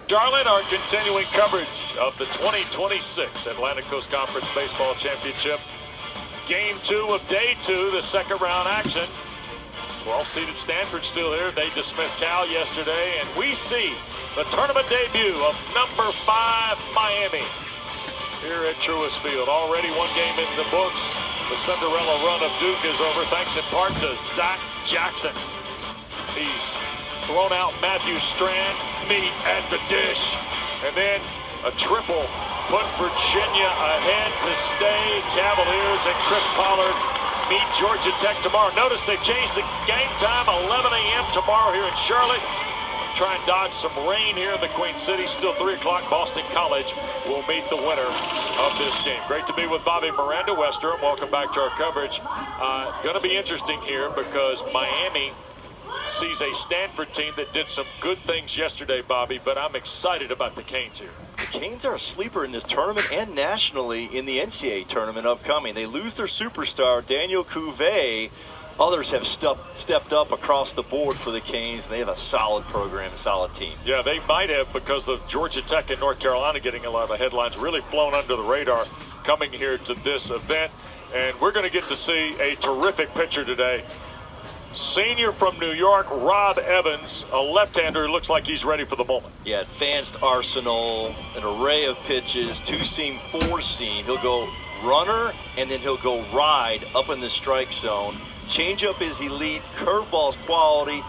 Charlotte, our continuing coverage of the 2026 Atlantic Coast Conference Baseball Championship. Game 2 of day 2, the second round action. 12-seeded Stanford still here. They dismissed Cal yesterday, and we see the tournament debut of number 5 Miami here at Truist Field. Already one game in the books. The Cinderella run of Duke is over, thanks in part to Zach Jackson. He's thrown out Matthew Strand, meat at the dish, and then a triple put Virginia ahead to stay. Cavaliers and Chris Pollard meet Georgia Tech tomorrow. Notice they've changed the game time, 11 a.m. tomorrow here in Charlotte. Try and dodge some rain here in the Queen City. Still 3 o'clock. Boston College will meet the winner of this game. Great to be with Bobby Miranda Western. Welcome back to our coverage. Going to be interesting here because Miami sees a Stanford team that did some good things yesterday, Bobby, but I'm excited about the Canes here. The Canes are a sleeper in this tournament and nationally in the NCAA tournament upcoming. They lose their superstar, Daniel Cuvée. Others have stepped up across the board for the Canes, and they have a solid program, a solid team. Yeah, they might have, because of Georgia Tech and North Carolina getting a lot of headlines, really flown under the radar coming here to this event. And we're going to get to see a terrific pitcher today. Senior from New York, Rob Evans, a left-hander who looks like he's ready for the moment. Yeah, advanced arsenal, an array of pitches, 2-seam, 4-seam. He'll go runner, and then he'll go ride up in the strike zone. Changeup is elite, curveball's quality,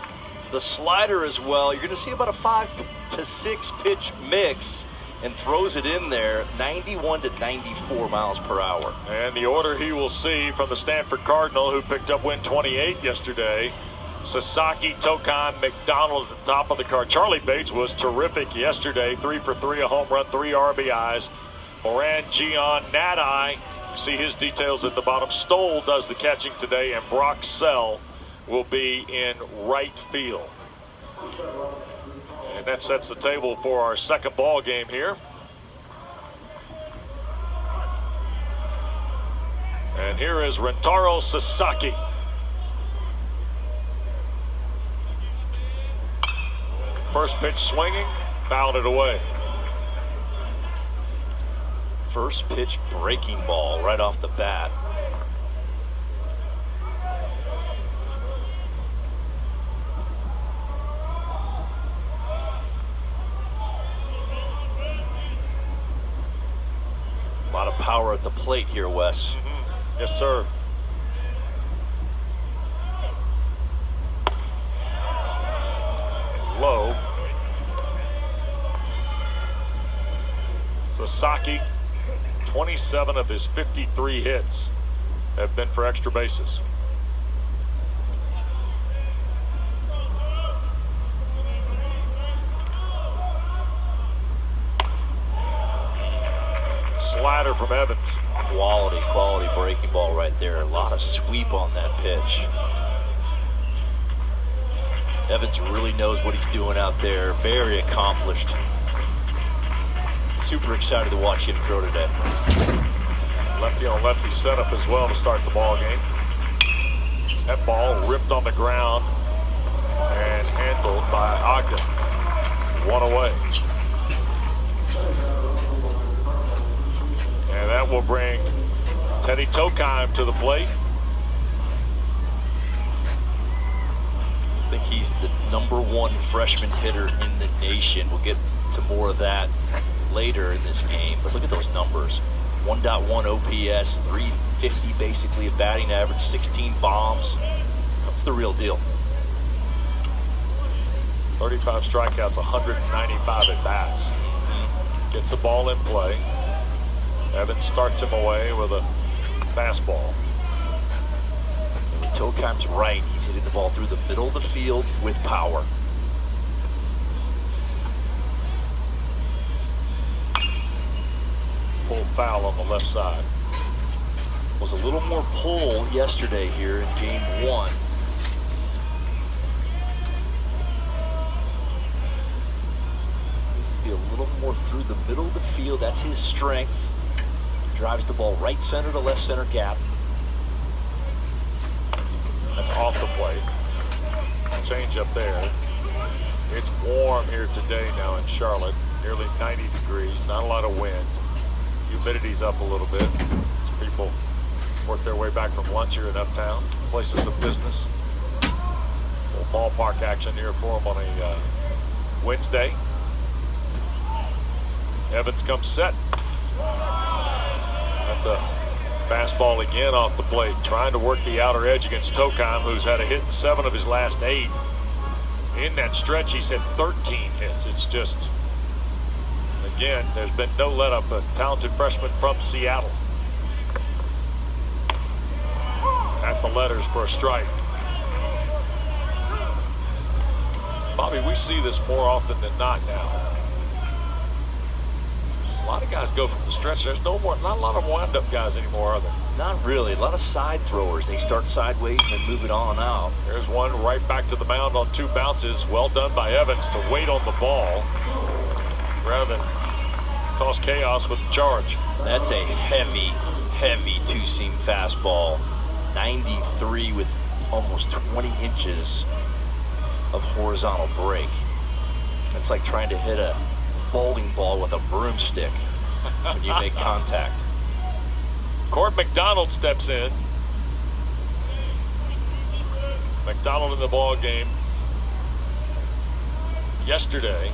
the slider as well. You're going to see about a 5 to 6 pitch mix, and throws it in there, 91 to 94 miles per hour. And the order he will see from the Stanford Cardinal, who picked up win 28 yesterday. Sasaki, Tokan, McDonald at the top of the card. Charlie Bates was terrific yesterday, 3 for 3, a home run, 3 RBIs. Moran, Gian, Nadai, see his details at the bottom. Stoll does the catching today, and Brock Sell will be in right field. And that sets the table for our second ball game here. And here is Rentaro Sasaki. First pitch swinging, fouled it away. First pitch breaking ball right off the bat. A lot of power at the plate here, Wes. Yes, sir. Low. Sasaki, 27 of his 53 hits have been for extra bases. Slider from Evans. Quality breaking ball right there. A lot of sweep on that pitch. Evans really knows what he's doing out there. Very accomplished. Super excited to watch him throw today. Lefty on lefty setup as well to start the ball game. That ball ripped on the ground and handled by Ogden. 1 away. And that will bring Teddy Tokan to the plate. I think he's the #1 freshman hitter in the nation. We'll get to more of that later in this game, but look at those numbers. 1.1 OPS, 350 basically a batting average, 16 bombs. That's the real deal. 35 strikeouts, 195 at bats. Gets the ball in play. Evans starts him away with a fastball. And when Tokan's right, he's hitting the ball through the middle of the field with power. Pulled foul on the left side. Was a little more pull yesterday here in game 1. Needs to be a little more through the middle of the field. That's his strength. Drives the ball right center to left center gap. That's off the plate. Change up there. It's warm here today now in Charlotte. nearly 90 degrees, not a lot of wind. Humidity's up a little bit. As people work their way back from lunch here in Uptown, places of business. A little ballpark action here for them on a Wednesday. Evans comes set. That's a fastball again off the plate, trying to work the outer edge against Tokheim, who's had a hit in 7 of his last 8. In that stretch, he's had 13 hits. It's just, again, there's been no let up. A talented freshman from Seattle. At the letters for a strike. Bobby, we see this more often than not now. A lot of guys go from the stretch. There's not a lot of wind-up guys anymore, are there? Not really. A lot of side throwers. They start sideways and then move it on out. There's one right back to the mound on 2 bounces. Well done by Evans to wait on the ball rather than cause chaos with the charge. That's a heavy, heavy two-seam fastball. 93 with almost 20 inches of horizontal break. That's like trying to hit a bowling ball with a broomstick when you make contact. Court McDonald steps in. McDonald in the ball game yesterday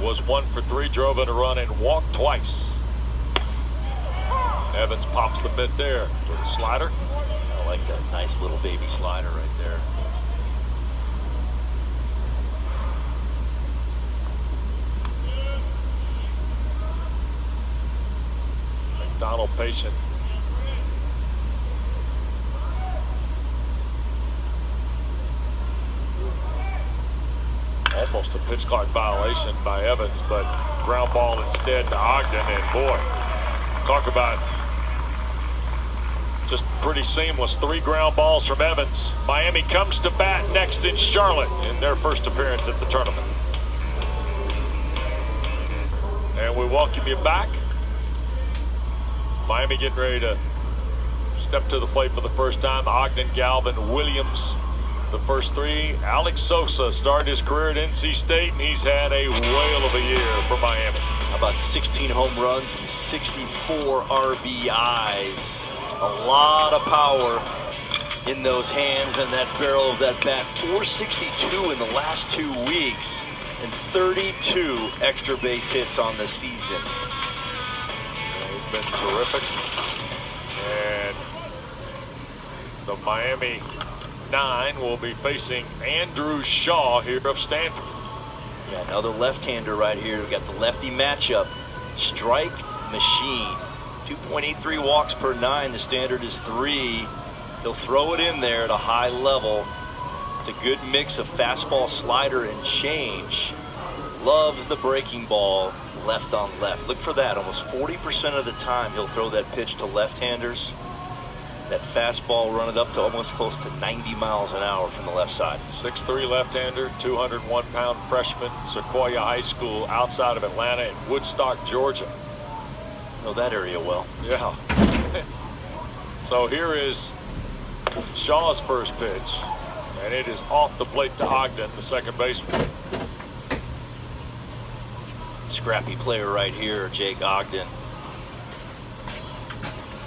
was 1 for 3, drove in a run and walked twice. Evans pops the mitt there with a slider. I like that nice little baby slider right there. McDonald patient. Almost a pitch clock violation by Evans, but ground ball instead to Ogden, and boy, talk about just pretty seamless. 3 ground balls from Evans. Miami comes to bat next in Charlotte in their first appearance at the tournament. And we welcome you back. Miami getting ready to step to the plate for the first time. Ogden, Galvin, Williams, the first 3. Alex Sosa started his career at NC State, and he's had a whale of a year for Miami. How about 16 home runs and 64 RBIs? A lot of power in those hands and that barrel of that bat. 462 in the last 2 weeks and 32 extra base hits on the season. He's been terrific. And the Miami 9 will be facing Andrew Shaw here of Stanford. Yeah, another left-hander right here. We've got the lefty matchup. Strike machine. 2.83 walks per 9. The standard is 3. He'll throw it in there at a high level. It's a good mix of fastball, slider, and change. Loves the breaking ball left on left. Look for that. Almost 40% of the time he'll throw that pitch to left-handers. That fastball running up to almost close to 90 miles an hour from the left side. 6'3" left-hander, 201-pound freshman, Sequoia High School outside of Atlanta in Woodstock, Georgia. Know that area well. Yeah. So here is Shaw's first pitch, and it is off the plate to Ogden, the second baseman. Scrappy player right here, Jake Ogden.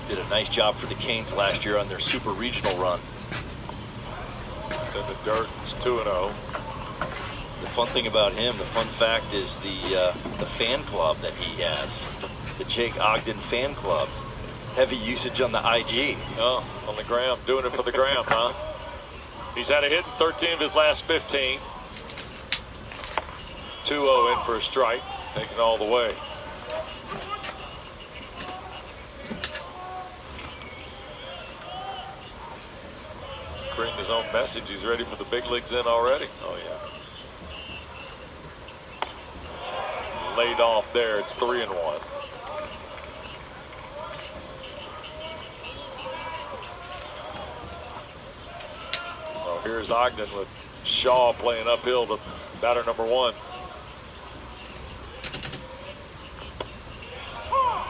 Did a nice job for the Canes last year on their super regional run. It's in the dirt. It's 2-0. The fun thing about him, the fun fact is the fan club that he has. The Jake Ogden fan club. Heavy usage on the IG. Oh, on the gram. Doing it for the gram, huh? He's had a hit in 13 of his last 15. 2-0 in for a strike. Taking all the way. Creating his own message. He's ready for the big leagues in already. Oh, yeah. Laid off there. It's 3-1. So here's Ogden with Shaw playing uphill to batter number 1.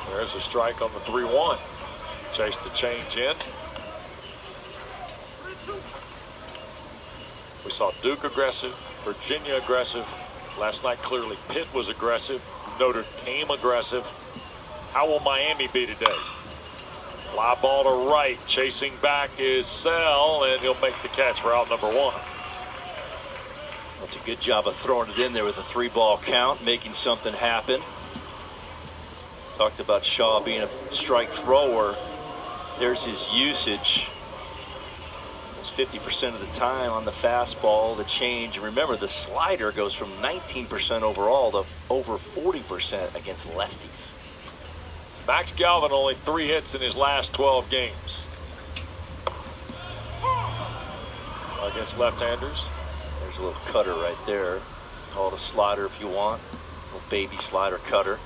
There's a strike on the 3-1. Chase the change in. We saw Duke aggressive, Virginia aggressive, Last night, clearly, Pitt was aggressive. Notre Dame aggressive. How will Miami be today? Fly ball to right. Chasing back is Sell, and he'll make the catch for out number 1. That's a good job of throwing it in there with a 3-ball count, making something happen. Talked about Shaw being a strike thrower. There's his usage. It's 50% of the time on the fastball, the change. Remember, the slider goes from 19% overall to over 40% against lefties. Max Galvin only 3 hits in his last 12 games against left-handers. There's a little cutter right there. Call it a slider if you want. A little baby slider cutter.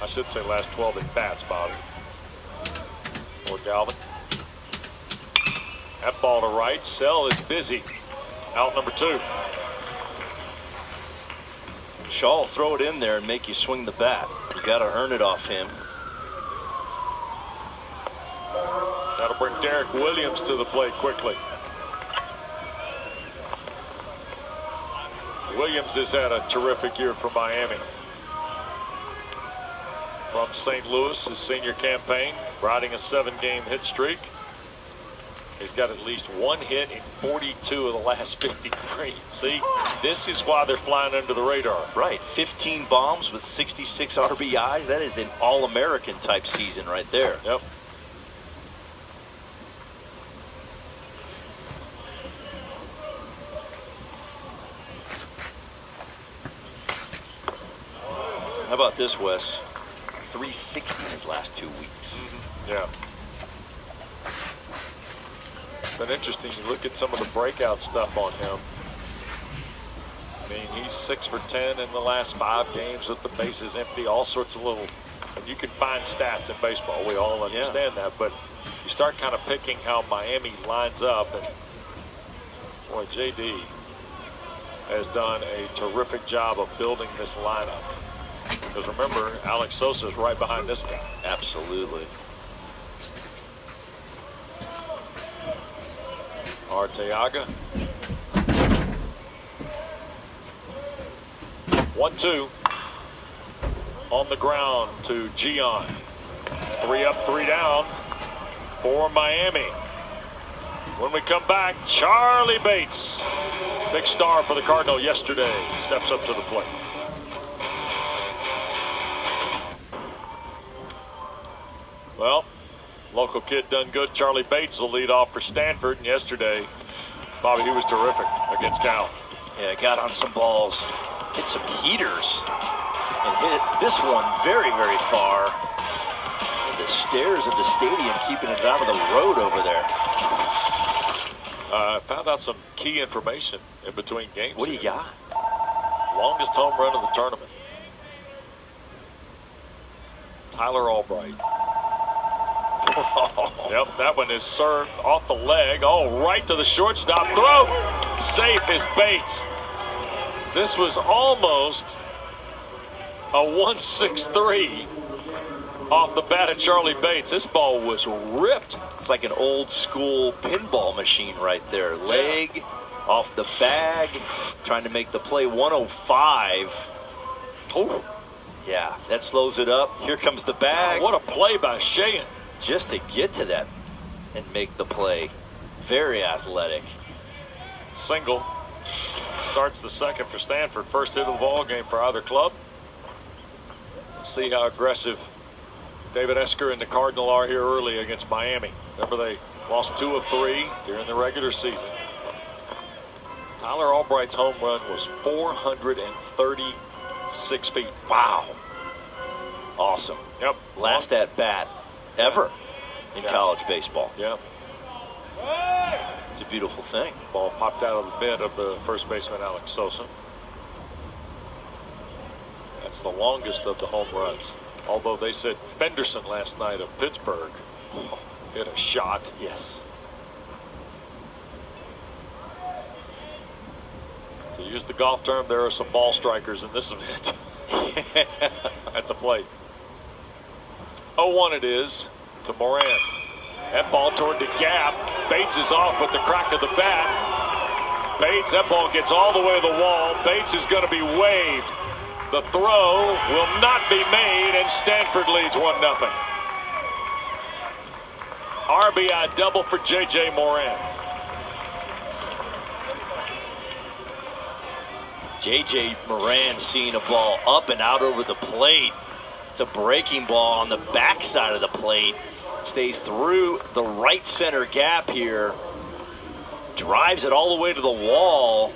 I should say last 12 at bats, Bobby. Or Galvin. That ball to right. Sell is busy. Out number 2. Shaw will throw it in there and make you swing the bat. You got to earn it off him. That'll bring Derek Williams to the plate quickly. Williams has had a terrific year for Miami. From St. Louis, his senior campaign, riding a 7-game hit streak. He's got at least 1 hit in 42 of the last 53. See, this is why they're flying under the radar. Right, 15 bombs with 66 RBIs. That is an All-American type season right there. Yep. How about this, Wes? 360 in his last 2 weeks. Yeah. It's been interesting. You look at some of the breakout stuff on him. I mean, he's 6 for 10 in the last 5 games with the bases empty. All sorts of little. And you can find stats in baseball. We all understand that. But you start kind of picking how Miami lines up. And boy, JD has done a terrific job of building this lineup. Because remember, Alex Sosa's right behind this guy. Absolutely. Arteaga. 1-2. On the ground to Gian. 3 up, 3 down for Miami. When we come back, Charlie Bates, big star for the Cardinal yesterday, steps up to the plate. Well, local kid done good. Charlie Bates will lead off for Stanford. And yesterday, Bobby, he was terrific against Cal. Yeah, got on some balls, hit some heaters, and hit this one very, very far. And the stairs of the stadium keeping it out of the road over there. Found out some key information in between games. What do you got? Longest home run of the tournament. Tyler Albright. Yep, that one is served off the leg. Oh, right to the shortstop throw. Safe is Bates. This was almost a 1-6-3 off the bat of Charlie Bates. This ball was ripped. It's like an old school pinball machine right there. Leg off the bag, trying to make the play. 105. Oh, yeah, that slows it up. Here comes the bag. what a play by Sheehan. Just to get to that and make the play. Very athletic. Single. Starts the second for Stanford. First hit of the ball game for either club. See how aggressive David Esker and the Cardinal are here early against Miami. Remember, they lost 2 of 3 during the regular season. Tyler Albright's home run was 436 feet. Wow. Awesome. Yep. Last at bat ever in college baseball. Yeah. It's a beautiful thing. Ball popped out of the mitt of the first baseman, Alex Sosa. That's the longest of the home runs. Although they said Fenderson last night of Pittsburgh hit a shot. Yes. To use the golf term, there are some ball strikers in this event at the plate. 0-1 it is to Moran. That ball toward the gap. Bates is off with the crack of the bat. Bates, that ball gets all the way to the wall. Bates is going to be waved. The throw will not be made, and Stanford leads 1-0. RBI double for J.J. Moran. J.J. Moran seeing a ball up and out over the plate. It's a breaking ball on the backside of the plate. Stays through the right center gap here. Drives it all the way to the wall.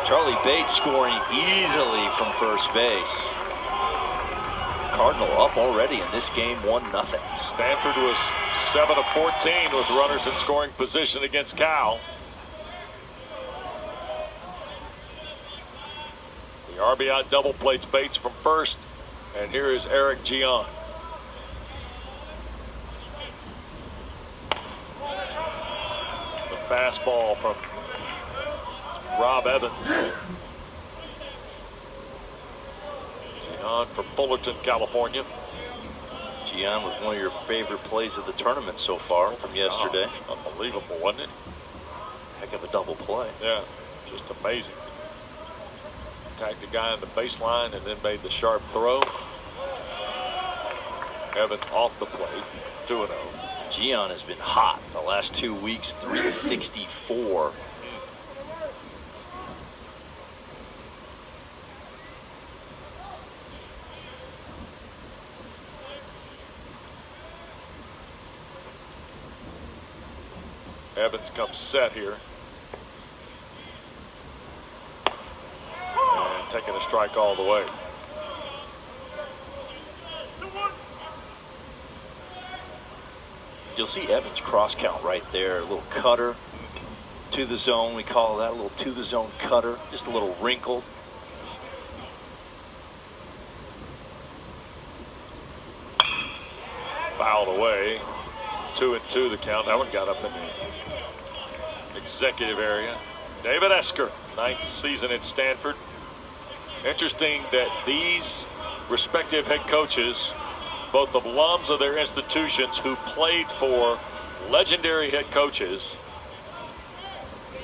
Charlie Bates scoring easily from first base. Cardinal up already in this game, 1-0. Stanford was 7 of 14 with runners in scoring position against Cal. The RBI double plates Bates from first, and here is Eric Gian. The fastball from Rob Evans. Gian from Fullerton, California. Gian was one of your favorite plays of the tournament so far from yesterday. Oh, unbelievable, wasn't it? Heck of a double play. Yeah, just amazing. Tagged the guy on the baseline and then made the sharp throw. Evans off the plate, 2-0. Gian has been hot the last 2 weeks, 364. Evans comes set here. And taking a strike all the way. You'll see Evans cross count right there. A little cutter to the zone. We call that a little to the zone cutter. Just a little wrinkle. Fouled away. 2-2 the count. That one got up in the executive area. David Esker, 9th season at Stanford. Interesting that these respective head coaches, both alums of their institutions who played for legendary head coaches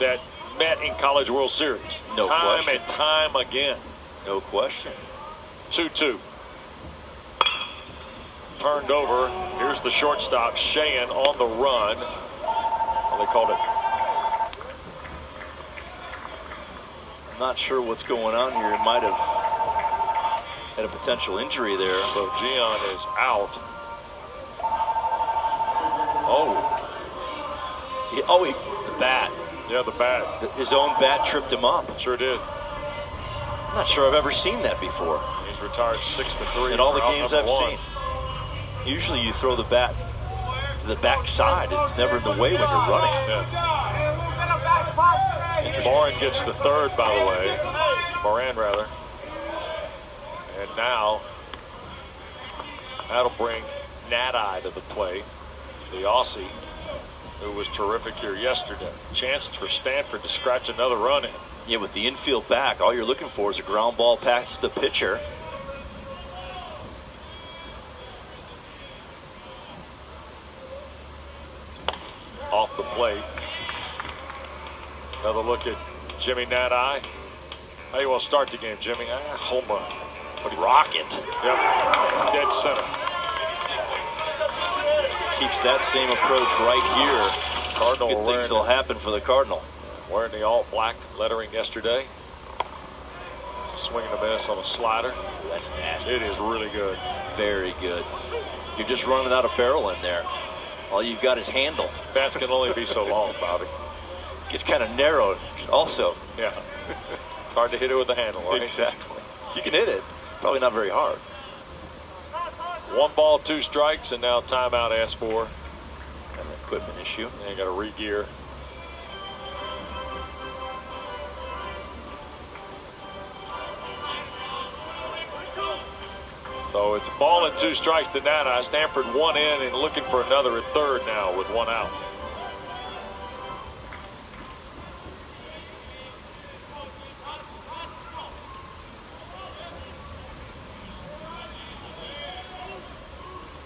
that met in College World Series. No time question. and time again. No question. 2-2. Turned over. Here's the shortstop, Sheehan, on the run. Well, they called it. I'm not sure what's going on here. It might have had a potential injury there. So Gian is out. Oh. The bat. Yeah, the bat. His own bat tripped him up. Sure did. I'm not sure I've ever seen that before. He's retired 6-3 in all the games I've one. seen. Usually you throw the bat to the backside. It's never in the way when you're running. Yeah. Moran gets the third, by the way. Moran, rather. And now that'll bring Nat-Eye to the plate, the Aussie, who was terrific here yesterday. Chance for Stanford to scratch another run in. Yeah, with the infield back, all you're looking for is a ground ball past the pitcher. Off the plate. Another look at Jimmy Nat-Eye. How you want to start the game, Jimmy? Home run. Rocket. Yep. Dead center. Keeps that same approach right here. Cardinal Good things will happen for the Cardinal. Wearing the all-black lettering yesterday. It's a swing and a miss on a slider. That's nasty. It is really good. Very good. You're just running out of barrel in there. All you've got is handle. Bats can only be so long, Bobby. Gets kind of narrowed also. Yeah. It's hard to hit it with the handle, right? Exactly. You can hit it. Probably not very hard. 1 ball, 2 strikes, and now timeout asked for. An equipment issue. And you got to re-gear. So it's a ball and 2 strikes to Nat-Eye. Stanford 1 in and looking for another at third now with 1 out.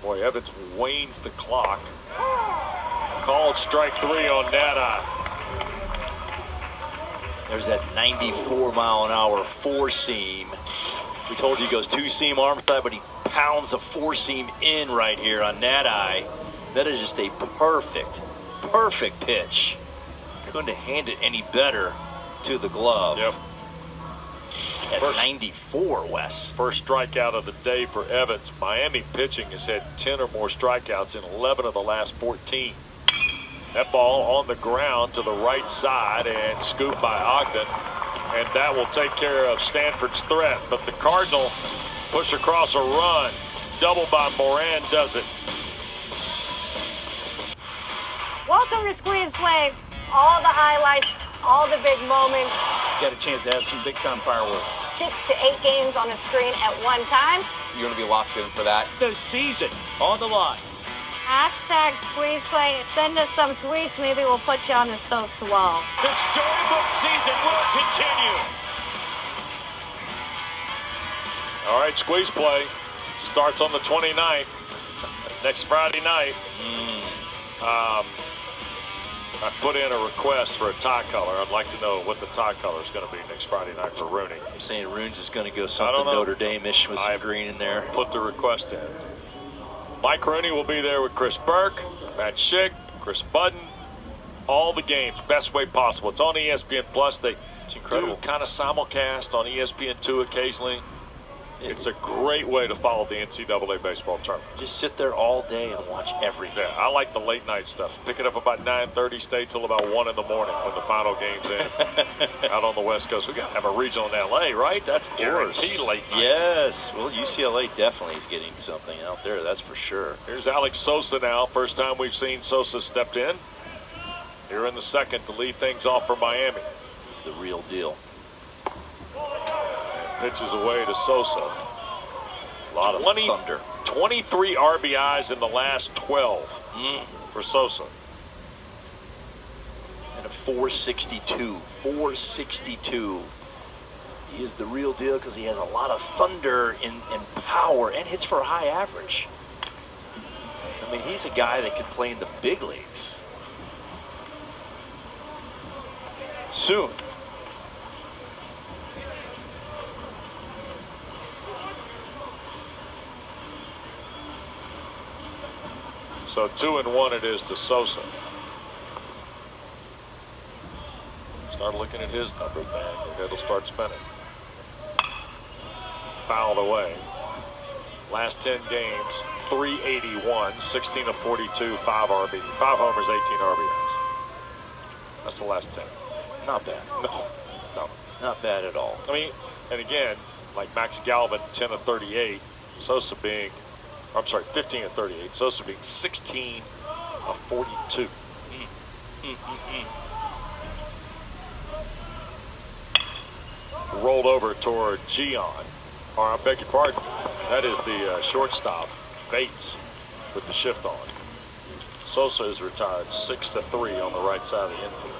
Boy, Evans wanes the clock. Called strike 3 on Nat-Eye. There's that 94-mile-an-hour four-seam. We told you he goes two-seam arm side, but he pounds a four-seam in right here on that eye. That is just a perfect pitch. Couldn't have handed any better to the glove. Yep. At 94, Wes. First strikeout of the day for Evans. Miami pitching has had 10 or more strikeouts in 11 of the last 14. That ball on the ground to the right side and scooped by Ogden. And that will take care of Stanford's threat. But the Cardinal push across a run. Double by Moran does it. Welcome to Squeeze Play. All the highlights, all the big moments. Got a chance to have some big-time fireworks. 6 to 8 games on a screen at one time. You're going to be locked in for that. The season on the line. Hashtag Squeeze Play. Send us some tweets. Maybe we'll put you on the social wall. The storybook season will continue. All right, Squeeze Play starts on the 29th, next Friday night. I put in a request for a tie color. I'd like to know what the tie color is going to be next Friday night for Rooney. I'm saying Runes is going to go something Notre Dame-ish with some green in there. Put the request in. Mike Rooney will be there with Chris Burke, Matt Schick, Chris Budden. All the games, best way possible. It's on ESPN Plus. They do kind of simulcast on ESPN2 occasionally. It's a great way to follow the NCAA baseball tournament. Just sit there all day and watch everything. Yeah, I like the late night stuff. Pick it up about 9:30, stay till about 1 in the morning when the final game's in. Out on the West Coast. We got to have a regional in LA, right? That's guaranteed late night. Yes. Well, UCLA definitely is getting something out there, that's for sure. Here's Alex Sosa now. First time we've seen Sosa stepped in. Here in the second to lead things off for Miami. He's the real deal. Pitches away to Sosa. A lot of thunder. 23 RBIs in the last 12 for Sosa. And a 462. 462. He is the real deal because he has a lot of thunder and power and hits for a high average. I mean, he's a guy that could play in the big leagues. Soon. So 2-1 it is to Sosa. Start looking at his numbers, man. It'll start spinning. Fouled away. Last 10 games, 381, 16 of 42, 5 homers, 18 RBIs. That's the last 10. Not bad. No. Not bad at all. I mean, and again, like Max Galvin, 10 of 38, Sosa being, I'm sorry, 15 of 38, Sosa being 16 of 42. Rolled over toward Gion, or I beg your pardon, that is the shortstop, Bates, with the shift on. Sosa is retired 6-3 on the right side of the infield.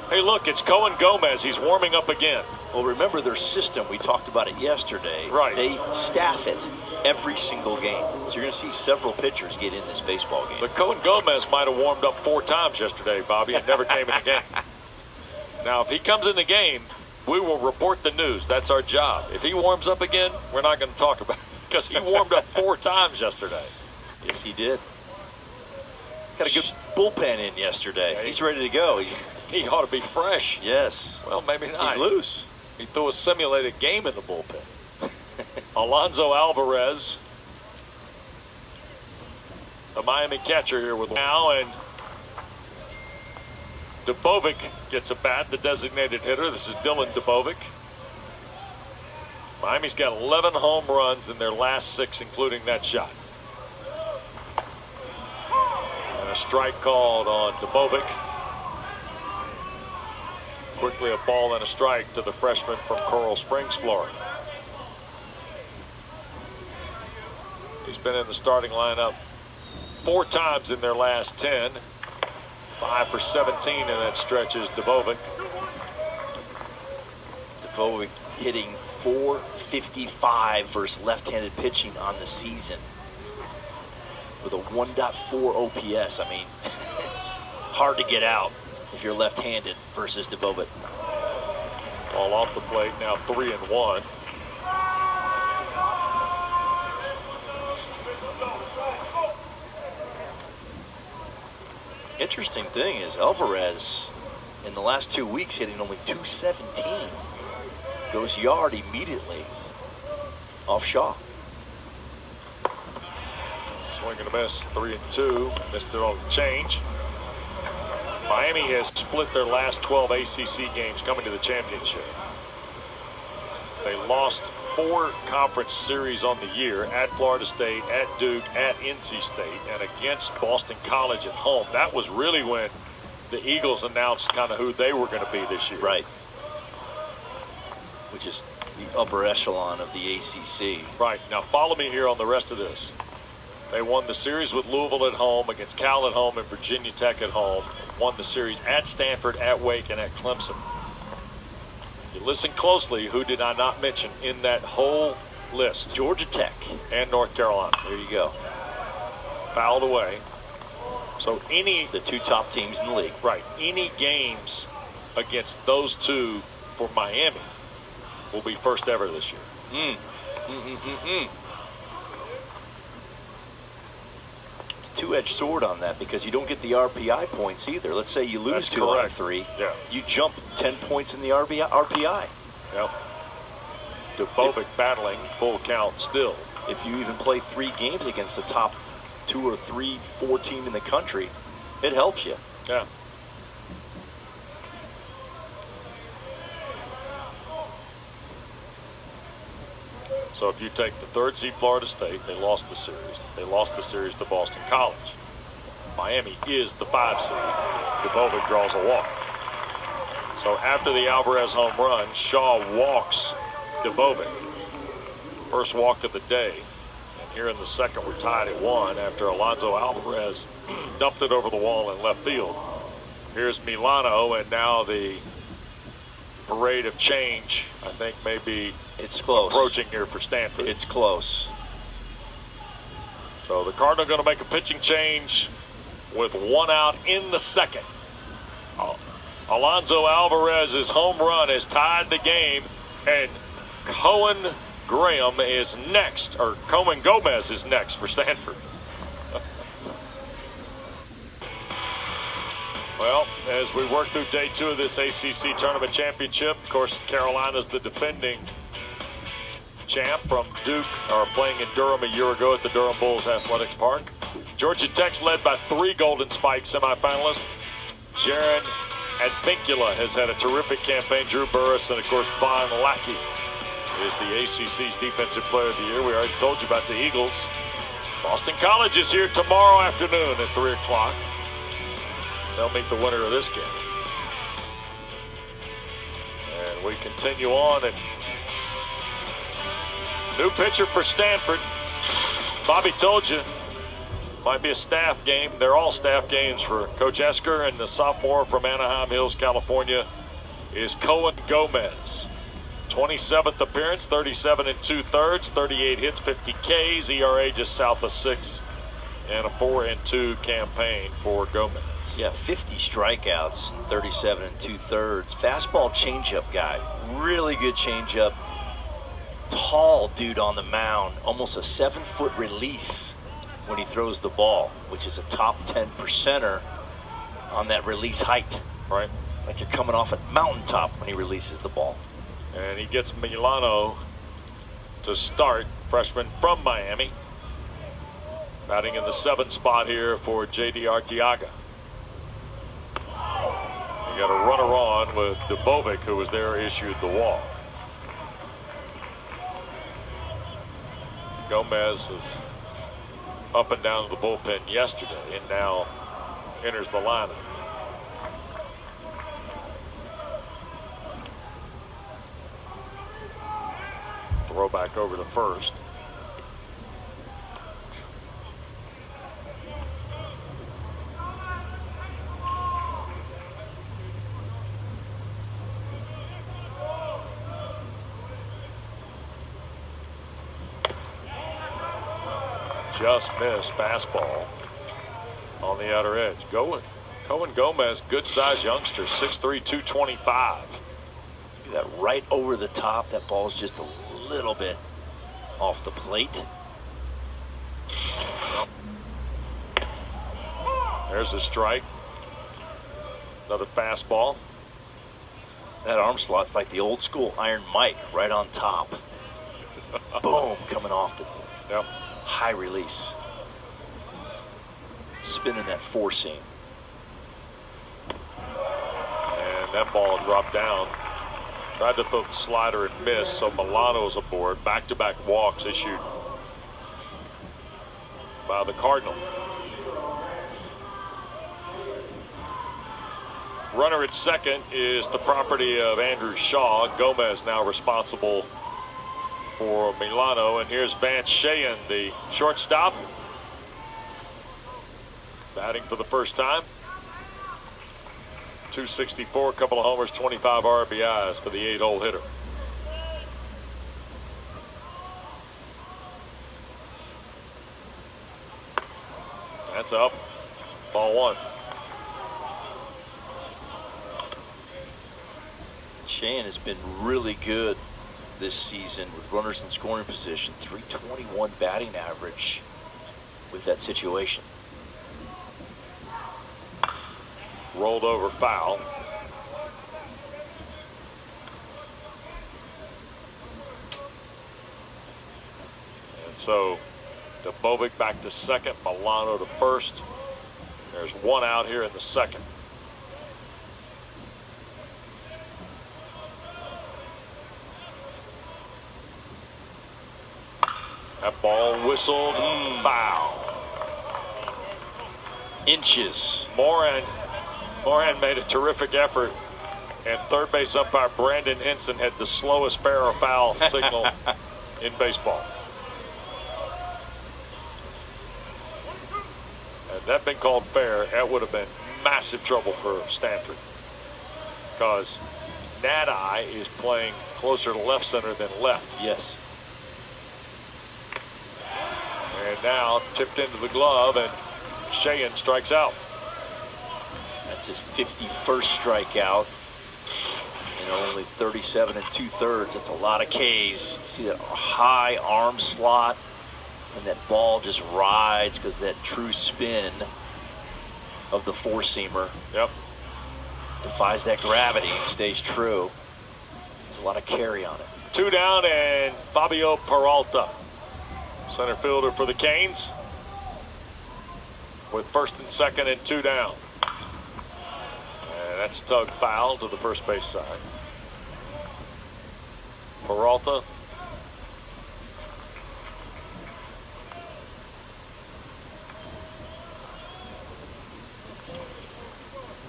Hey, look, it's Cohen Gomez. He's warming up again. Well, remember their system. We talked about it yesterday. Right. They staff it every single game. So you're going to see several pitchers get in this baseball game. But Cohen Gomez might have warmed up 4 times yesterday, Bobby, and never came in the game. Now, if he comes in the game, we will report the news. That's our job. If he warms up again, we're not going to talk about it because he warmed up 4 times yesterday. Yes, he did. Got a good bullpen in yesterday. Yeah, he's ready to go. He ought to be fresh. Yes. Well, maybe not. He's loose. He threw a simulated game in the bullpen. Alonso Alvarez, the Miami catcher here with now, and Dubovic gets a bat, the designated hitter. This is Dylan Dubovic. Miami's got 11 home runs in their last 6, including that shot. And a strike called on Dubovic. Quickly a ball and a strike to the freshman from Coral Springs, Florida. He's been in the starting lineup 4 times in their last 10. 5 for 17 in that stretch is Dubovic. Dubovic hitting .455 versus left-handed pitching on the season with a 1.4 OPS. I mean, hard to get out if you're left-handed versus Dubovic. Ball off the plate, now 3-1. Interesting thing is Alvarez in the last 2 weeks hitting only .217. Goes yard immediately off Shaw. Swing and a miss, 3-2. Missed it on the change. Miami has split their last 12 ACC games coming to the championship. They lost 4 conference series on the year at Florida State, at Duke, at NC State, and against Boston College at home. That was really when the Eagles announced kind of who they were going to be this year. Right. Which is the upper echelon of the ACC. Right. Now follow me here on the rest of this. They won the series with Louisville at home, against Cal at home, and Virginia Tech at home. Won the series at Stanford, at Wake, and at Clemson. You listen closely, who did I not mention in that whole list? Georgia Tech and North Carolina. There you go. Fouled away. So the 2 top teams in the league. Right. Any games against those 2 for Miami will be first ever this year. It's a two-edged sword on that because you don't get the RPI points either. Let's say you lose 2 out of 3. Yeah. You jump 10 points in the RPI. Yep. Dubovic battling full count still. If you even play 3 games against the top 2 or 3, 4 team in the country, it helps you. Yeah. So if you take the 3rd seed Florida State, they lost the series. They lost the series to Boston College. Miami is the 5 seed. Dubovic draws a walk. So after the Alvarez home run, Shaw walks Dubovic. First walk of the day. And here in the second, we're tied at 1 after Alonso Alvarez dumped it over the wall in left field. Here's Milano, and now the parade of change, I think, maybe it's close approaching here for Stanford. It's close. So the Cardinals going to make a pitching change with 1 out in the second. Alonso Alvarez's home run has tied the game, and Cohen Gomez is next for Stanford. Well, as we work through day 2 of this ACC Tournament Championship, of course, Carolina's the defending champ from Duke, are playing in Durham a year ago at the Durham Bulls Athletic Park. Georgia Tech's led by 3 Golden Spike semifinalists. Jaron Advincula has had a terrific campaign. Drew Burris and, of course, Von Lackey is the ACC's Defensive Player of the Year. We already told you about the Eagles. Boston College is here tomorrow afternoon at 3 o'clock. They'll meet the winner of this game. And we continue on. And new pitcher for Stanford. Bobby told you, might be a staff game. They're all staff games for Coach Esker, and the sophomore from Anaheim Hills, California, is Cohen Gomez. 27th appearance, 37 2/3, 38 hits, 50 Ks, ERA just south of 6, and a 4-2 campaign for Gomez. Yeah, 50 strikeouts, 37 2/3. Fastball changeup guy. Really good changeup. Tall dude on the mound. Almost a 7-foot release when he throws the ball, which is a top 10 percenter on that release height. Right. Like you're coming off a mountaintop when he releases the ball. And he gets Milano to start, freshman from Miami. Batting in the 7th spot here for J.D. Arteaga. You got a runner on with Dubovic, who was there, issued the walk. Gomez is up and down to the bullpen yesterday and now enters the lineup. Throw back over to first. Just missed fastball on the outer edge. Cohen Gomez, good size youngster, 6'3", 225. Look at that, right over the top. That ball's just a little bit off the plate. There's a strike. Another fastball. That arm slot's like the old school Iron Mike, right on top. Boom, coming off the high release. Spinning that four seam. And that ball dropped down. Tried to throw the slider and missed, so Milano's aboard. Back-to-back walks issued by the Cardinal. Runner at second is the property of Andrew Shaw. Gomez now responsible for Milano. And here's Vance Shayen, the shortstop, batting for the first time. 264, a couple of homers, 25 RBIs for the 8-hole hitter. That's up. Ball one. Shayen has been really good this season with runners in scoring position. 321 batting average with that situation. Rolled over, foul. And so Debovic back to second, Milano to first. There's one out here in the second. That ball whistled, foul. Inches. Moran made a terrific effort, and third base umpire Brandon Henson had the slowest fair or foul signal in baseball. Had that been called fair, that would have been massive trouble for Stanford, because Nadi is playing closer to left center than left. Yes. And now tipped into the glove, and Shayen strikes out. That's his 51st strikeout in only 37 2/3. That's a lot of Ks. You see that high arm slot, and that ball just rides because that true spin of the four-seamer defies that gravity and stays true. There's a lot of carry on it. Two down, and Fabio Peralta, center fielder for the Canes, with first and second and two down. And that's tug foul to the first base side. Peralta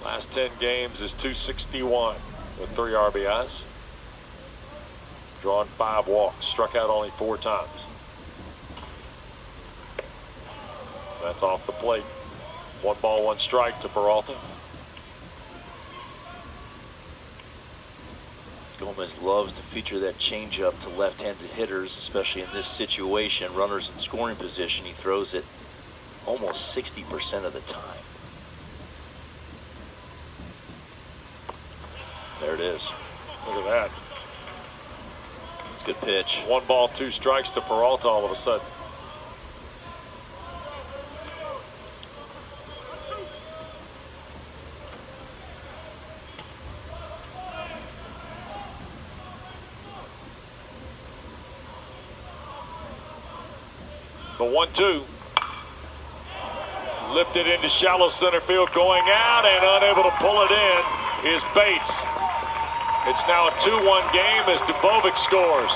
last 10 games is 261 with 3 RBIs. Drawn 5 walks, struck out only 4 times. That's off the plate. 1 ball, 1 strike to Peralta. Gomez loves to feature that changeup to left-handed hitters, especially in this situation. Runners in scoring position, he throws it almost 60% of the time. There it is. Look at that. It's a good pitch. 1 ball, 2 strikes to Peralta all of a sudden. The 1-2. Lifted into shallow center field, going out, and unable to pull it in is Bates. It's now a 2-1 game as Debovic scores.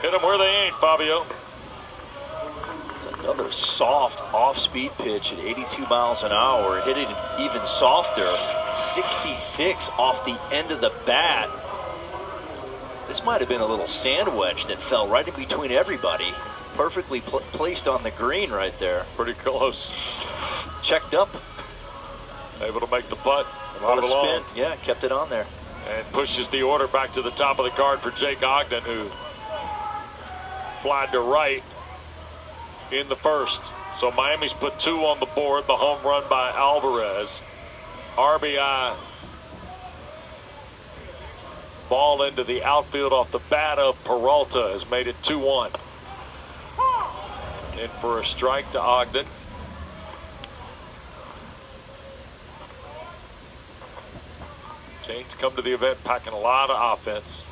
Hit them where they ain't, Fabio. It's another soft off-speed pitch at 82 miles an hour. Hit it even softer, 66 off the end of the bat. This might have been a little sand wedge that fell right in between everybody. Perfectly placed on the green right there. Pretty close. Checked up. Able to make the putt. A lot of spin. Yeah, kept it on there. And pushes the order back to the top of the card for Jake Ogden, who flied to right in the first. So Miami's put 2 on the board. The home run by Alvarez. RBI Ball into the outfield off the bat of Peralta has made it 2-1. In for a strike to Ogden. Canes come to the event packing a lot of offense.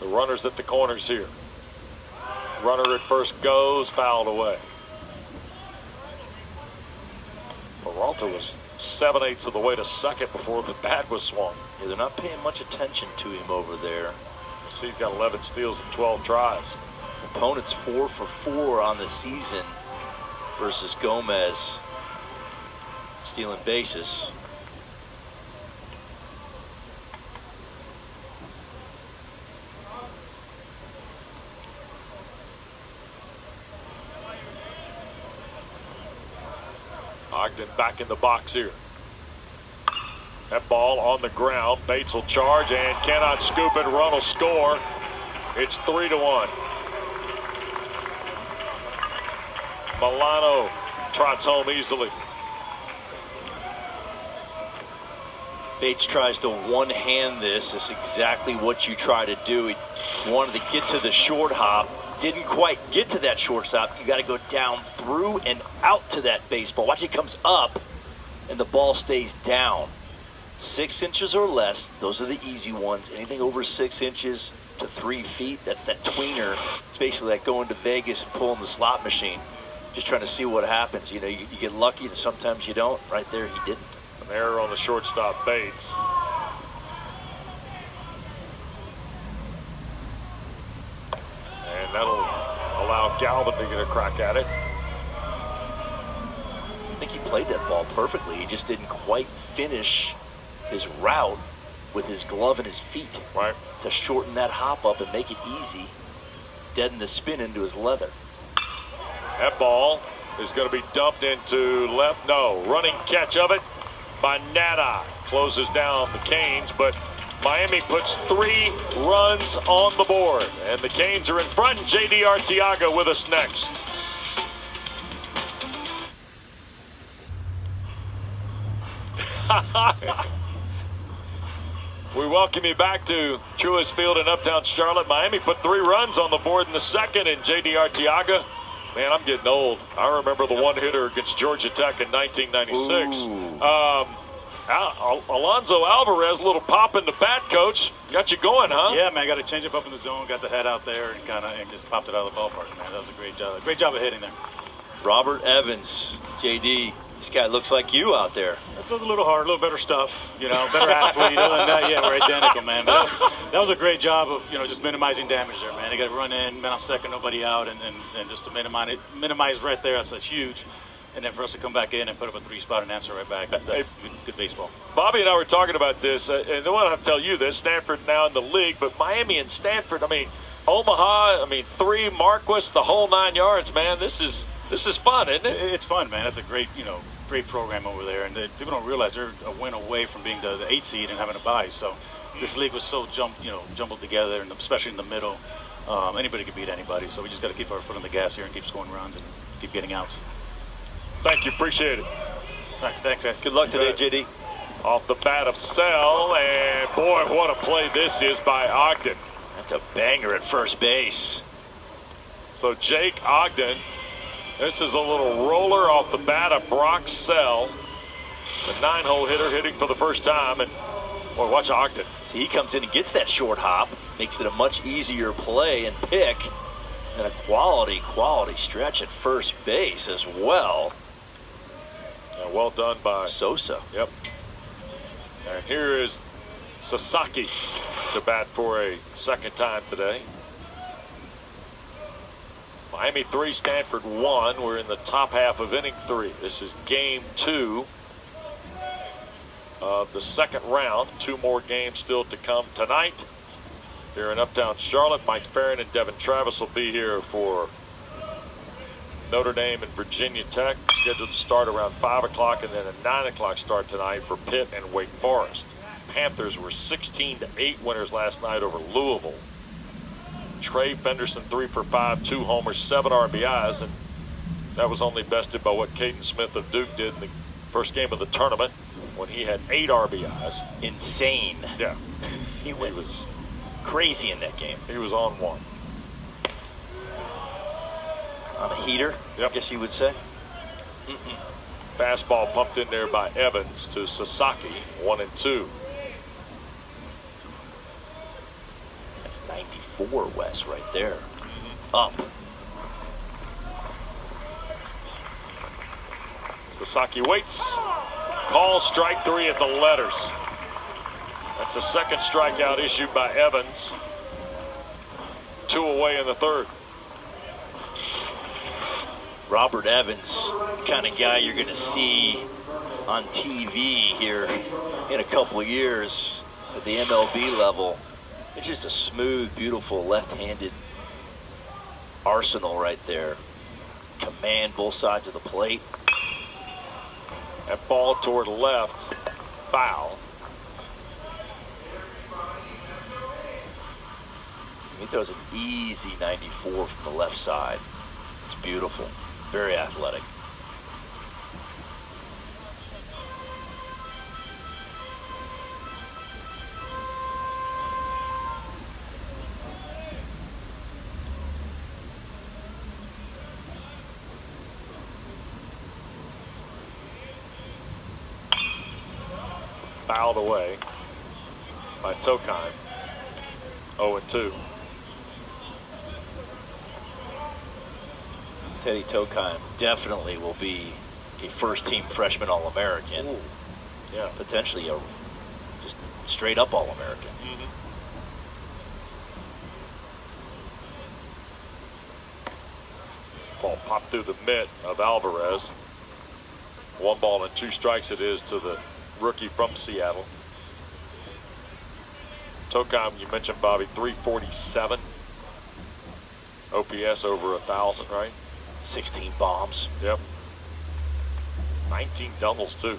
The runners at the corners here. Runner at first goes, fouled away. Peralta was 7/8 of the way to second before the bat was swung. Yeah, they're not paying much attention to him over there. See, he's got 11 steals and 12 tries. Opponent's 4 for 4 on the season versus Gomez stealing bases. Ogden back in the box here. That ball on the ground. Bates will charge and cannot scoop it. Run will score. It's 3-1. Milano trots home easily. Bates tries to one-hand this. It's exactly what you try to do. He wanted to get to the short hop. Didn't quite get to that shortstop. You got to go down through and out to that baseball. Watch, it comes up and the ball stays down. 6 inches or less, those are the easy ones. Anything over 6 inches to 3 feet, that's that tweener. It's basically like going to Vegas and pulling the slot machine. Just trying to see what happens. You know, you get lucky and sometimes you don't. Right there, he didn't. An error on the shortstop, Bates. And that'll allow Galvin to get a crack at it. I think he played that ball perfectly. He just didn't quite finish his route with his glove and his feet. Right. To shorten that hop up and make it easy. Deaden the spin into his leather. That ball is going to be dumped into left. No, running catch of it by Nada. Closes down the Canes, but Miami puts 3 runs on the board. And the Canes are in front. J.D. Arteaga with us next. We welcome you back to Truist Field in Uptown Charlotte. Miami put 3 runs on the board in the second, and J.D. Arteaga, man, I'm getting old. I remember the one-hitter against Georgia Tech in 1996. Alonzo Alvarez, a little pop in the bat, Coach. Got you going, huh? Yeah, man, got to change up in the zone, got the head out there, and just popped it out of the ballpark, man. That was a great job. Great job of hitting there. Robert Evans, JD, this guy looks like you out there. It was a little hard, a little better stuff, you know, better athlete. Other than that, yeah, we're identical, man. But that was a great job of, you know, just minimizing damage there, man. They got to run in, man on second, nobody out, and just to minimize right there, that's huge. And then for us to come back in and put up a 3-spot and answer right back, that's good baseball. Bobby and I were talking about this, and I don't have to tell you this. Stanford now in the league, but Miami and Stanford, I mean, Omaha, I mean, 3, Marquis, the whole 9 yards, man. This is fun, isn't it? It's fun, man. That's a great, great program over there. And people don't realize they're a win away from being the 8 seed and having a bye. So this league was so jumbled together, and especially in the middle. Anybody could beat anybody. So we just got to keep our foot on the gas here and keep scoring runs and keep getting outs. Thank you. Appreciate it. All right, thanks, guys. Good luck today, JD. Off the bat of Sell, and boy, what a play this is by Ogden. That's a banger at first base. So Jake Ogden, this is a little roller off the bat of Brock Sell. The 9-hole hitter hitting for the first time, and boy, watch Ogden. See, he comes in and gets that short hop, makes it a much easier play and pick, and a quality stretch at first base as well. Well done by Sosa. Yep. And here is Sasaki to bat for a second time today. Miami 3, Stanford 1. We're in the top half of inning 3. This is game 2 of the second round. 2 more games still to come tonight here in Uptown Charlotte. Mike Farron and Devin Travis will be here for Notre Dame and Virginia Tech, scheduled to start around 5 o'clock, and then a 9 o'clock start tonight for Pitt and Wake Forest. Panthers were 16-8 winners last night over Louisville. Trey Fenderson 3 for 5, 2 homers, 7 RBIs, and that was only bested by what Caden Smith of Duke did in the first game of the tournament. when he had 8 RBIs. Insane. Yeah. He was crazy in that game. He was on one. On a heater, Yep. I guess you would say. Fastball pumped in there by Evans to Sasaki, 1-2. That's 94, Wes, right there. Up. Sasaki waits. Call strike 3 at the letters. That's the second strikeout issued by Evans. 2 away in the third. Robert Evans, kind of guy you're going to see on TV here in a couple of years at the MLB level. It's just a smooth, beautiful left-handed arsenal right there. Command both sides of the plate. That ball toward left, foul. He throws an easy 94 from the left side. It's beautiful. Very athletic. Fouled away by Tokheim. 0-2. Teddy Tokheim definitely will be a first-team freshman All-American. Ooh. Yeah. Potentially a just straight-up All-American. Ball popped through the mitt of Alvarez. 1 ball and 2 strikes it is to the rookie from Seattle. Tokheim, you mentioned, Bobby, 347. OPS over 1,000, right? 16 bombs. Yep. 19 doubles, too.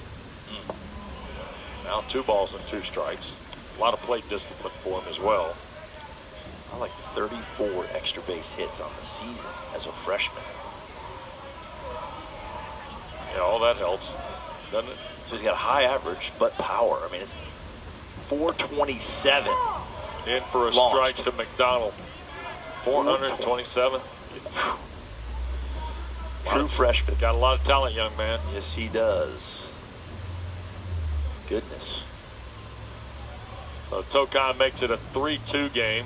Now 2 balls and 2 strikes. A lot of plate discipline for him as well. I like 34 extra base hits on the season as a freshman. Yeah, all that helps, doesn't it? So he's got a high average, but power. I mean, it's 427. In for a Launched. strike to McDonald. 427. True freshman. Got a lot of talent, young man. Yes, he does. Goodness. So Tokheim makes it a 3-2 game.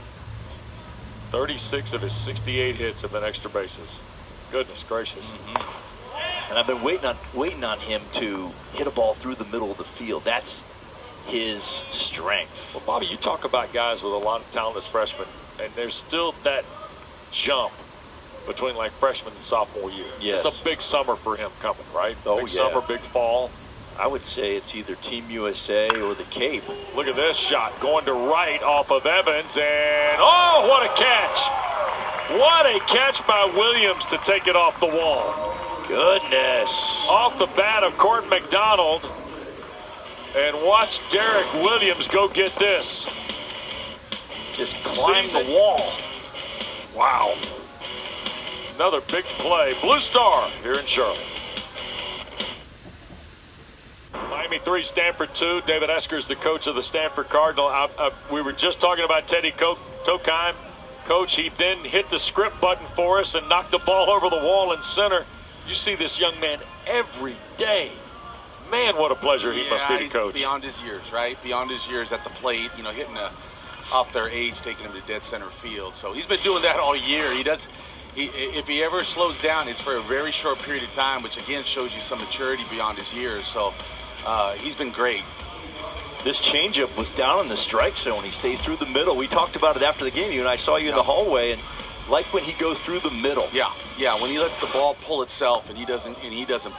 36 of his 68 hits have been extra bases. Goodness gracious. And I've been waiting on him to hit a ball through the middle of the field. That's his strength. Well, Bobby, you talk about guys with a lot of talent as freshmen, and there's still that jump between like freshman and sophomore year. Yes. It's a big summer for him coming, right? Oh, big yeah. summer, big fall. I would say it's either Team USA or the Cape. Look at this shot going to right off of Evans, and oh, what a catch! What a catch by Williams to take it off the wall. Goodness. Off the bat of Court McDonald. And watch Derek Williams go get this. Just climb Sees the it. wall. Wow. Another big play. Blue Star here in Charlotte. Miami 3, Stanford 2. David Esker is the coach of the Stanford Cardinal. We were just talking about Teddy Tokheim. Coach, he then hit the script button for us and knocked the ball over the wall in center. You see this young man every day. Man, what a pleasure he must be to he's coach. Beyond his years, right? Beyond his years at the plate, hitting off their ace, taking him to dead center field. So he's been doing that all year. If he ever slows down, it's for a very short period of time, which again shows you some maturity beyond his years. So he's been great. This changeup was down in the strike zone. He stays through the middle. We talked about it after the game. You and I saw you in the hallway, and like when he goes through the middle. Yeah. When he lets the ball pull itself and he doesn't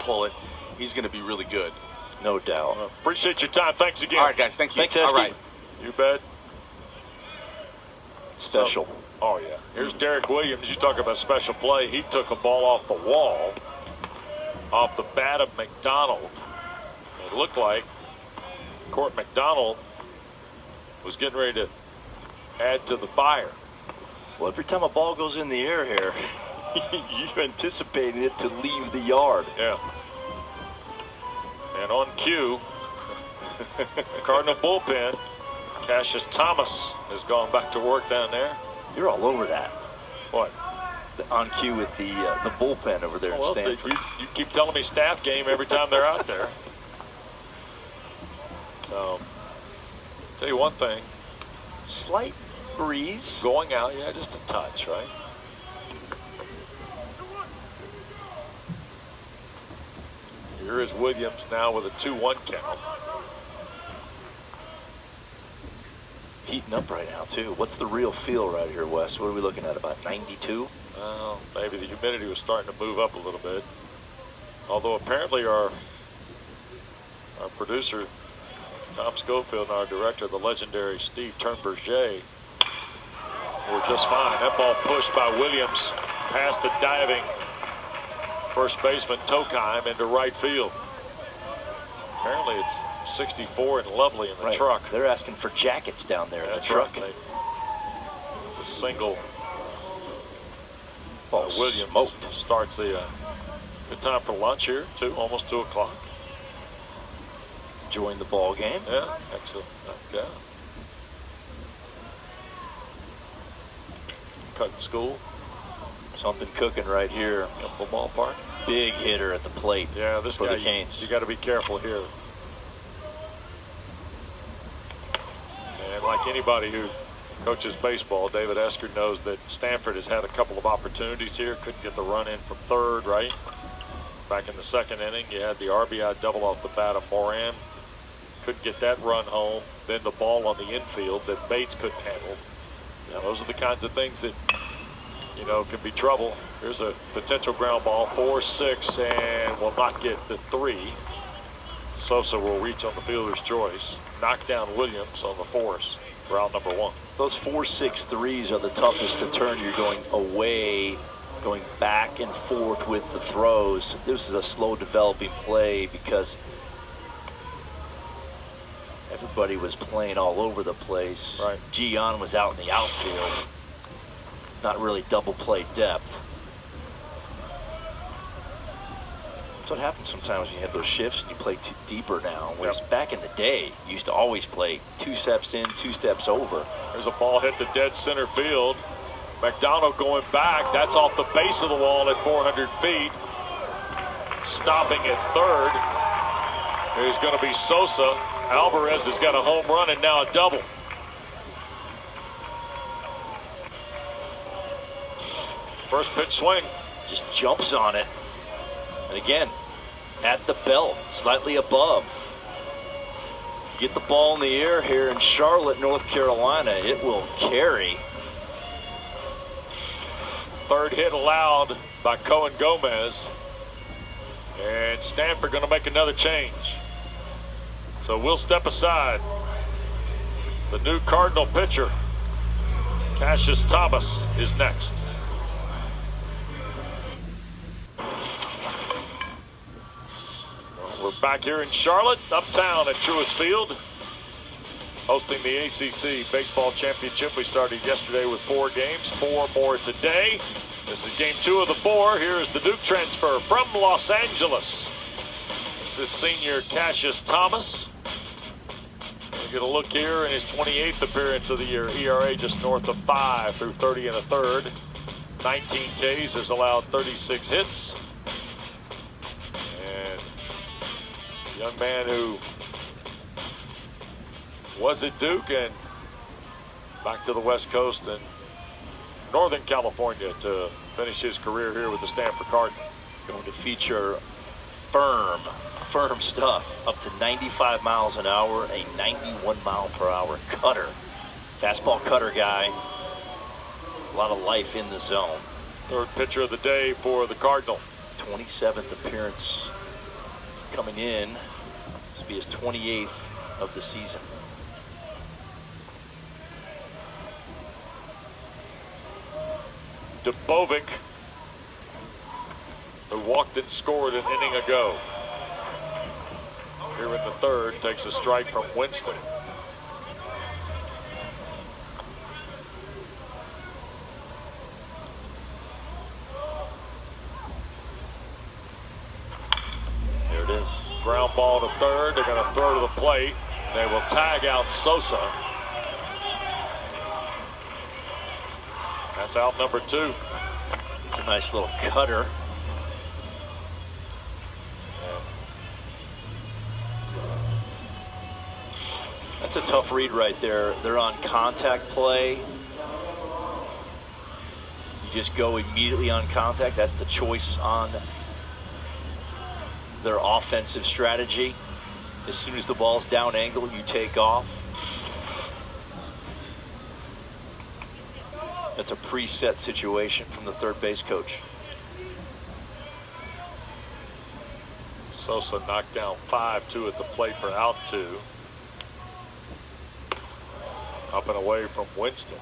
pull it, he's going to be really good. No doubt. Appreciate your time. Thanks again. All right, guys. Thank you. Thanks, All Esky. right. You bet. Special. Oh, yeah. Here's Derek Williams. You talk about special play. He took a ball off the wall, off the bat of McDonald. It looked like Court McDonald was getting ready to add to the fire. Well, every time a ball goes in the air here, you're anticipating it to leave the yard. Yeah. And on cue, Cardinal bullpen. Cassius Thomas has gone back to work down there. You're all over that. What? On cue with the bullpen over there in Stanford. You keep telling me staff game every time they're out there. So, tell you one thing. Slight breeze. Going out, yeah, just a touch, right? Here is Williams now with a 2-1 count. Heating up right now, too. What's the real feel right here, Wes? What are we looking at, about 92? Well, maybe the humidity was starting to move up a little bit. Although apparently our producer, Tom Schofield, and our director, the legendary Steve Turnberger, were just fine. That ball pushed by Williams past the diving first baseman Tokheim into right field. Apparently it's 64 and lovely in the truck. They're asking for jackets down there in the truck. Right. It's a single. Williams starts the good time for lunch here, too, almost 2 o'clock. Join the ball game. Yeah, excellent. Yeah. Cutting school. Something cooking right here. Up the ballpark. Big hitter at the plate. Yeah, this for guy, the Canes. You got to be careful here. And like anybody who coaches baseball, David Esker knows that Stanford has had a couple of opportunities here. Couldn't get the run in from third, right? Back in the second inning, you had the RBI double off the bat of Moran. Couldn't get that run home. Then the ball on the infield that Bates couldn't handle. Now, those are the kinds of things that, you know, can be trouble. Here's a potential ground ball, 4-6, and will not get the 3. Sosa will reach on the fielder's choice. Knock down Williams on the force for out number 1. Those 4-6 threes are the toughest to turn. You're going away, going back and forth with the throws. This is a slow developing play because everybody was playing all over the place. Right. Gian was out in the outfield. Not really double play depth. That's what happens sometimes when you have those shifts and you play deeper now. Whereas back in the day, you used to always play 2 steps in, 2 steps over. There's a ball hit the dead center field. McDonald going back. That's off the base of the wall at 400 feet. Stopping at third. There's going to be Sosa. Alvarez has got a home run and now a double. First pitch swing. Just jumps on it. And again, at the belt, slightly above. You get the ball in the air here in Charlotte, North Carolina, it will carry. Third hit allowed by Cohen Gomez. And Stanford going to make another change. So we'll step aside. The new Cardinal pitcher, Cassius Thomas, is next. We're back here in Charlotte, uptown at Truist Field, hosting the ACC Baseball Championship. We started yesterday with 4 games, 4 more today. This is game 2 of the 4. Here is the Duke transfer from Los Angeles. This is senior Cassius Thomas. We'll get a look here in his 28th appearance of the year. ERA just north of 5 through 30 1/3. 19 Ks, has allowed 36 hits. Young man who was at Duke and back to the West Coast and Northern California to finish his career here with the Stanford Cardinals. Going to feature firm stuff, up to 95 miles an hour, a 91 mile per hour cutter. Fastball cutter guy. A lot of life in the zone. Third pitcher of the day for the Cardinal. 27th appearance coming in. This will be his 28th of the season. Dubovic, who walked and scored an inning ago. Here in the third, takes a strike from Winston. There it is. Ground ball to third. They're going to throw to the plate. They will tag out Sosa. That's out number 2. It's a nice little cutter. That's a tough read right there. They're on contact play. You just go immediately on contact. That's the choice on their offensive strategy. As soon as the ball's down angle, you take off. That's a preset situation from the third base coach. Sosa knocked down 5-2 at the plate for out 2. Up and away from Winston.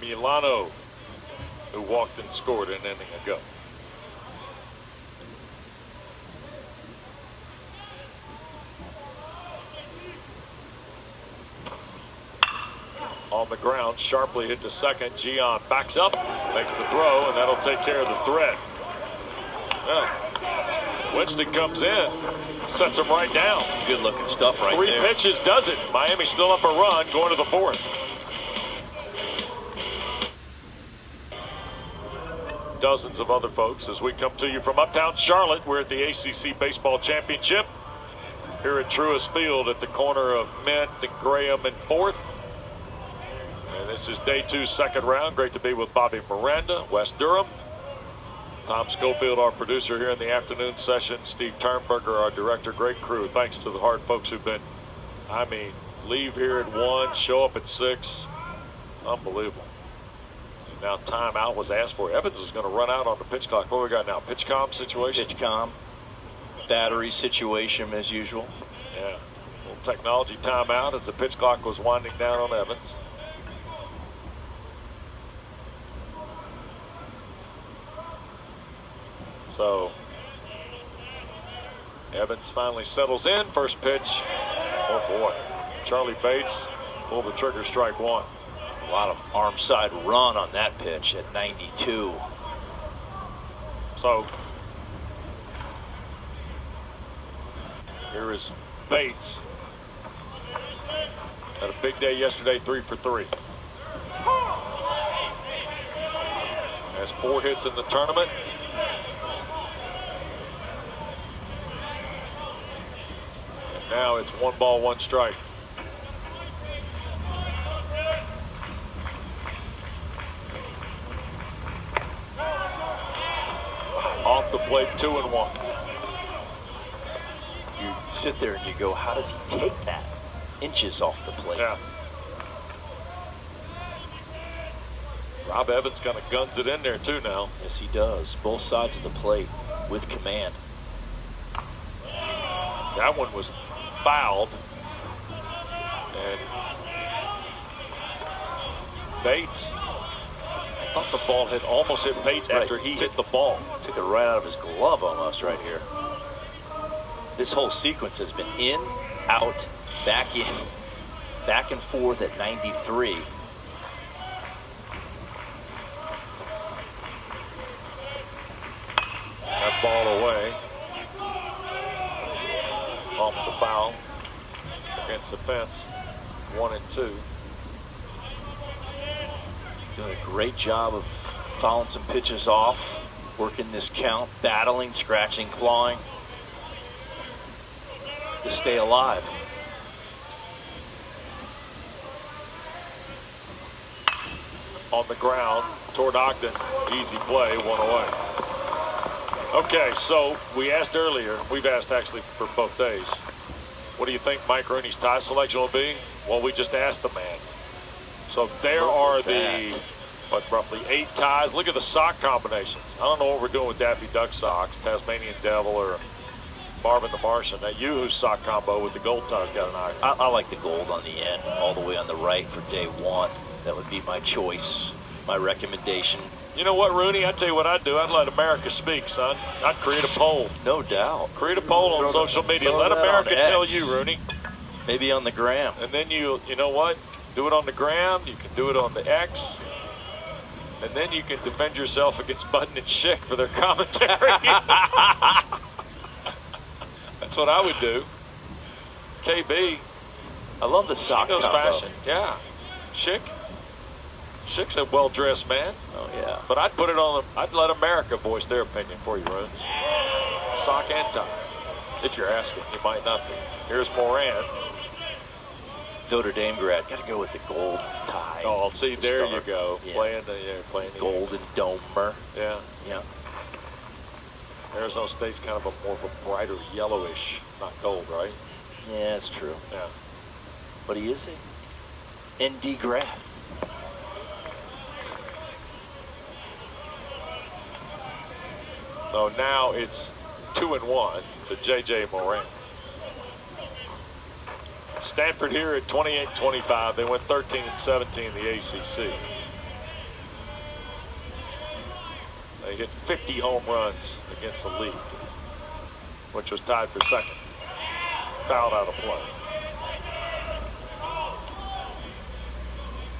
Milano, who walked and scored an inning ago. On the ground, sharply hit to second. Gian backs up, makes the throw, and that'll take care of the threat. Well, Winston comes in, sets him right down. Good looking stuff right 3 there. pitches does it. Miami still up a run going to the 4th. Dozens of other folks as we come to you from uptown Charlotte. We're at the ACC Baseball Championship here at Truist Field at the corner of Mint and Graham and 4th. And this is day 2, second round. Great to be with Bobby Miranda, Wes Durham, Tom Schofield, our producer here in the afternoon session, Steve Turnberger, our director. Great crew. Thanks to the hard folks who've been, I mean, leave here at 1, show up at 6. Unbelievable. And now timeout was asked for. Evans is going to run out on the pitch clock. What do we got now? Pitch comm situation? Pitch comm. Battery situation as usual. Yeah. A little technology timeout as the pitch clock was winding down on Evans. So Evans finally settles in. First pitch. Oh boy. Charlie Bates pulled the trigger, strike 1. A lot of arm side run on that pitch at 92. So here is Bates. Had a big day yesterday, 3 for 3. Has 4 hits in the tournament. Now it's 1 ball, 1 strike. Off the plate, 2-1. You sit there and you go, how does he take that? Inches off the plate. Yeah. Rob Evans kind of guns it in there too now. Yes, he does. Both sides of the plate with command. That one was fouled. And Bates, I thought the ball had almost hit Bates after he hit the ball. Took it right out of his glove almost right here. This whole sequence has been in, out, back in, back and forth at 93. That ball away. Off the foul against the fence. 1 and 2. Doing a great job of fouling some pitches off, working this count, battling, scratching, clawing to stay alive. On the ground toward Ogden. Easy play, 1 away. Okay, so we asked earlier, we've asked actually for both days, what do you think Mike Rooney's tie selection will be? Well, we just asked the man. So there are the, roughly 8 ties. Look at the sock combinations. I don't know what we're doing with Daffy Duck socks, Tasmanian Devil, or Marvin the Martian. That Yoo-Hoo sock combo with the gold tie's got an eye. I like the gold on the end, all the way on the right for day 1. That would be my choice, my recommendation. You know what, Rooney? I'd tell you what I'd do. I'd let America speak, son. I'd create a poll. No doubt. Create a poll on social media. Let America tell you, Rooney. Maybe on the gram. And then you know what? Do it on the gram. You can do it on the X. And then you can defend yourself against Button and Schick for their commentary. That's what I would do. KB, I love the sock She knows combo. fashion. Yeah. Chic. Chic's a well-dressed man. Oh, yeah. But I'd put it on I'd let America voice their opinion for you, Rhodes. Sock and tie. If you're asking, you might not be. Here's Moran. Notre Dame grad. Got to go with the gold tie. Oh, see, to there start. you go. Yeah. Playing the Golden domer. Yeah. Yeah. Arizona State's kind of more of a brighter yellowish, not gold, right? Yeah, that's true. Yeah. But he is a ND grad. So now it's 2-1 to J.J. Moran. Stanford here at 28-25. They went 13-17 in the ACC. They hit 50 home runs against the league, which was tied for second. Fouled out of play.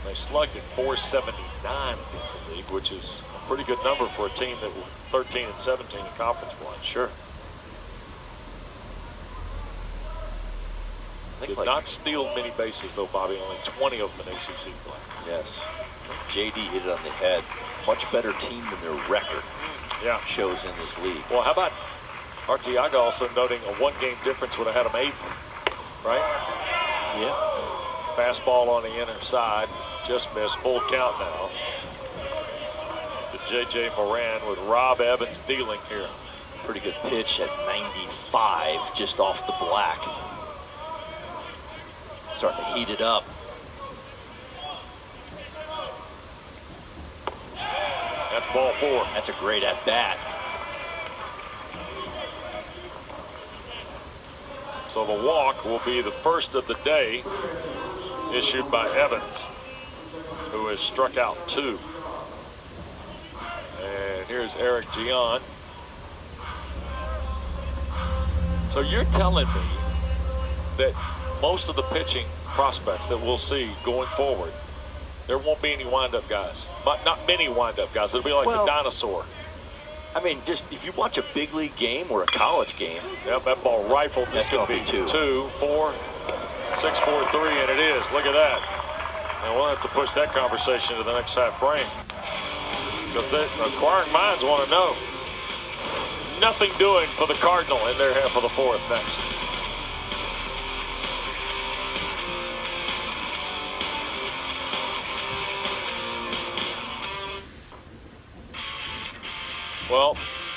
They slugged at .479 against the league, which is a pretty good number for a team that were 13-17 in conference play. Sure. Did not steal many bases, though, Bobby. Only 20 of them in ACC play. Yes. JD hit it on the head. Much better team than their record shows in this league. Well, how about Arteaga also noting a one-game difference would have had him eighth, right? Yeah. Fastball on the inner side. Just missed. Full count now. To J.J. Moran with Rob Evans dealing here. Pretty good pitch at 95, just off the black. Starting to heat it up. That's ball 4. That's a great at-bat. So the walk will be the first of the day, issued by Evans, who has struck out 2. And here's Eric Gian. So you're telling me that most of the pitching prospects that we'll see going forward, there won't be any wind-up guys. But not many wind-up guys. It'll be like the dinosaur. I mean, just if you watch a big league game or a college game. Yep, that ball rifled. This could be 2, 4, 6, 4, 3, and it is. Look at that. And we'll have to push that conversation to the next half frame. Because the inquiring minds want to know. Nothing doing for the Cardinal in their half of the 4th next. Well,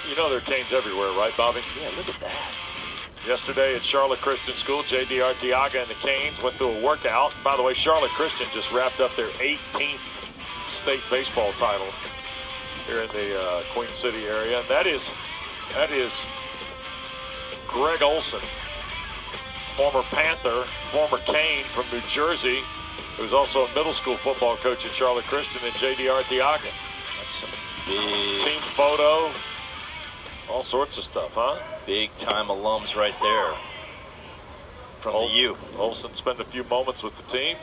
you know there are Canes everywhere, right, Bobby? Yeah, look at that. Yesterday at Charlotte Christian School, J.D. Arteaga and the Canes went through a workout. By the way, Charlotte Christian just wrapped up their 18th state baseball title here in the Queen City area. And that is Greg Olson, former Panther, former Cane from New Jersey, who's also a middle school football coach at Charlotte Christian, and J.D. Arteaga. That's some big Team photo, all sorts of stuff, huh? big-time alums right there from the U. Olsen spent a few moments with the team.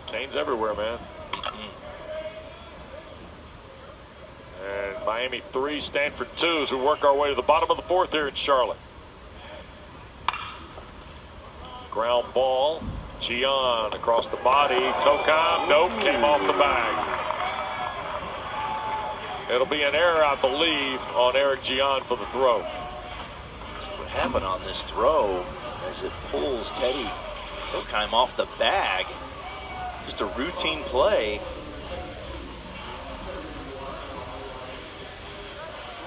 Canes everywhere, man. And Miami 3, Stanford 2 as we work our way to the bottom of the 4th here in Charlotte. Ground ball. Gian across the body. Tocom, nope, came off the bag. It'll be an error, I believe, on Eric Gian for the throw. See what happened on this throw as it pulls Teddy Tocom off the bag. Just a routine play.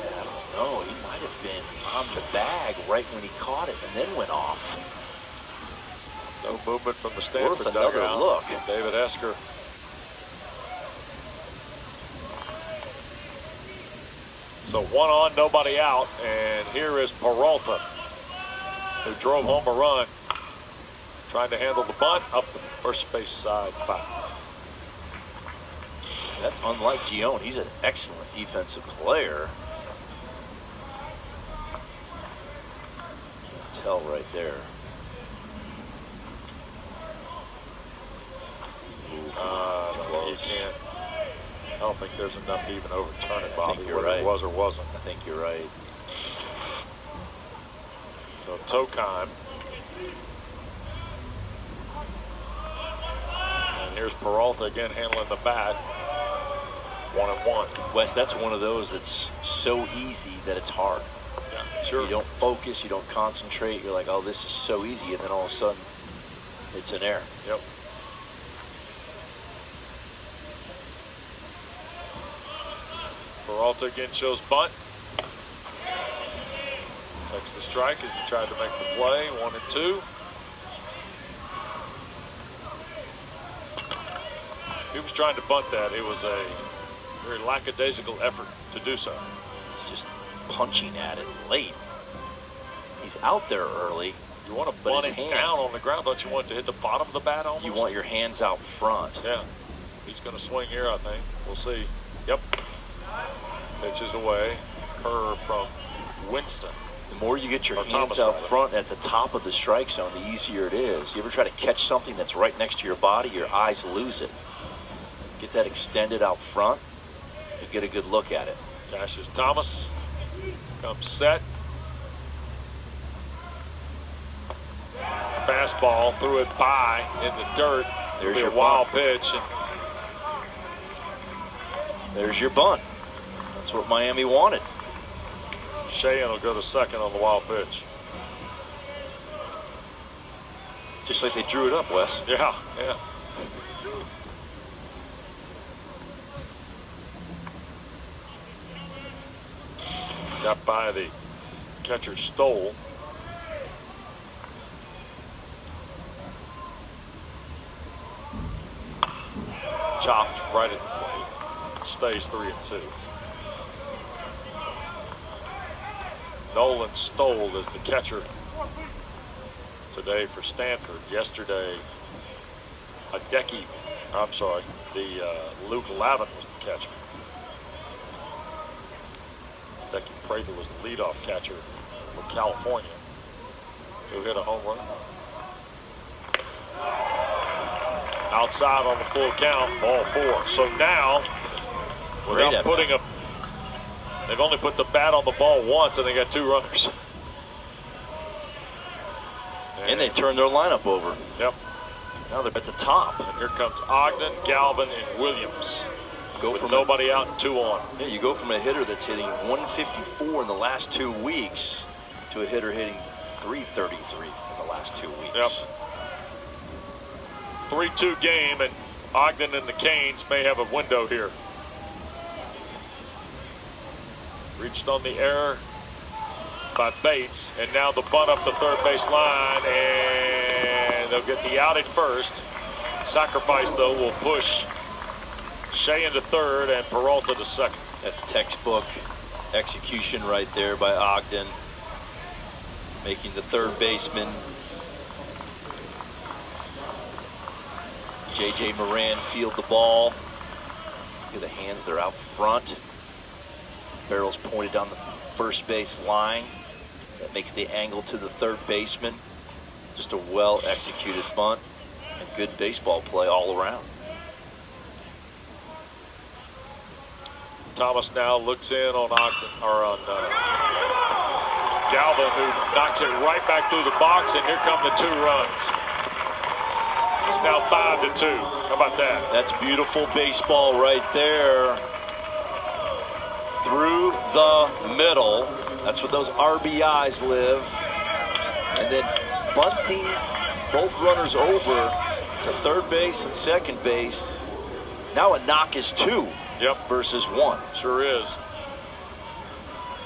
I don't know. He might have been on the bag right when he caught it and then went off. No movement from the Stanford Worth another dugout. look. David Esker. So 1 on, nobody out, and here is Peralta, who drove home a run, trying to handle the bunt up the first base side foul. That's unlike Gion. He's an excellent defensive player. Can't tell right there. It's close. You can't. I don't think there's enough to even overturn it, Bobby. you're Whether right. it was or wasn't. I think you're right. So Tocom And here's Peralta again handling the bat. 1-1. Wes, that's one of those that's so easy that it's hard. Yeah, sure. You don't focus, you don't concentrate. You're like, oh, this is so easy, and then all of a sudden, it's an error. Yep. Peralta again shows bunt. Takes the strike as he tried to make the play. 1-2. He was trying to bunt that. It was a very lackadaisical effort to do so. He's just punching at it late. He's out there early. You want to bunt it down on the ground, don't you want it to hit the bottom of the bat almost? You want your hands out front. Yeah. He's going to swing here, I think. We'll see. Yep. Pitches away. Curve from Winston. The more you get your hands out front at the top of the strike zone, the easier it is. You ever try to catch something that's right next to your body, your eyes lose it. Get that extended out front, you get a good look at it. Cassius Thomas comes set. Fastball, threw it by in the dirt. There's your wild pitch. And there's your bunt. That's what Miami wanted. Sheehan will go to second on the wild pitch. Just like they drew it up, Wes. Yeah, yeah. Got by the catcher Stoll. Chopped right at the plate. Stays 3-2. Nolan Stoll is the catcher today for Stanford. Yesterday, Luke Lavin was the catcher. Hideki Prather was the leadoff catcher from California, who hit a home run. Outside on the full count, ball 4. So now, without putting a, they've only put the bat on the ball once, and they got 2 runners. And they turned their lineup over. Yep. Now they're at the top. And here comes Ogden, Galvin, and Williams. Go from nobody out and 2 on. Yeah, you go from a hitter that's hitting 154 in the last 2 weeks to a hitter hitting 333 in the last 2 weeks. Yep. 3-2 game, and Ogden and the Canes may have a window here. Reached on the error by Bates, and now the bunt up the third base line, and they'll get the out at first. Sacrifice, though, will push Shea into third and Peralta to second. That's textbook execution right there by Ogden, making the third baseman J.J. Moran field the ball. Look at the hands, they're out front. Barrel's pointed down the first base line. That makes the angle to the third baseman. Just a well-executed bunt and good baseball play all around. Thomas now looks in on Ogden, or on Galvin, who knocks it right back through the box, and here come the 2 runs. It's now 5-2. How about that? That's beautiful baseball right there. Through the middle. That's where those RBIs live. And then bunting both runners over to third base and second base. Now a knock is 2 versus 1. Sure is.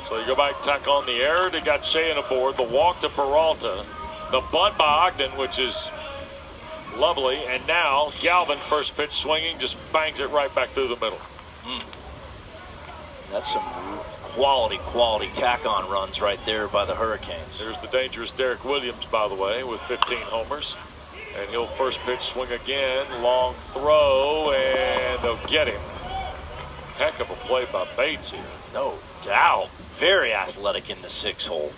So you go back, tack on the error. They got Sheehan aboard. The walk to Peralta. The bunt by Ogden, which is lovely. And now Galvin, first pitch swinging, just bangs it right back through the middle. That's some quality tack-on runs right there by the Hurricanes. There's the dangerous Derek Williams, by the way, with 15 homers. And he'll first pitch swing again. Long throw, and they'll get him. Heck of a play by Bates here. No doubt. Very athletic in the 6-hole.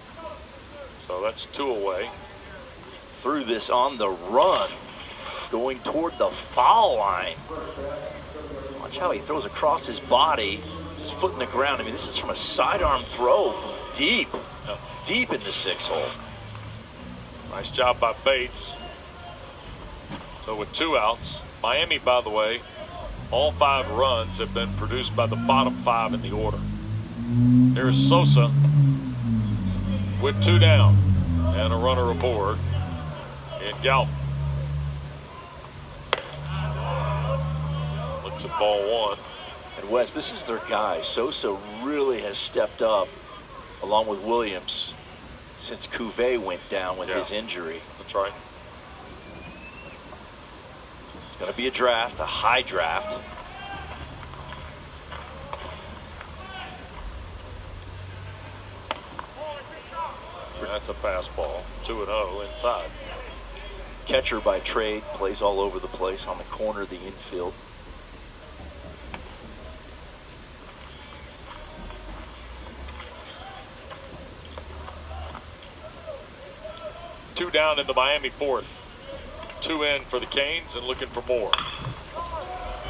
So that's 2 away. Threw this on the run, going toward the foul line. Watch how he throws across his body. His foot in the ground. I mean, this is from a sidearm throw from deep in the 6-hole. Nice job by Bates. So with 2 outs, Miami, by the way, all 5 runs have been produced by the bottom 5 in the order. Here's Sosa with 2 down and a runner aboard in Galvin. Looks at ball 1. And Wes, this is their guy. Sosa really has stepped up along with Williams since Cuvée went down with his injury. That's right. It's going to be a draft, a high draft. That's a fastball. 2-0 inside. Catcher by trade, plays all over the place on the corner of the infield. Two down in the Miami 4th. 2 in for the Canes and looking for more.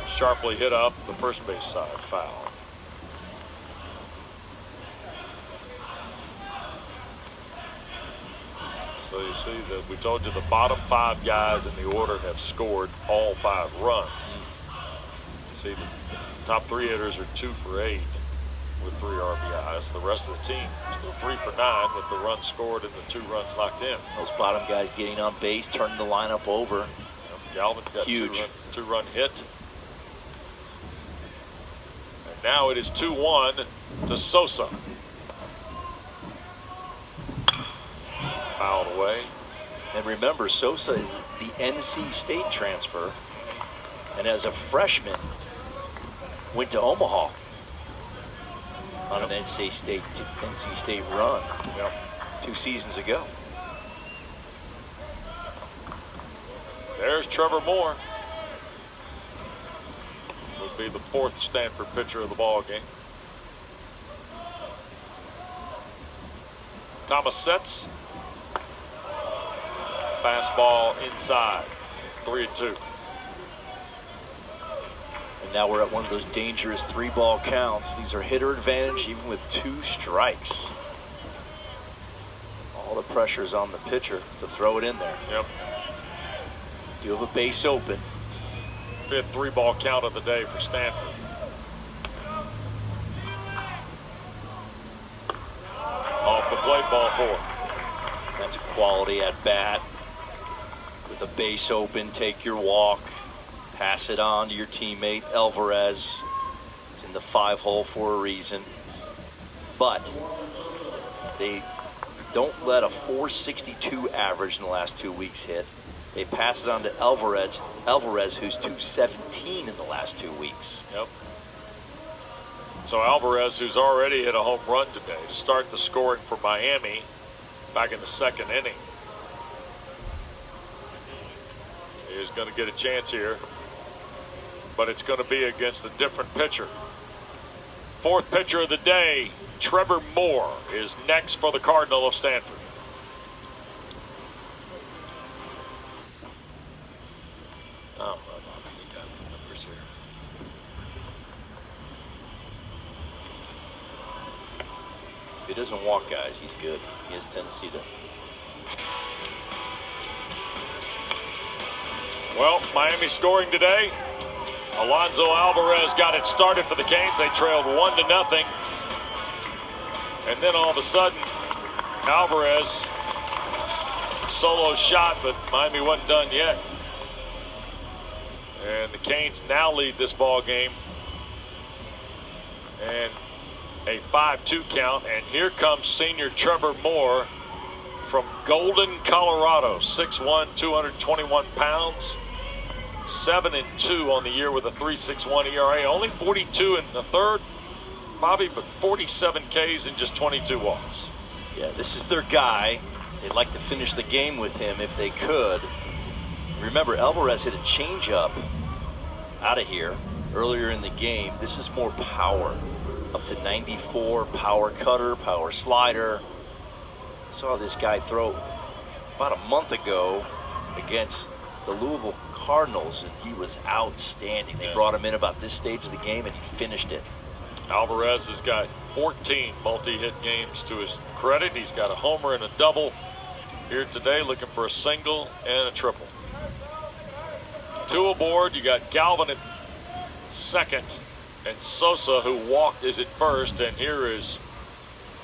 Sharply hit up the first base side, foul. So you see that we told you the bottom 5 guys in the order have scored all 5 runs. You see the top 3 hitters are 2 for 8 with 3 RBIs. The rest of the team still 3 for 9 with the runs scored and the 2 runs locked in. Those bottom guys getting on base, turning the lineup over. Galvin's got Huge. 2-run hit. And now it is 2-1 to Sosa. Fouled away. And remember, Sosa is the NC State transfer, and as a freshman went to Omaha on an NC State run 2 seasons ago. There's Trevor Moore. Would be the 4th Stanford pitcher of the ball game. Thomas sets. Fastball inside. 3-2. And now we're at one of those dangerous 3-ball counts. These are hitter advantage even with 2 strikes. All the pressure's on the pitcher to throw it in there. Yep. Do have a base open. 5th 3-ball count of the day for Stanford. Off the plate, ball 4. That's a quality at bat. With a base open, take your walk, pass it on to your teammate Alvarez. It's in the 5-hole for a reason. But they don't let a .462 average in the last 2 weeks hit. They pass it on to Alvarez, who's .217 in the last 2 weeks. Yep. So Alvarez, who's already hit a home run today, to start the scoring for Miami back in the 2nd inning. He's going to get a chance here, but it's going to be against a different pitcher. 4th pitcher of the day, Trevor Moore, is next for the Cardinal of Stanford. Oh, we got the numbers here. If he doesn't walk guys, he's good. He has a tendency to. Well, Miami scoring today. Alonso Alvarez got it started for the Canes. They trailed 1-0. And then all of a sudden, Alvarez solo shot, but Miami wasn't done yet. And the Canes now lead this ball game. And a 5-2 count. And here comes senior Trevor Moore from Golden, Colorado. 6'1", 221 pounds. 7-2 on the year with a 3.61 ERA. Only 42 in the 3rd, Bobby, but 47 Ks and just 22 walks. Yeah, this is their guy. They'd like to finish the game with him if they could. Remember, Alvarez hit a changeup out of here earlier in the game. This is more power. Up to 94, power cutter, power slider. Saw this guy throw about a month ago against the Louisville Cardinals, and he was outstanding. They brought him in about this stage of the game, and he finished it. Alvarez has got 14 multi-hit games to his credit. He's got a homer and a double here today, looking for a single and a triple. 2 aboard. You got Galvin at second, and Sosa, who walked, is at first. And here is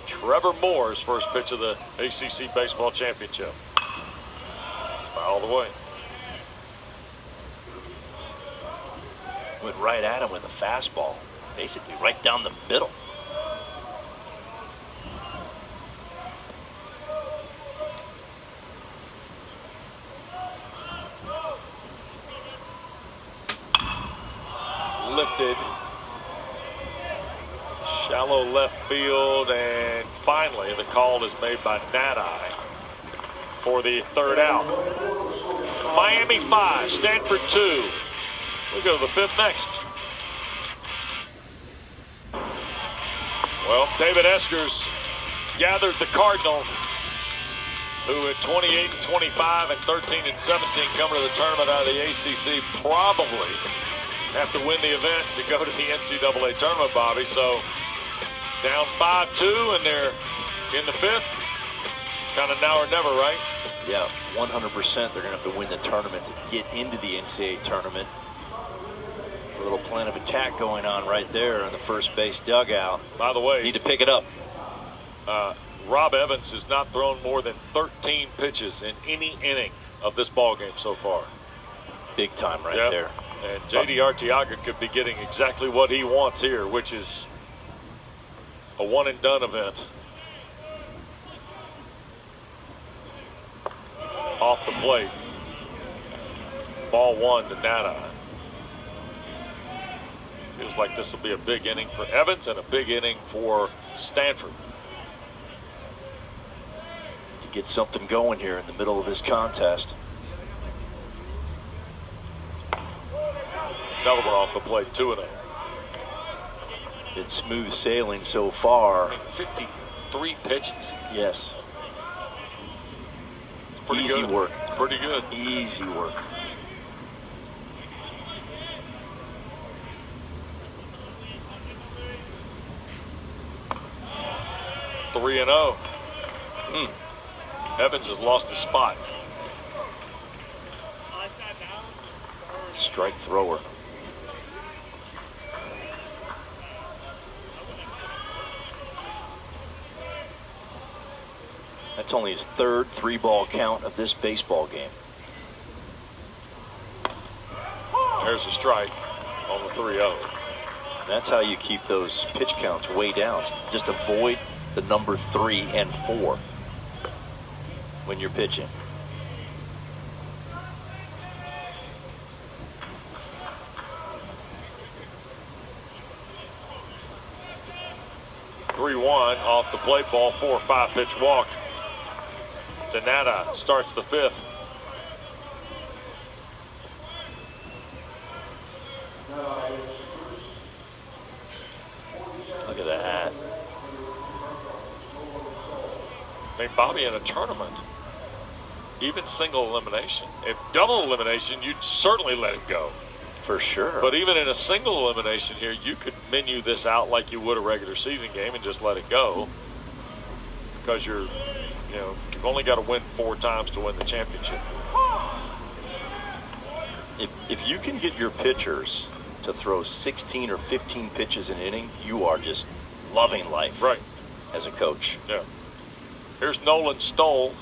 Trevor Moore's first pitch of the ACC Baseball Championship. It's foul the way. Went right at him with a fastball, basically right down the middle. Lifted, shallow left field, and finally the call is made by Nadi for the 3rd out. Miami 5, Stanford 2. We'll go to the 5th next. Well, David Eskers gathered the Cardinal, who at 28 and 25 and 13 and 17 coming to the tournament out of the ACC, probably have to win the event to go to the NCAA tournament, Bobby. So down 5-2, and they're in the 5th. Kind of now or never, right? Yeah, 100%. They're going to have to win the tournament to get into the NCAA tournament. A little plan of attack going on right there in the first base dugout. By the way, need to pick it up. Rob Evans has not thrown more than 13 pitches in any inning of this ball game so far. Big time right there. And J.D. Arteaga could be getting exactly what he wants here, which is a one-and-done event. Off the plate. Ball 1 to Nada. Feels like this will be a big inning for Evans and a big inning for Stanford. To get something going here in the middle of this contest. Another one off the plate, 2-0. It's smooth sailing so far. 53 pitches. Yes. It's pretty Easy good. work. It's pretty good. Easy work. Three and 0. Evans has lost his spot. Strike thrower. That's only his 3rd 3-ball count of this baseball game. There's a strike on the 3-0. That's how you keep those pitch counts way down. Just avoid the number 3 and 4 when you're pitching. (3-1) off the plate, ball 4, 5-pitch walk. Donata starts the 5th. Look at that. I mean, Bobby, in a tournament, even single elimination, if double elimination, you'd certainly let it go. For sure. But even in a single elimination here, you could menu this out like you would a regular season game and just let it go, because you've only got to win 4 times to win the championship. If you can get your pitchers to throw 16 or 15 pitches an inning, you are just loving life, right, as a coach. Yeah. Here's Nolan Stoll.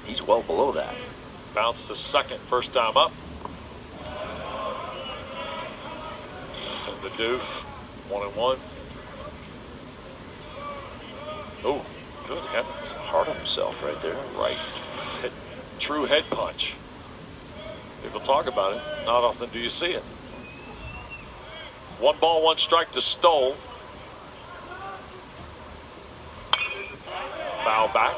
He's well below that. Bounced to second, first time up. That's what to do. 1-1. Oh, good heavens. Hard on himself right there. Right. True head punch. People talk about it. Not often do you see it. 1 ball, 1 strike to Stoll. Foul back.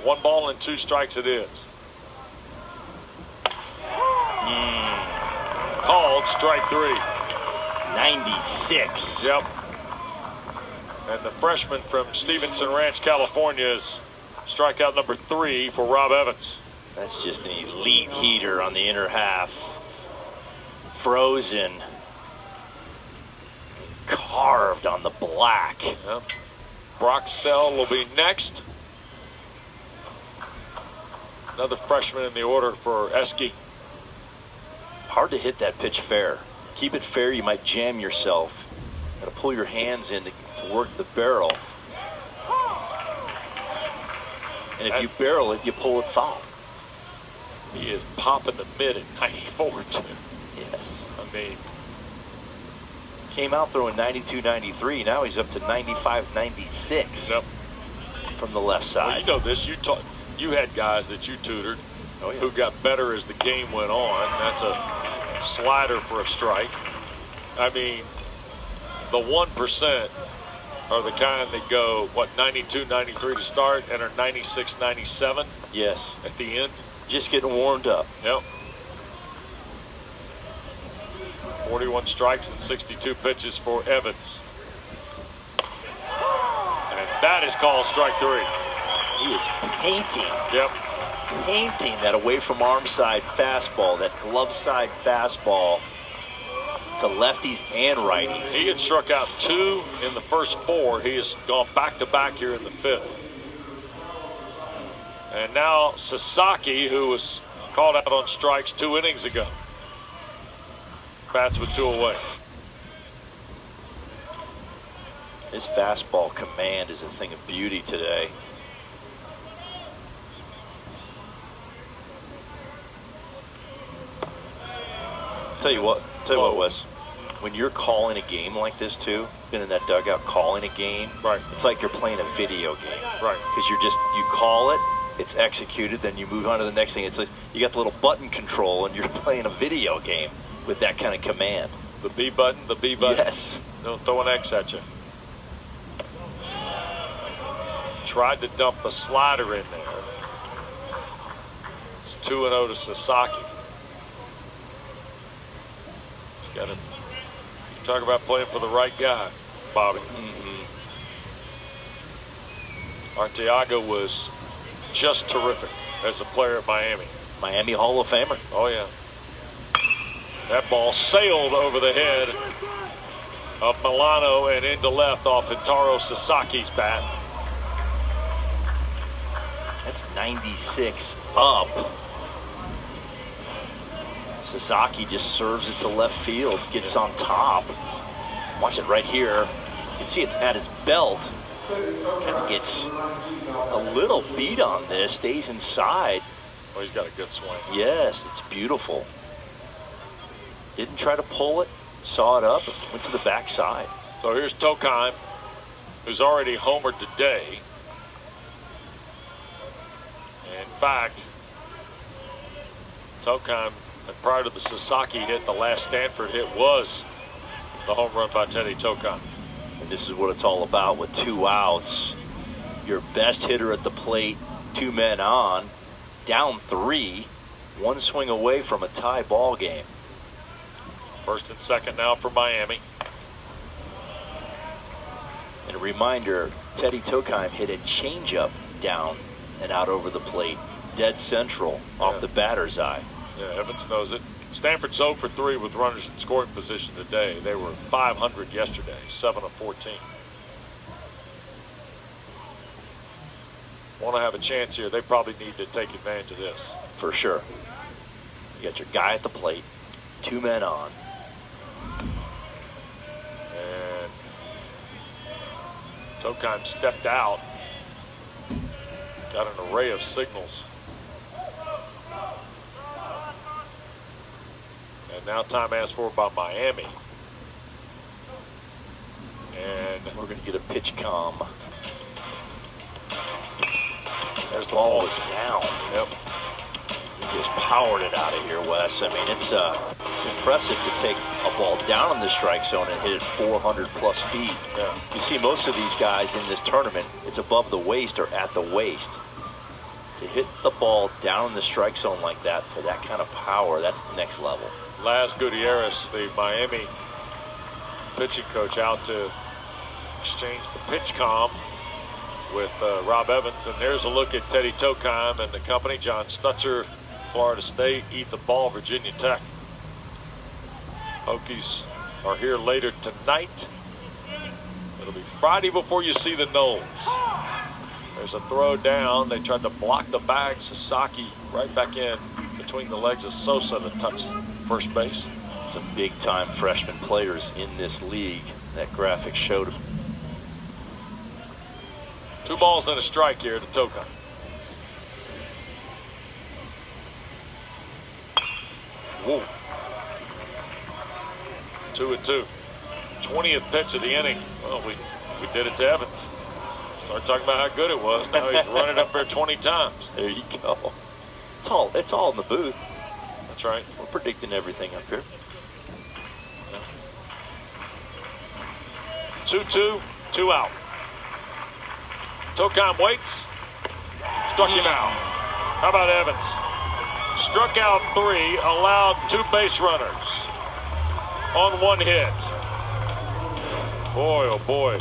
One ball and 2 strikes it is. Called strike 3. 96. Yep. And the freshman from Stevenson Ranch, California, is strikeout number 3 for Rob Evans. That's just an elite heater on the inner half. Frozen. Carved on the black. Yep. Brock Sell will be next. Another freshman in the order for Eske. Hard to hit that pitch fair. Keep it fair, you might jam yourself. Got to pull your hands in to work the barrel. And if you barrel it, you pull it foul. He is popping the mid at 94 too. Yes. I mean, came out throwing 92, 93. Now he's up to 95, 96 yep. from the left side. Well, you know this. You had guys that you tutored who got better as the game went on. That's a slider for a strike. I mean, the 1% are the kind that go, 92, 93 to start and are 96, 97 yes. at the end. Just getting warmed up. Yep. 41 strikes and 62 pitches for Evans. And that is called strike 3. He is painting. Yep. Painting that away from arm side fastball, that glove side fastball to lefties and righties. He had struck out 2 in the first 4. He has gone back-to-back here in the 5th. And now Sasaki, who was called out on strikes 2 innings ago, bats with 2 away. His fastball command is a thing of beauty today. Tell you what, Wes. When you're calling a game like this too, been in that dugout calling a game, right? It's like you're playing a video game, right? Because you call it, it's executed, then you move on to the next thing. It's like you got the little button control, and you're playing a video game with that kind of command. The B button, the B button. Yes. Don't throw an X at you. Tried to dump the slider in there. It's 2-0 to Sasaki. He's got to talk about playing for the right guy, Bobby. Arteaga was just terrific as a player at Miami. Miami Hall of Famer. Oh, yeah. That ball sailed over the head of Milano and into left off Hintaro Sasaki's bat. That's 96 up. Sasaki just serves it to left field, gets on top. Watch it right here. You can see it's at his belt. Kind of gets a little beat on this, stays inside. Oh, he's got a good swing. Yes, it's beautiful. Didn't try to pull it, saw it up, went to the backside. So here's Tokheim, who's already homered today. In fact, Tokheim, prior to the Sasaki hit, the last Stanford hit was the home run by Teddy Tokheim. And this is what it's all about with 2 outs. Your best hitter at the plate, 2 men on, down 3, 1 swing away from a tie ball game. First and second now for Miami. And a reminder, Teddy Tokheim hit a changeup down and out over the plate, dead central, off the batter's eye. Yeah, Evans knows it. Stanford's 0 for 3 with runners in scoring position today. They were 500 yesterday, 7 of 14. Want to have a chance here, they probably need to take advantage of this. For sure. You got your guy at the plate, 2 men on. And Tokheim stepped out. Got an array of signals. And now time asked for by Miami. And we're going to get a pitch calm. There's the ball ball. Was down. Yep. He just powered it out of here, Wes. I mean, it's impressive to take a ball down in the strike zone and hit it 400 plus feet. Yeah. You see most of these guys in this tournament, it's above the waist or at the waist. To hit the ball down in the strike zone like that for that kind of power, that's the next level. Laz Gutierrez, the Miami pitching coach, out to exchange the pitch comm with Rob Evans. And there's a look at Teddy Tokheim and the company. John Stutzer, Florida State. Ethan Ball, Virginia Tech. Hokies are here later tonight. It'll be Friday before you see the Noles. There's a throw down. They tried to block the bag. Sasaki right back in between the legs of Sosa to touch first base. Some big-time freshman players in this league. That graphic showed them. 2 balls and a strike here to Tokheim. Whoa. 2-2. 20th pitch of the inning. Well, we did it to Evans. Start talking about how good it was. Now he's running up there 20 times. There you go. It's all in the booth. That's right. We're predicting everything up here. 2-2, 2 out. Tokheim waits. Struck him out. How about Evans? Struck out 3, allowed 2 base runners on 1 hit. Boy, oh boy.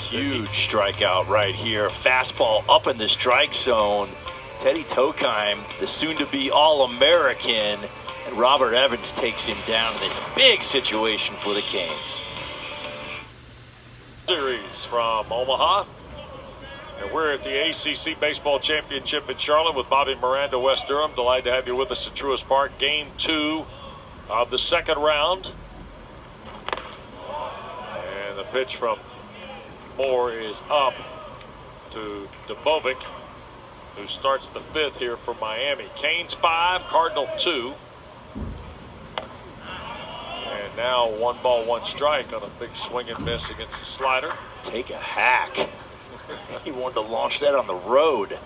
Huge strikeout right here. Fastball up in the strike zone. Teddy Tokheim, the soon-to-be All-American, and Robert Evans takes him down in a big situation for the Canes. Series from Omaha. And we're at the ACC Baseball Championship in Charlotte with Bobby Miranda, West Durham. Delighted to have you with us at Truist Park. Game 2 of the second round. And the pitch from Moore is up to Dubovic, who starts the 5th here for Miami. Canes 5, Cardinal 2. And now 1 ball, 1 strike on a big swing and miss against the slider. Take a hack. He wanted to launch that on the road.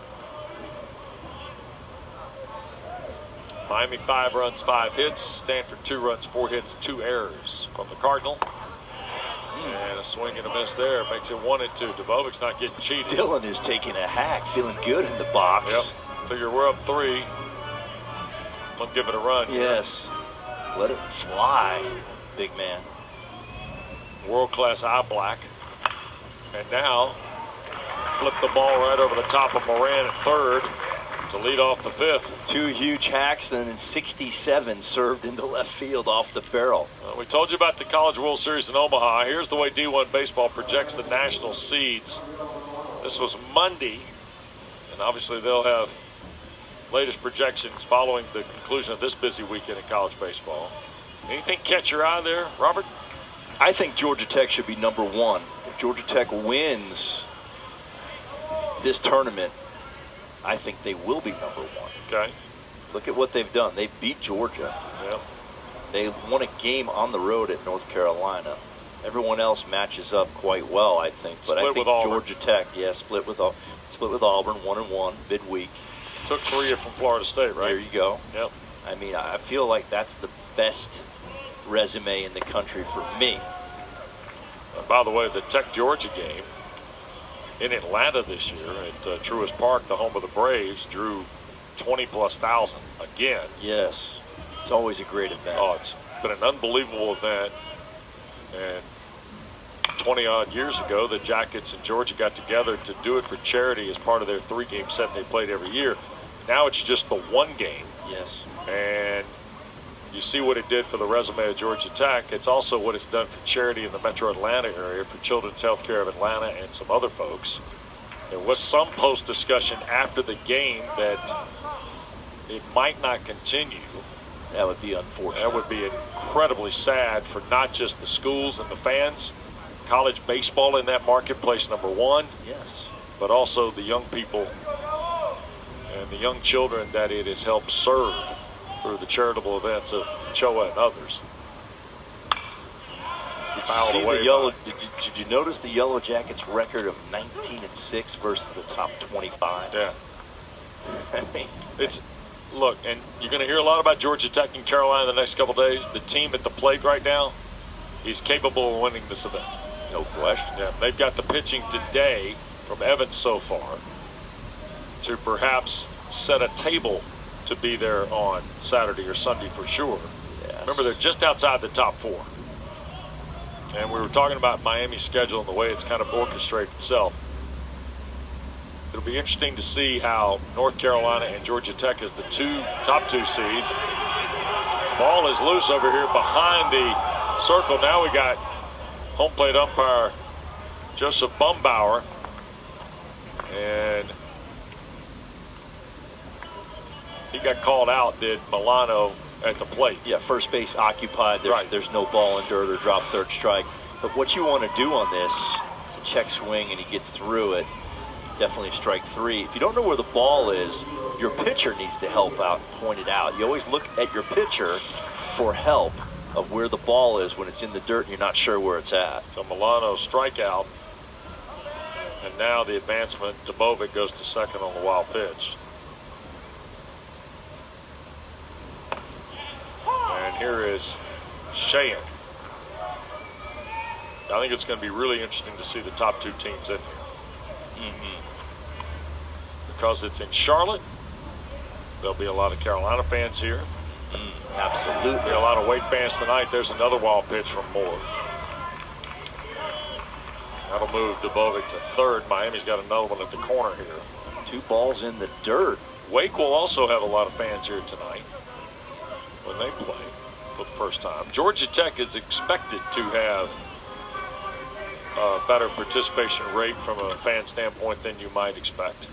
Miami 5 runs, 5 hits. Stanford 2 runs, 4 hits, 2 errors from the Cardinal. And a swing and a miss there makes it 1-2. Dubovic's not getting cheated. Dylan is taking a hack, feeling good in the box. Yep. Figure we're up 3. We'll give it a run. Yes. Let it fly, big man. World-class eye black. And now, flip the ball right over the top of Moran at 3rd to lead off the 5th. 2 huge hacks, then in 67 served into left field off the barrel. We told you about the College World Series in Omaha. Here's the way D1 Baseball projects the national seeds. This was Monday, and obviously they'll have latest projections following the conclusion of this busy weekend in college baseball. Anything catch your eye there, Robert? I think Georgia Tech should be number 1. If Georgia Tech wins this tournament, I think they will be number 1. Okay. Look at what they've done. They beat Georgia. Yep. They won a game on the road at North Carolina. Everyone else matches up quite well, I think. But I think Georgia Tech, split with Auburn, 1-1 midweek. Took 3 from Florida State, right? There you go. Yep. I mean, I feel like that's the best resume in the country for me. By the way, the Tech-Georgia game in Atlanta this year at Truist Park, the home of the Braves, drew 20+ thousand again. Yes. It's always a great event. Oh, it's been an unbelievable event. And 20-odd years ago, the Jackets and Georgia got together to do it for charity as part of their 3-game set they played every year. Now it's just the 1 game. Yes. And you see what it did for the resume of Georgia Tech. It's also what it's done for charity in the metro Atlanta area for Children's Healthcare of Atlanta and some other folks. There was some post-discussion after the game that it might not continue. That would be unfortunate. That would be incredibly sad for not just the schools and the fans, college baseball in that marketplace, number 1. Yes. But also the young people and the young children that it has helped serve through the charitable events of CHOA and others. Did you notice the Yellow Jackets record of 19-6 versus the top 25? Yeah. I mean, look, and you're going to hear a lot about Georgia Tech and Carolina the next couple days. The team at the plate right now is capable of winning this event. No question. Yeah, they've got the pitching today from Evans so far to perhaps set a table to be there on Saturday or Sunday for sure. Yes. Remember, they're just outside the top 4. And we were talking about Miami's schedule and the way it's kind of orchestrated itself. It'll be interesting to see how North Carolina and Georgia Tech as the top two seeds. Ball is loose over here behind the circle. Now we got home plate umpire Joseph Bumbauer. And he got called out, did Milano, at the plate. Yeah, first base occupied. Right. There's no ball in dirt or drop third strike. But what you want to do on this, to check swing and he gets through it, definitely a strike three. If you don't know where the ball is, your pitcher needs to help out and point it out. You always look at your pitcher for help of where the ball is when it's in the dirt and you're not sure where it's at. So Milano strikeout. And now the advancement, Dubovic goes to second on the wild pitch. And here is Sheehan. I think it's going to be really interesting to see the top two teams in here. Because it's in Charlotte, there'll be a lot of Carolina fans here. Absolutely. There'll be a lot of Wake fans tonight. There's another wild pitch from Moore. That'll move Dubovic to third. Miami's got another one at the corner here. 2 balls in the dirt. Wake will also have a lot of fans here tonight when they play for the first time. Georgia Tech is expected to have a better participation rate from a fan standpoint than you might expect.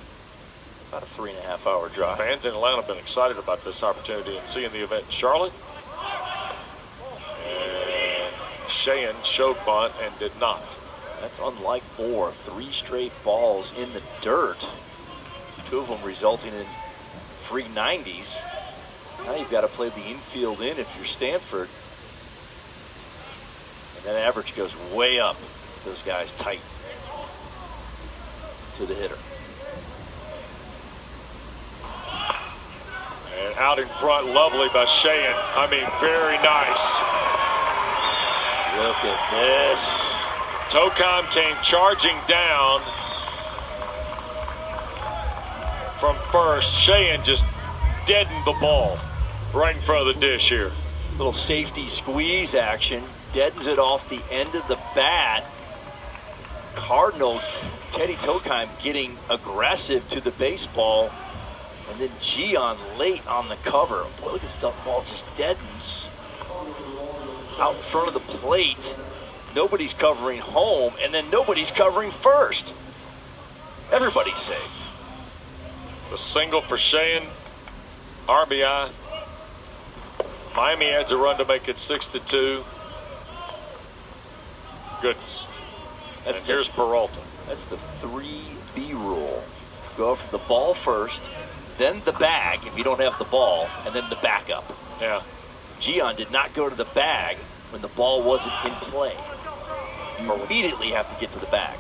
About a 3.5-hour drive. Fans in Atlanta have been excited about this opportunity and seeing the event in Charlotte. And Sheehan showed bunt and did not. That's unlike Moore. 3 straight balls in the dirt. 2 of them resulting in free 90s. Now you've got to play the infield in if you're Stanford. And that average goes way up. Those guys tight to the hitter. And out in front, lovely by Sheehan. I mean, very nice. Look at this. Tokam came charging down from first. Sheehan just deadened the ball right in front of the dish here. Little safety squeeze action. Deadens it off the end of the bat. Cardinal, Teddy Tokheim getting aggressive to the baseball. And then Gian late on the cover. Boy, look at this ball just deadens. Out in front of the plate. Nobody's covering home, and then nobody's covering first. Everybody's safe. It's a single for Sheehan. RBI. Miami adds a run to make it 6-2. Goodness. And here's Peralta. That's the 3B rule. Go for the ball first, then the bag if you don't have the ball, and then the backup. Yeah. Gian did not go to the bag when the ball wasn't in play. You immediately have to get to the bag.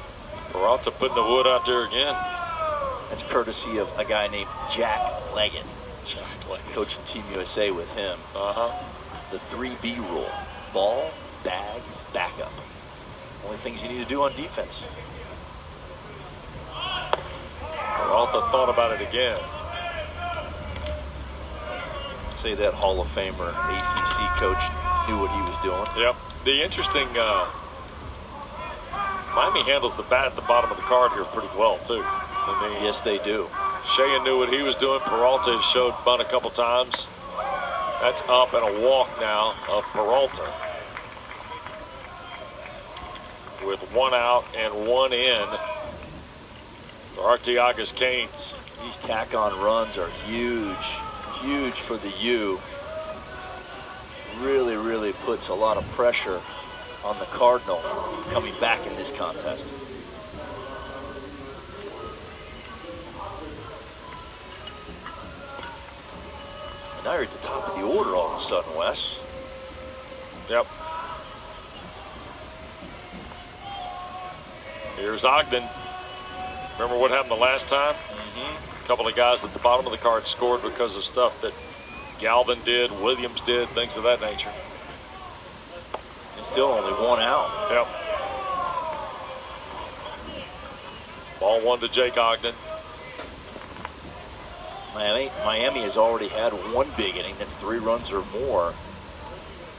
Peralta putting the wood out there again. That's courtesy of a guy named Jack Leggett. Jack Leggett. Coaching Team USA with him. The 3B rule. Ball, bag, backup. Only things you need to do on defense. Peralta thought about it again. I'd say that Hall of Famer ACC coach knew what he was doing. Yep. The interesting, Miami handles the bat at the bottom of the card here pretty well, too. I mean, yes, they do. Sheehan knew what he was doing. Peralta has showed bunt a couple times. That's up and a walk now of Peralta. With 1 out and 1 in for Artiagas Canes. These tack-on runs are huge, huge for the U. Really, really puts a lot of pressure on the Cardinal coming back in this contest. And now you're at the top of the order all of a sudden, Wes. Yep. Here's Ogden. Remember what happened the last time? A couple of guys at the bottom of the card scored because of stuff that Galvin did, Williams did, things of that nature. And still only 1 out. Yep. Ball 1 to Jake Ogden. Miami has already had 1 big inning. That's 3 runs or more.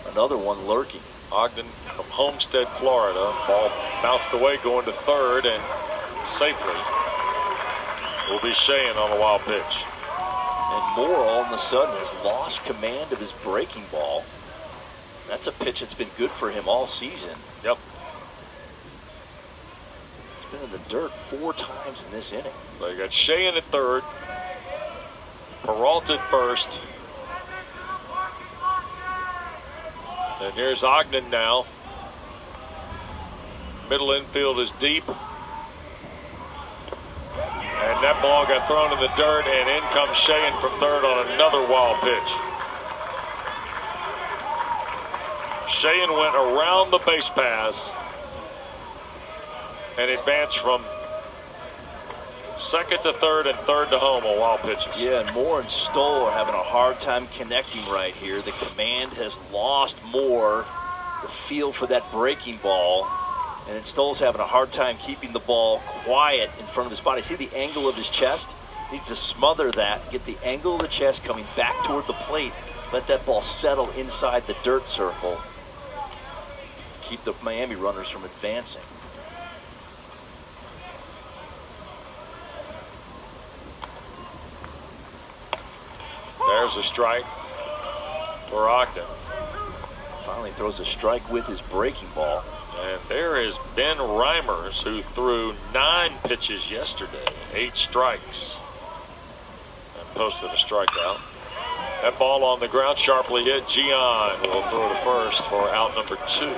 Another one lurking. Ogden from Homestead, Florida. Ball bounced away going to third, and safely will be Sheehan on the wild pitch. And Moore all of a sudden has lost command of his breaking ball. That's a pitch that's been good for him all season. Yep. He's been in the dirt 4 times in this inning. So you got Sheehan at third, Peralta at first. And here's Ogden now. Middle infield is deep. And that ball got thrown in the dirt, and in comes Sheehan from third on another wild pitch. Sheehan went around the base pass and advanced from second to third and third to home on wild pitches. Yeah, and Moore and Stoll are having a hard time connecting right here. The command has lost Moore the feel for that breaking ball. And then Stoll's having a hard time keeping the ball quiet in front of his body. See the angle of his chest? Needs to smother that, get the angle of the chest coming back toward the plate. Let that ball settle inside the dirt circle. Keep the Miami runners from advancing. There's a strike for Ogden. Finally throws a strike with his breaking ball. And there is Ben Reimers, who threw 9 pitches yesterday, 8 strikes, and posted a strikeout. That ball on the ground, sharply hit. Gian will throw to first for out number 2.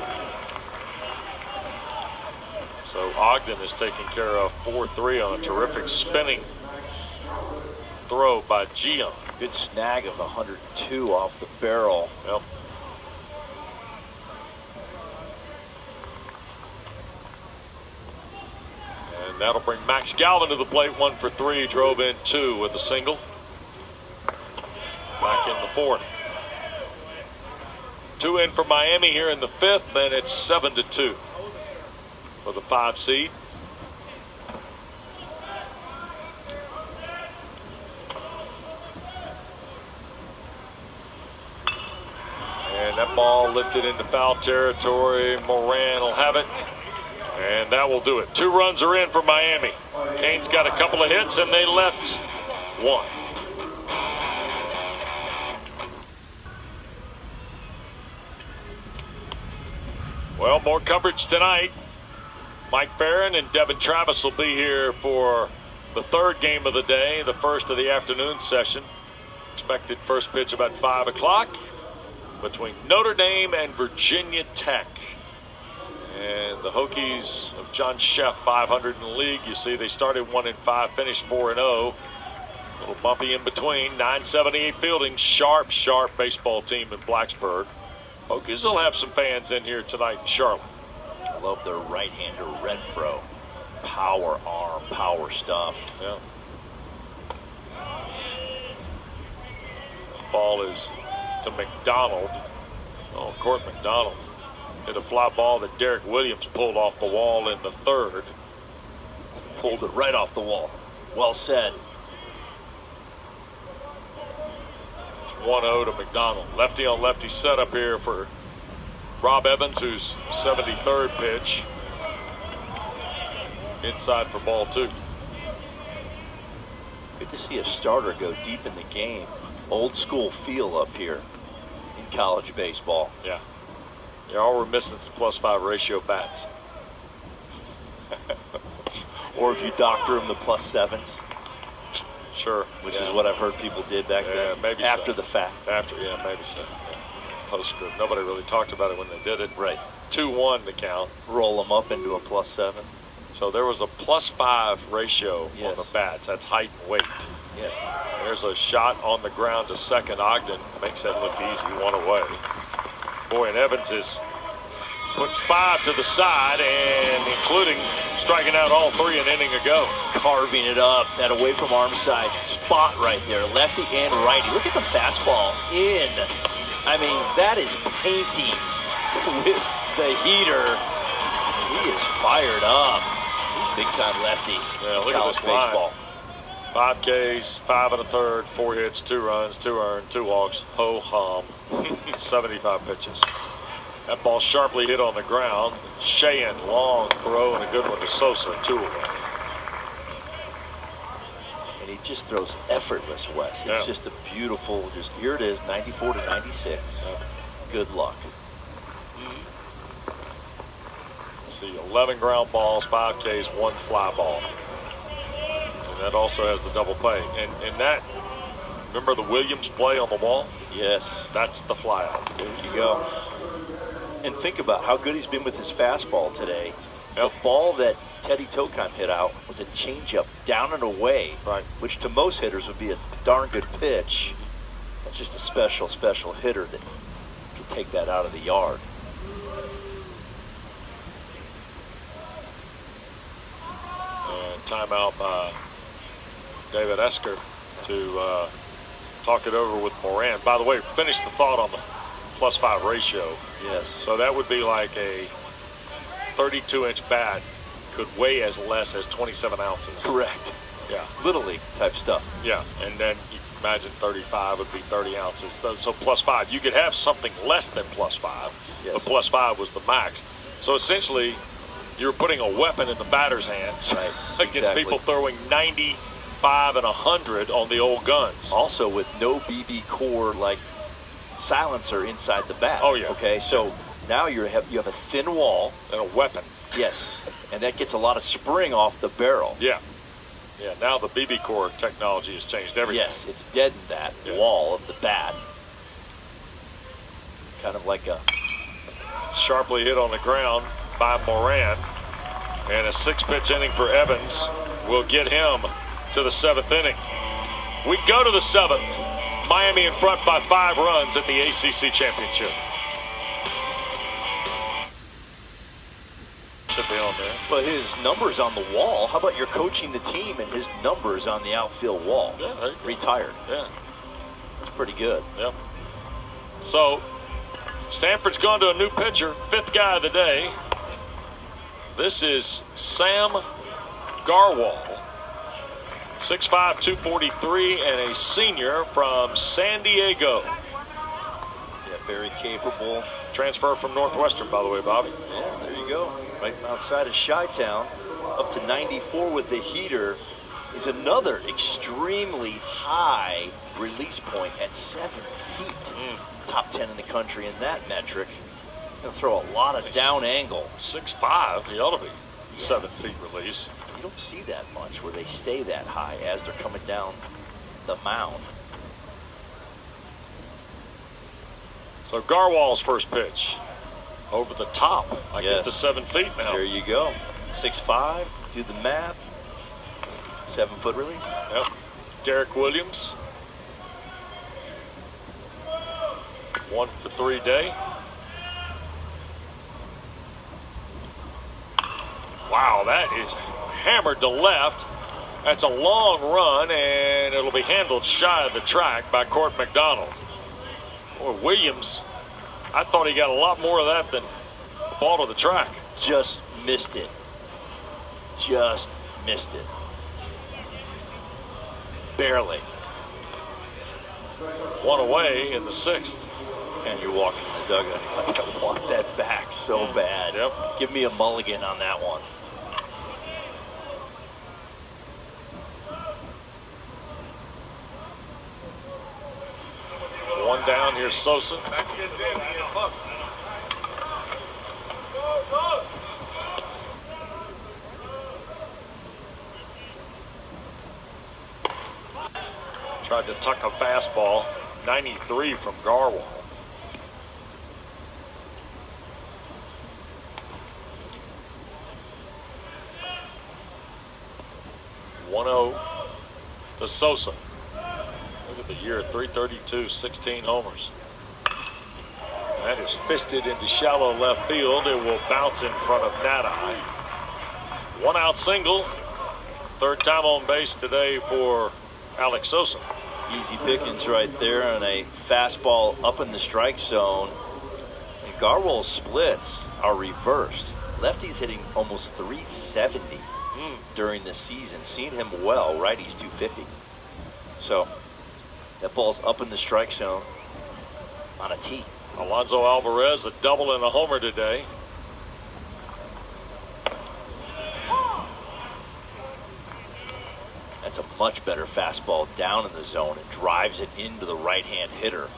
So Ogden is taking care of 4-3 on a terrific spinning throw by Gian. Good snag of 102 off the barrel. Yep. And that'll bring Max Galvin to the plate. 1 for 3, drove in 2 with a single. Back in the 4th. 2 in for Miami here in the 5th, and it's 7-2 for the 5 seed. And that ball lifted into foul territory. Moran will have it. And that will do it. 2 runs are in for Miami. Kane's got a couple of hits, and they left 1. Well, more coverage tonight. Mike Farron and Devin Travis will be here for the 3rd game of the day, the first of the afternoon session. Expected first pitch about 5 o'clock between Notre Dame and Virginia Tech. And the Hokies of John Sheff, 500 in the league. You see they started 1-5, finished 4-0. A little bumpy in between. 978 fielding. Sharp baseball team in Blacksburg. Hokies will have some fans in here tonight in Charlotte. I love their right-hander Renfro. Power arm, power stuff. Yeah. Ball is to McDonald. Oh, Court McDonald hit a fly ball that Derek Williams pulled off the wall in the 3rd. Pulled it right off the wall. Well said. It's 1-0 to McDonald. Lefty on lefty setup here for Rob Evans, whose 73rd pitch. Inside for ball 2. Good to see a starter go deep in the game. Old school feel up here in college baseball. Yeah. All we're missing is the +5 ratio bats. Or if you doctor them, the +7s. Sure. Which is what I've heard people did back then. Maybe after so. the fact. Maybe so. Yeah. Postscript. Nobody really talked about it when they did it. Right. 2-1 to count. Roll them up into a +7. So there was a +5 ratio Yes. on the bats. That's height and weight. Yes. There's a shot on the ground to second. Ogden makes that look easy. 1 away. Boy, and Evans has put 5 to the side, and including striking out all 3 an inning ago. Carving it up. That away from arm side spot right there. Lefty and righty. Look at the fastball in. I mean, that is painting with the heater. He is fired up. He's big time lefty. Yeah, look at this baseball. 5 Ks, 5 1/3, 4 hits, 2 runs, 2 earned, 2 walks. Ho hum. 75 pitches. That ball sharply hit on the ground. Sheehan, long throw and a good one to Sosa, 2 away. And he just throws effortless, Wes. It's Yeah. just a beautiful, just here it is, 94 to 96. Yeah. Good luck. Let's see, 11 ground balls, 5 Ks, 1 fly ball. And that also has the double play. And that, remember the Williams play on the wall? Yes. That's the fly out. There you go. And think about how good he's been with his fastball today. Yep. The ball that Teddy Tokheim hit out was a changeup down and away, Right. which to most hitters would be a darn good pitch. That's just a special, special hitter that can take that out of the yard. And timeout by David Esker to talk it over with Moran. By the way, finish the thought on the +5 ratio. Yes. So that would be like a 32-inch bat could weigh as less as 27 ounces. Correct. Yeah. Little league type stuff. Yeah. And then you imagine 35 would be 30 ounces. So +5. You could have something less than +5, Yes. but +5 was the max. So essentially, you're putting a weapon in the batter's hands Right. against Exactly. people throwing 95 and 100 on the old guns. Also with no BB core like silencer inside the bat. Oh, yeah. Okay, so now you have a thin wall. And a weapon. Yes, and that gets a lot of spring off the barrel. Yeah. Yeah, now the BB core technology has changed everything. Yes, it's deadened that Yeah. wall of the bat. Kind of like a Sharply hit on the ground by Moran. And a 6-pitch inning for Evans will get him to the 7th inning. We go to the 7th. Miami in front by 5 runs at the ACC championship. Should be on there. but his numbers on the wall. How about you're coaching the team and his numbers on the outfield wall? Yeah, there you go. Retired. Yeah. That's pretty good. Yep. So, Stanford's gone to a new pitcher, 5th guy of the day. This is Sam Garwal, 6'5", 243, and a senior from San Diego. Yeah, very capable. Transfer from Northwestern, by the way, Bobby. Yeah, there you go. Right outside of Chi-Town, up to 94 with the heater, is another extremely high release point at 7 feet. Top 10 in the country in that metric. He's going to throw a lot of down angle. 6'5", he ought to be 7 feet release. You don't see that much where they stay that high as they're coming down the mound. So Garwal's first pitch. Over the top. I get Yes. the 7 feet now. There you go. 6'5", do the math. 7 foot release. Yep. Derek Williams. 1 for 3 day. Wow, that is hammered to left. That's a long run, and it'll be handled shy of the track by Court McDonald. Boy, Williams, I thought he got a lot more of that than the ball to the track. Just missed it. Just missed it. Barely. 1 away in the 6th. And you're walking in the dugout. You're like, I want that back so bad. Yep. Give me a mulligan on that one. One down, here's Sosa. Tried to tuck a fastball. 93 from Garwal. To Sosa. Look at the year, 332, 16 homers. That is fisted into shallow left field. It will bounce in front of Nadai. 1 out single. 3rd time on base today for Alex Sosa. Easy pickings right there on a fastball up in the strike zone. And Garwal's splits are reversed. Lefty's hitting almost 370 during the season. Seen him well, righty's 250. So that ball's up in the strike zone on a tee. Alonso Alvarez, a double and a homer today. That's a much better fastball down in the zone and drives it into the right-hand hitter.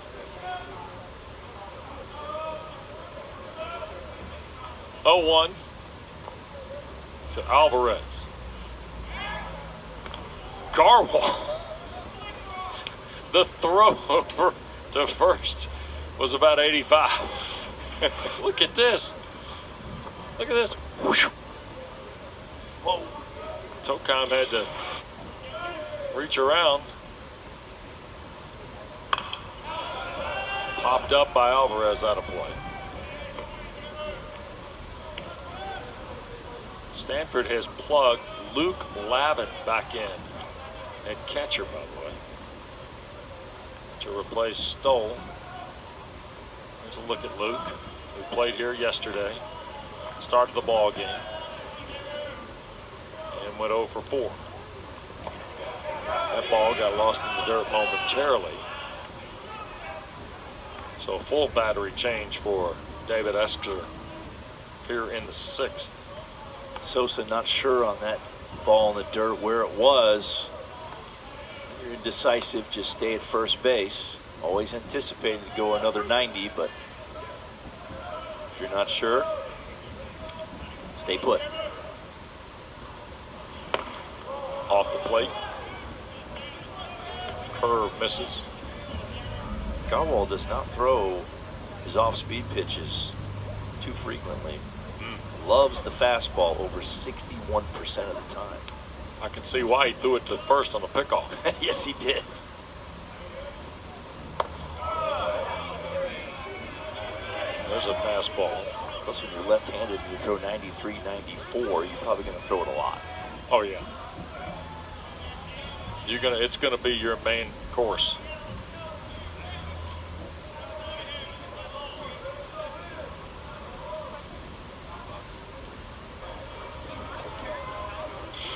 Oh, 1 to Alvarez. Garwal. The throw over to first was about 85. Look at this. Look at this. Whoa. Tocom had to reach around. Popped up by Alvarez, out of play. Stanford has plugged Luke Lavin back in at catcher, by the way, to replace Stoll. Here's a look at Luke, who played here yesterday, started the ball game, and went 0 for 4. That ball got lost in the dirt momentarily. So a full battery change for David Esker here in the 6th. Sosa not sure on that ball in the dirt where it was. You're indecisive, just stay at first base. Always anticipating to go another 90, but if you're not sure, stay put. Off the plate. Curve misses. Garwal does not throw his off-speed pitches too frequently. Loves the fastball over 61% of the time. I can see why he threw it to first on the pickoff. Yes, he did. There's a fastball. Plus, when you're left-handed and you throw 93, 94, you're probably going to throw it a lot. Oh yeah. It's gonna be your main course.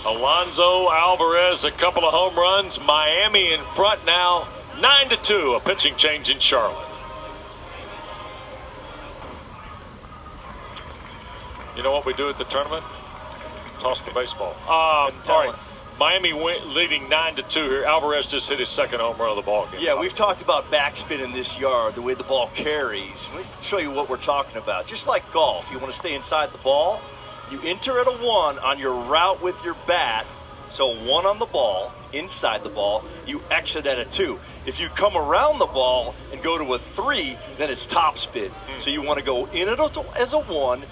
Alonso Alvarez, a couple of home runs. Miami in front now, 9-2. A pitching change in Charlotte. You know what we do at the tournament? Toss the baseball. All right. Miami leading 9-2 here. Alvarez just hit his second home run of the ball game. Yeah, we've talked about backspin in this yard, the way the ball carries. Let me show you what we're talking about. Just like golf, you want to stay inside the ball. You enter at a 1 on your route with your bat. So 1 on the ball, inside the ball. You exit at a 2. If you come around the ball and go to a 3, then it's topspin. So you want to go in as a 1,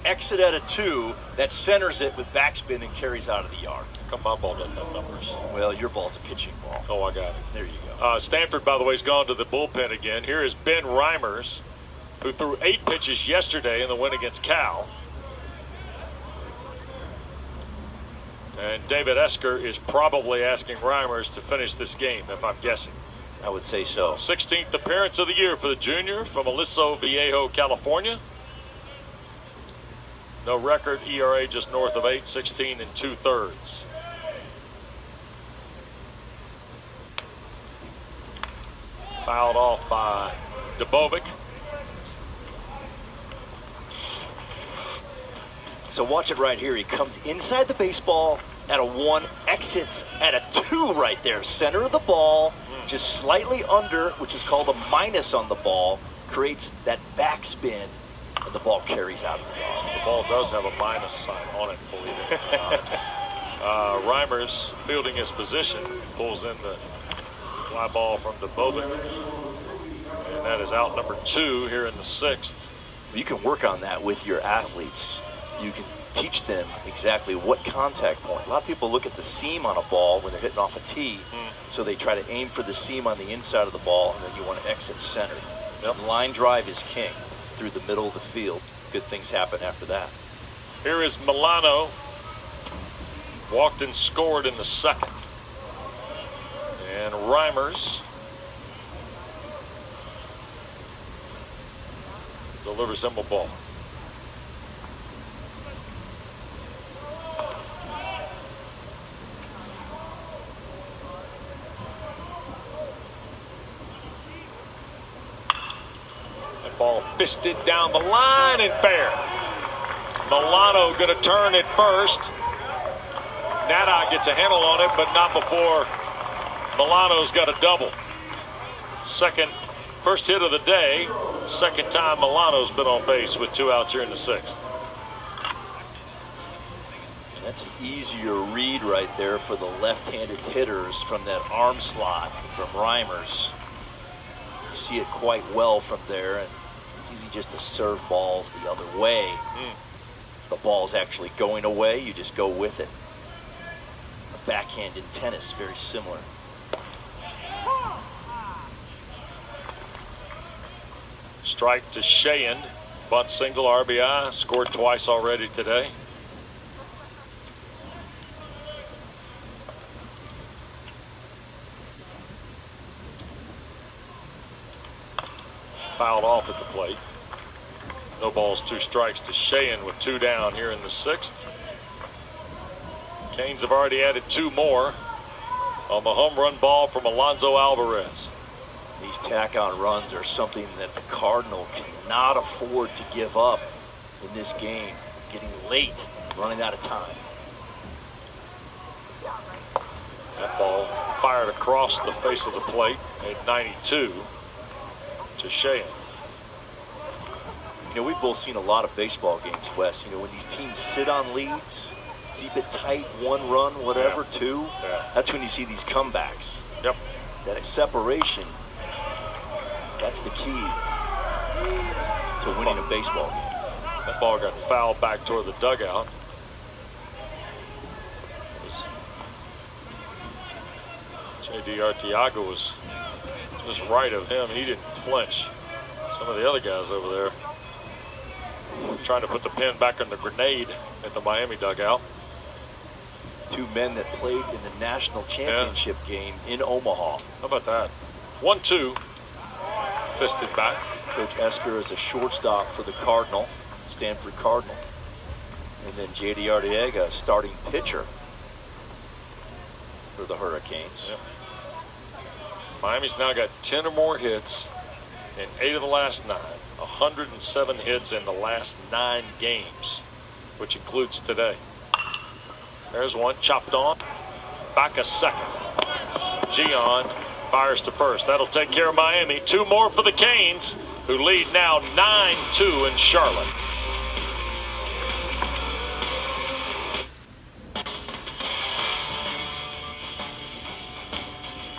exit at a 2. That centers it with backspin and carries out of the yard. Come on, ball doesn't have numbers. Well, your ball's a pitching ball. Oh, I got it. There you go. Stanford, by the way, has gone to the bullpen again. Here is Ben Reimers, who threw 8 pitches yesterday in the win against Cal. And David Esker is probably asking Reimers to finish this game, if I'm guessing. I would say so. 16th appearance of the year for the junior from Aliso Viejo, California. No record, ERA just north of 8, 16 2/3. Fouled off by Debovic. So watch it right here. He comes inside the baseball at a 1, exits at a 2 right there. Center of the ball, just slightly under, which is called a minus on the ball, creates that backspin, and the ball carries out of the yard. The ball does have a minus sign on it, believe it or not. Reimers fielding his position, pulls in the fly ball from Debovic. And that is out number 2 here in the 6th. You can work on that with your athletes. You can teach them exactly what contact point. A lot of people look at the seam on a ball when they're hitting off a tee, so they try to aim for the seam on the inside of the ball, and then you want to exit center. Yep. Line drive is king through the middle of the field. Good things happen after that. Here is Milano. Walked and scored in the 2nd. And Reimers delivers him a ball. Ball fisted down the line and fair. Milano going to turn it first. Nada gets a handle on it, but not before Milano's got a double. First hit of the day. Second time Milano's been on base with 2 outs here in the 6th. That's an easier read right there for the left-handed hitters from that arm slot from Reimers. You see it quite well from there, and it's easy just to serve balls the other way. The ball's actually going away, you just go with it. A backhand in tennis, very similar. Strike to Shayand. Bunt single, RBI. Scored twice already today. Fouled off at the plate. No balls, 2 strikes to Shayand with 2 down here in the 6th. Canes have already added 2 more on the home run ball from Alonso Alvarez. These tack-on runs are something that the Cardinal cannot afford to give up in this game. Getting late, running out of time. That ball fired across the face of the plate at 92 to Shayand. You know, we've both seen a lot of baseball games, Wes. You know, when these teams sit on leads, keep it tight, 1 run, whatever, 2, that's when you see these comebacks. Yep. That separation, that's the key to winning a baseball game. That ball got fouled back toward the dugout. J.D. Arteaga was just right of him. He didn't flinch. Some of the other guys over there trying to put the pin back in the grenade at the Miami dugout. 2 men that played in the national championship game in Omaha. How about that? 1-2. Fisted back. Coach Esker is a shortstop for the Cardinal, Stanford Cardinal. And then J.D. Arteaga, starting pitcher for the Hurricanes. Yep. Miami's now got 10 or more hits in 8 of the last 9. 107 hits in the last 9 games, which includes today. There's one chopped on. Back a second. Gian fires to first. That'll take care of Miami. 2 more for the Canes, who lead now 9-2 in Charlotte.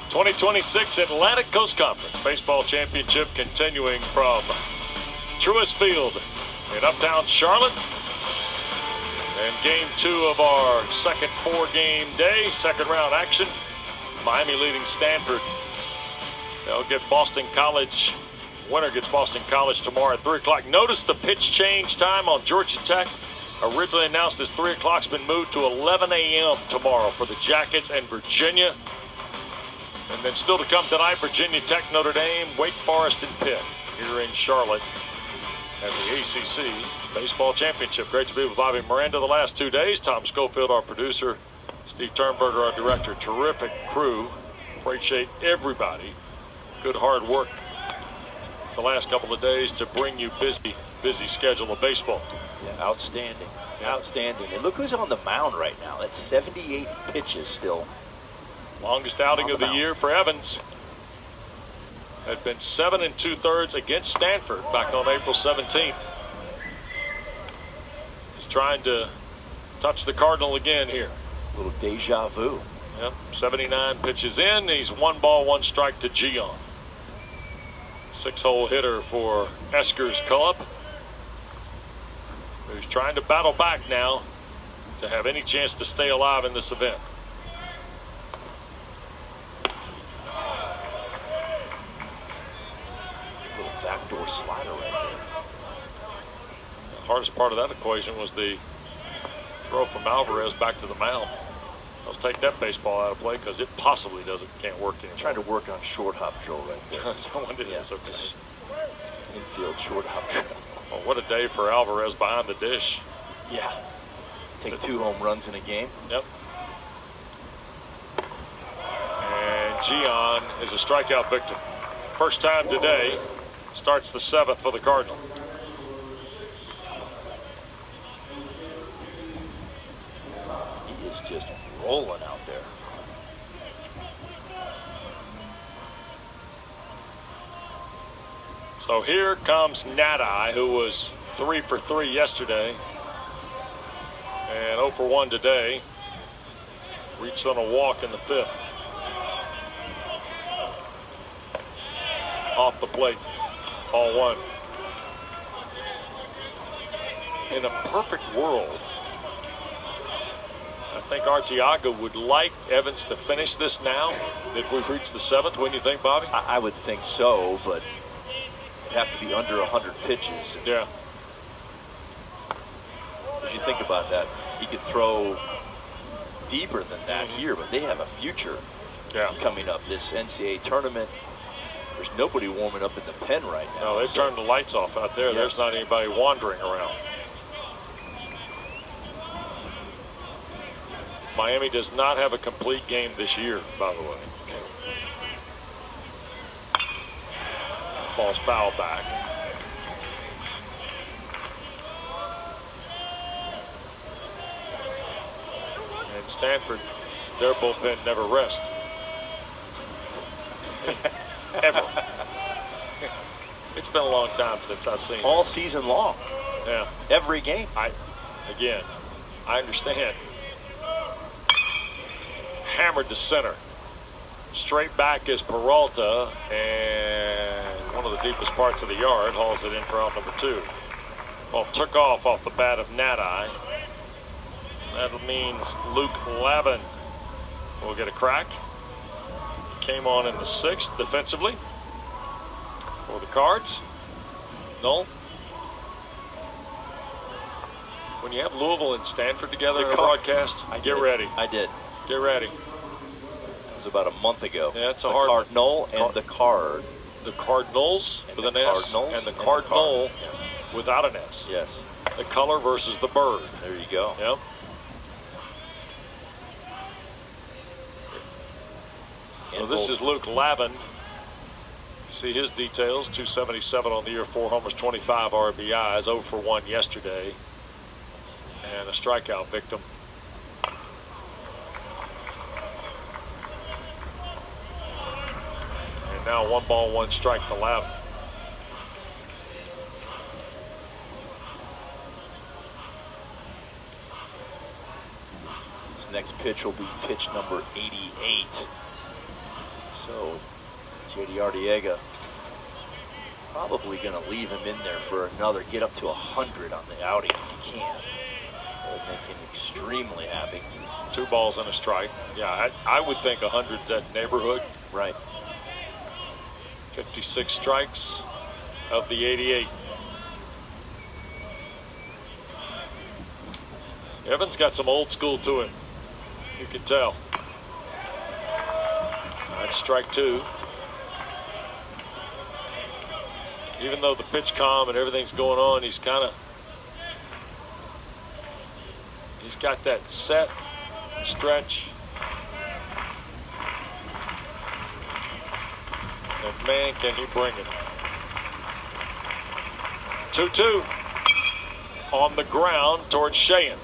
'26 Atlantic Coast Conference Baseball Championship continuing from Truist Field in uptown Charlotte. And game 2 of our second 4-game day, second round action. Miami leading Stanford. They'll get Boston College. Winner gets Boston College tomorrow at 3 o'clock. Notice the pitch change time on Georgia Tech. Originally announced as 3 o'clock's been moved to 11 a.m. tomorrow for the Jackets and Virginia. And then still to come tonight, Virginia Tech, Notre Dame, Wake Forest, and Pitt here in Charlotte at the ACC Baseball Championship. Great to be with Bobby Miranda the last 2 days. Tom Schofield, our producer. Steve Turnberger, our director. Terrific crew. Appreciate everybody. Good hard work the last couple of days to bring you busy schedule of baseball. Yeah, outstanding. Outstanding. And look who's on the mound right now. That's 78 pitches still. Longest outing of the year for Evans. Had been 7 2/3 against Stanford back on April 17th. He's trying to touch the Cardinal again here. A little deja vu. Yep, 79 pitches in. He's 1 ball, 1 strike to Gian. 6-hole hitter for Esker's club, who's trying to battle back now to have any chance to stay alive in this event. Backdoor slider right there. The hardest part of that equation was the throw from Alvarez back to the mound. I'll take that baseball out of play because it possibly can't work anymore. Trying to work on short hop drill right there. Someone did. Yeah, That's okay. Infield short hop drill. Well, what a day for Alvarez behind the dish. Yeah. Take 2 home runs in a game. Yep. And Gian is a strikeout victim. First time today. starts the 7th for the Cardinal. He is just rolling out there. So here comes Nadai, who was 3 for 3 yesterday and 0 for 1 today. Reached on a walk in the 5th. Off the plate, all 1. In a perfect world, I think Arteaga would like Evans to finish this now that we've reached the 7th. Wouldn't you think, Bobby? I would think so, but it'd have to be under 100 pitches. Yeah. As you think about that, he could throw deeper than that here, but they have a future coming up. This NCAA tournament, there's nobody warming up in the pen right now. No, they've turned the lights off out there. Yes. There's not anybody wandering around. Miami does not have a complete game this year, by the way. Ball's fouled back. And Stanford, their bullpen never rests. Ever. It's been a long time since I've seen all this. season long. Yeah. Every game. I understand. Hammered to center. Straight back is Peralta, and one of the deepest parts of the yard hauls it in for out number 2. Ball took off the bat of Nadai. That means Luke Lavin will get a crack. Came on in the 6th defensively for the Cards. Null. When you have Louisville and Stanford together in a broadcast, get ready. I did. Get ready. It was about a month ago. Yeah, it's a the hard Cardinal and the Card. The Cardinals and with the an S Cardinals and the Cardinal yes. without an S. Yes. The color versus the bird. There you go. Yep. So this is Luke Lavin. You see his details, 277 on the year, 4 homers, 25 RBIs, 0 for 1 yesterday, and a strikeout victim. And now 1 ball, 1 strike to Lavin. This next pitch will be pitch number 88. So J.D. Arteaga probably going to leave him in there for another, get up to 100 on the outing if he can. That would make him extremely happy. 2 balls and a strike. Yeah, I would think 100's that neighborhood. Right. 56 strikes of the 88. Evans got some old school to him. You can tell. That's strike 2. Even though the pitch calm and everything's going on, he's got that set stretch. And man, can he bring it. 2-2 on the ground towards Sheehan.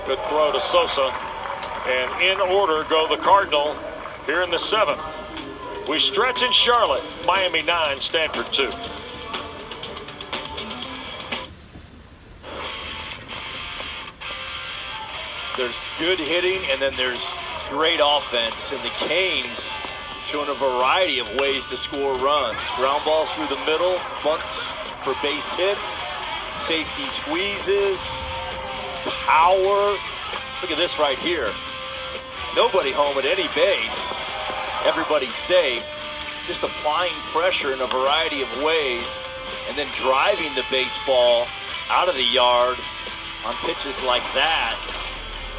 Good throw to Sosa. And in order go the Cardinal here in the 7th. We stretch in Charlotte. Miami 9, Stanford 2. There's good hitting and then there's great offense. And the Canes showing a variety of ways to score runs. Ground balls through the middle, bunts for base hits, safety squeezes, power. Look at this right here. Nobody home at any base. Everybody's safe. Just applying pressure in a variety of ways and then driving the baseball out of the yard on pitches like that.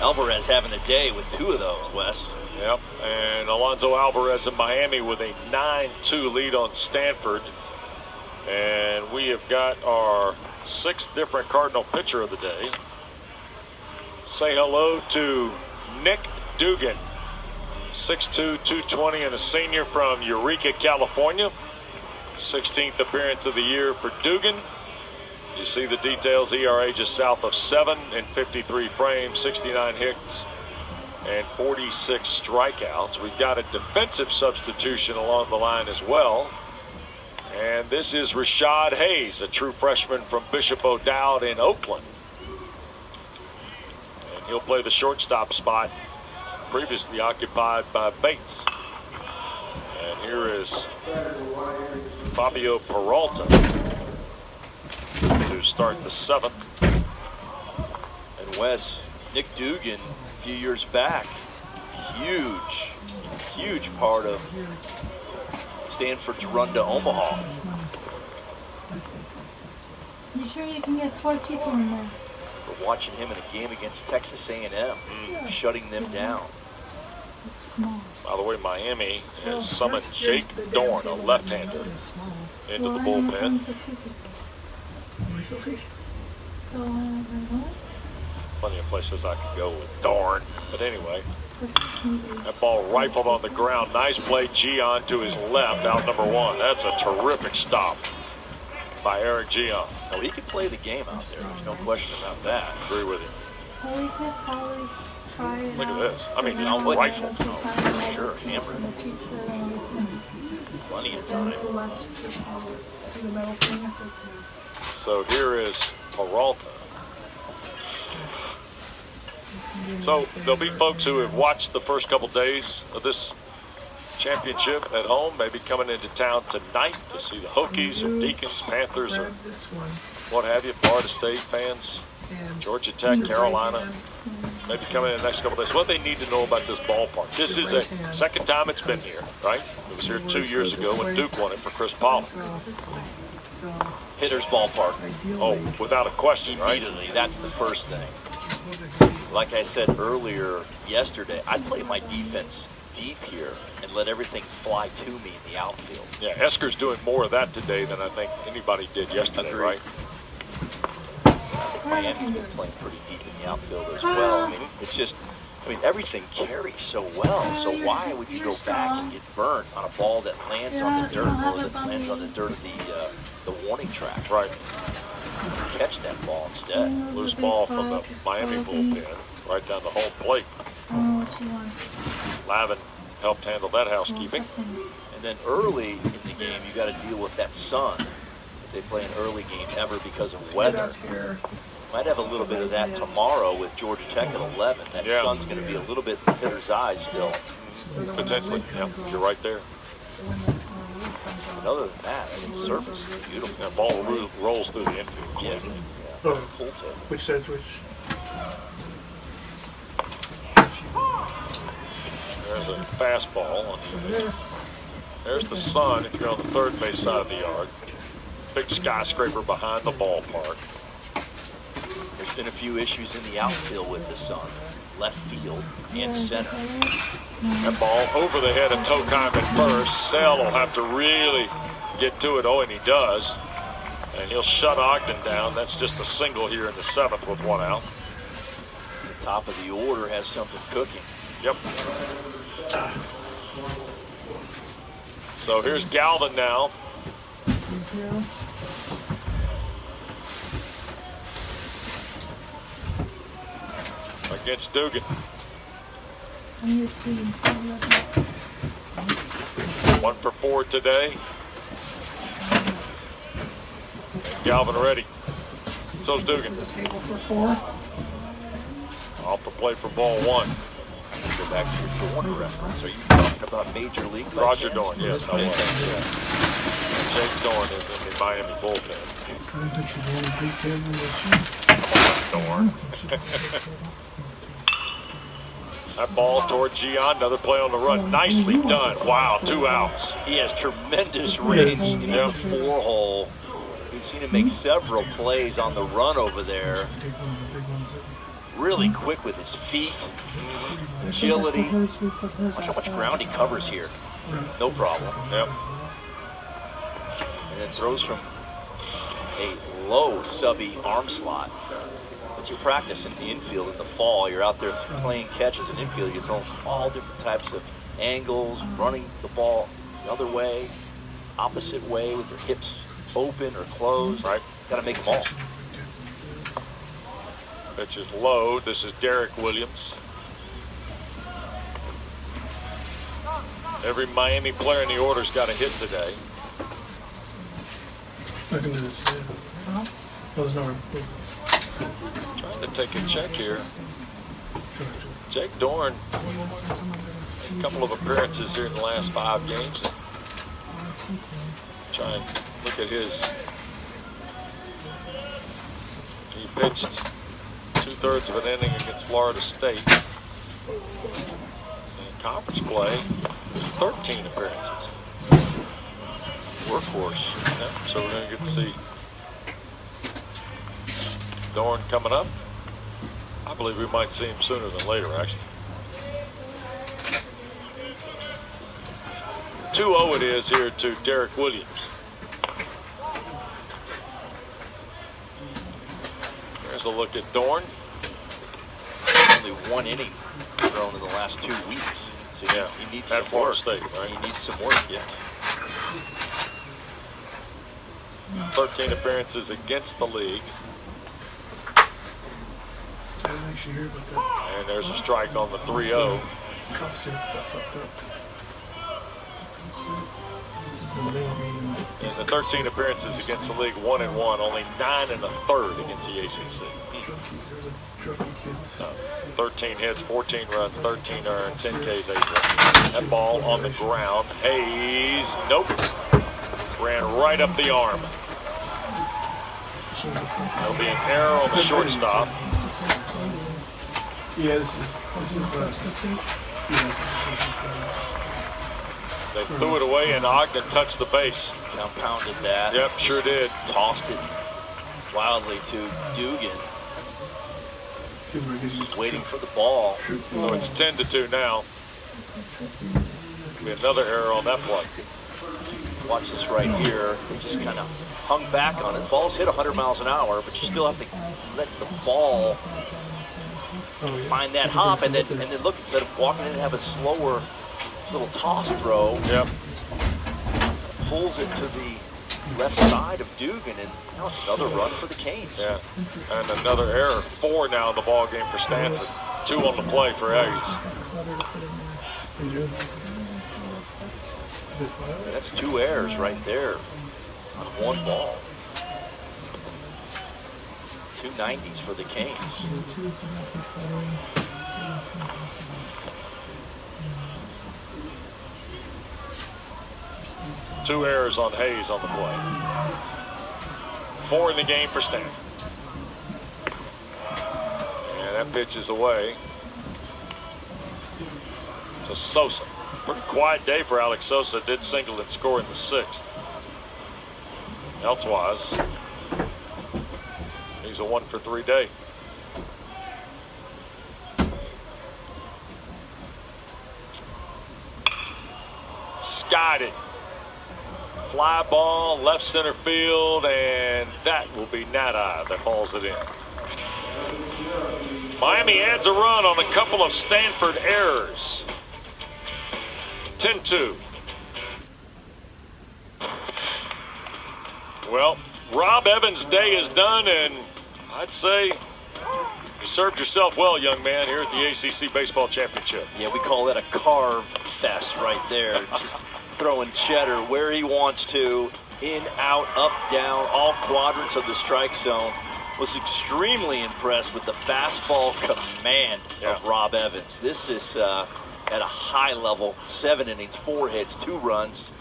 Alvarez having a day with 2 of those, Wes. Yep, and Alonso Alvarez in Miami with a 9-2 lead on Stanford. And we have got our 6th different Cardinal pitcher of the day. Say hello to Nick Dugan, 6'2", 220, and a senior from Eureka, California. 16th appearance of the year for Dugan. You see the details. ERA just south of 7 in 53 frames, 69 hits, and 46 strikeouts. We've got a defensive substitution along the line as well. And this is Rashad Hayes, a true freshman from Bishop O'Dowd in Oakland. And he'll play the shortstop spot previously occupied by Bates. And here is Fabio Peralta to start the 7th. And Wes, Nick Dugan, a few years back, huge part of Stanford's run to Omaha. You sure you can get 4 people in there? We're watching him in a game against Texas A&M, shutting them down. It's small. By the way, Miami has summoned Jake Dorn, a left-hander, into the bullpen. Plenty of places I could go with Dorn. But anyway, that ball rifled on the ground. Nice play, Gian to his left, out number 1. That's a terrific stop by Eric Gian. Oh, he can play the game out there. There's no question about that. Agree with you. Probably try it Look at out. this. I mean, Now, it's what's- rifled. Sure, hammer. Plenty of time. So here is Peralta. So there'll be folks who have watched the first couple days of this championship at home, maybe coming into town tonight to see the Hokies or Deacons, Panthers, or what have you, Florida State fans, Georgia Tech, Carolina, maybe coming in the next couple days. What they need to know about this ballpark. This is a second time it's been here, right? It was here 2 years ago when Duke won it for Chris Pollard. Hitter's ballpark. Oh, without a question, right? Immediately, that's the first thing. Like I said earlier yesterday, I play my defense deep here and let everything fly to me in the outfield. Yeah, Esker's doing more of that today than I think anybody did yesterday, Agreed. right? I think Miami's been playing pretty deep in the outfield as well. I mean, it's just, everything carries so well. So why would you go back and get burnt on a ball that lands on the dirt or that lands on the dirt of the warning track? Right. Catch that ball instead. Loose ball from the Miami bullpen, right down the home plate. Lavin helped handle that housekeeping. And then early in the game, you got to deal with that sun. If they play an early game ever because of weather. Might have a little bit of that tomorrow with Georgia Tech at 11. That sun's going to be a little bit in the hitter's eyes still. Potentially, yeah, you're right there. And other than that, surface is beautiful. That ball rolls through the infield. Yeah. cleanly. Pull tail. Which says which? There's a fastball. There's the sun if you're on the third base side of the yard. Big skyscraper behind the ballpark. There's been a few issues in the outfield with the sun. Left field and center. That ball over the head of Tokheim at first. Sale will have to really get to it. Oh, and he does. And he'll shut Ogden down. That's just a single here in the 7th with 1 out. The top of the order has something cooking. Yep. So here's Galvin now. Against Dugan. 1 for 4 today. Galvin ready. So's Dugan. Table for 4. Off the plate for ball 1. Go back to your Dorn reference. Are you talking about Major League? by Roger chance? Dorn, yes, I was. Jake Dorn is in the Miami bullpen. Come on, Dorn. That ball toward Gian, another play on the run. Nicely done. Wow, 2 outs. He has tremendous range in the 4-hole. We've seen him make several plays on the run over there. Really quick with his feet, agility. Watch how much ground he covers here. No problem. Yep. And then throws from a low subby arm slot. But you practice in the infield in the fall. You're out there playing catch as an infield. You're throwing all different types of angles, running the ball the other way. opposite way with your hips open or closed. Right. Got to make them all. Pitch is low. This is Derek Williams. Every Miami player in the order's got a hit today. I can do this. Yeah. There's nowhere. Trying to take a check here. Jake Dorn, a couple of appearances here in the last 5 games. Try and look at his. He pitched 2/3 of an inning against Florida State. In conference play, 13 appearances. Workhorse. Yeah, so we're going to get to see Dorn coming up. I believe we might see him sooner than later, actually. 2-0 it is here to Derek Williams. There's a look at Dorn. Only 1 inning thrown in the last 2 weeks. So Yeah, he needs at some Florida work. State, right? He needs some work, yes. 13 appearances against the league. I didn't actually hear about that. And there's a strike on the 3-0. Cuff suit got fucked up. In the 13 appearances against the league, 1-1, only 9 1/3 against the ACC. There's a drunky kids. 13 hits, 14 runs, 13 earned, 10 Ks, 8 runs. That ball on the ground. Hayes, nope. Ran right up the arm. There'll be an error on the shortstop. Yeah, this is They threw it away and Ogden touched the base. Compounded that. Yep, sure did. Tossed it wildly to Dugan. Waiting for the ball. So it's 10-2 now. Be another error on that play. Watch this right here. Just kind of hung back on it. Ball's hit 100 miles an hour, but you still have to let the ball find that hop, and then look, instead of walking in and have a slower little toss throw, Yep. pulls it to the left side of Dugan, and now it's another run for the Canes. Yeah. And another error. 4 now in the ball game for Stanford. 2 on the play for Hayes. That's 2 errors right there on 1 ball. 2 90s for the Canes. Two errors on Hayes on the play. 4 in the game for Stanford. And that pitch is away to Sosa. Pretty quiet day for Alex Sosa. Did single and score in the 6th. Elsewise, he's a 1-for-3 day. Skied it. Fly ball, left center field, and that will be Nada that hauls it in. Miami adds a run on a couple of Stanford errors. 10-2. Well, Rob Evans' day is done, and I'd say you served yourself well, young man, here at the ACC Baseball Championship. Yeah, we call that a carve fest right there. Just throwing cheddar where he wants to, in, out, up, down, all quadrants of the strike zone. Was extremely impressed with the fastball command of Rob Evans. This is at a high level. 7 innings, 4 hits, 2 runs,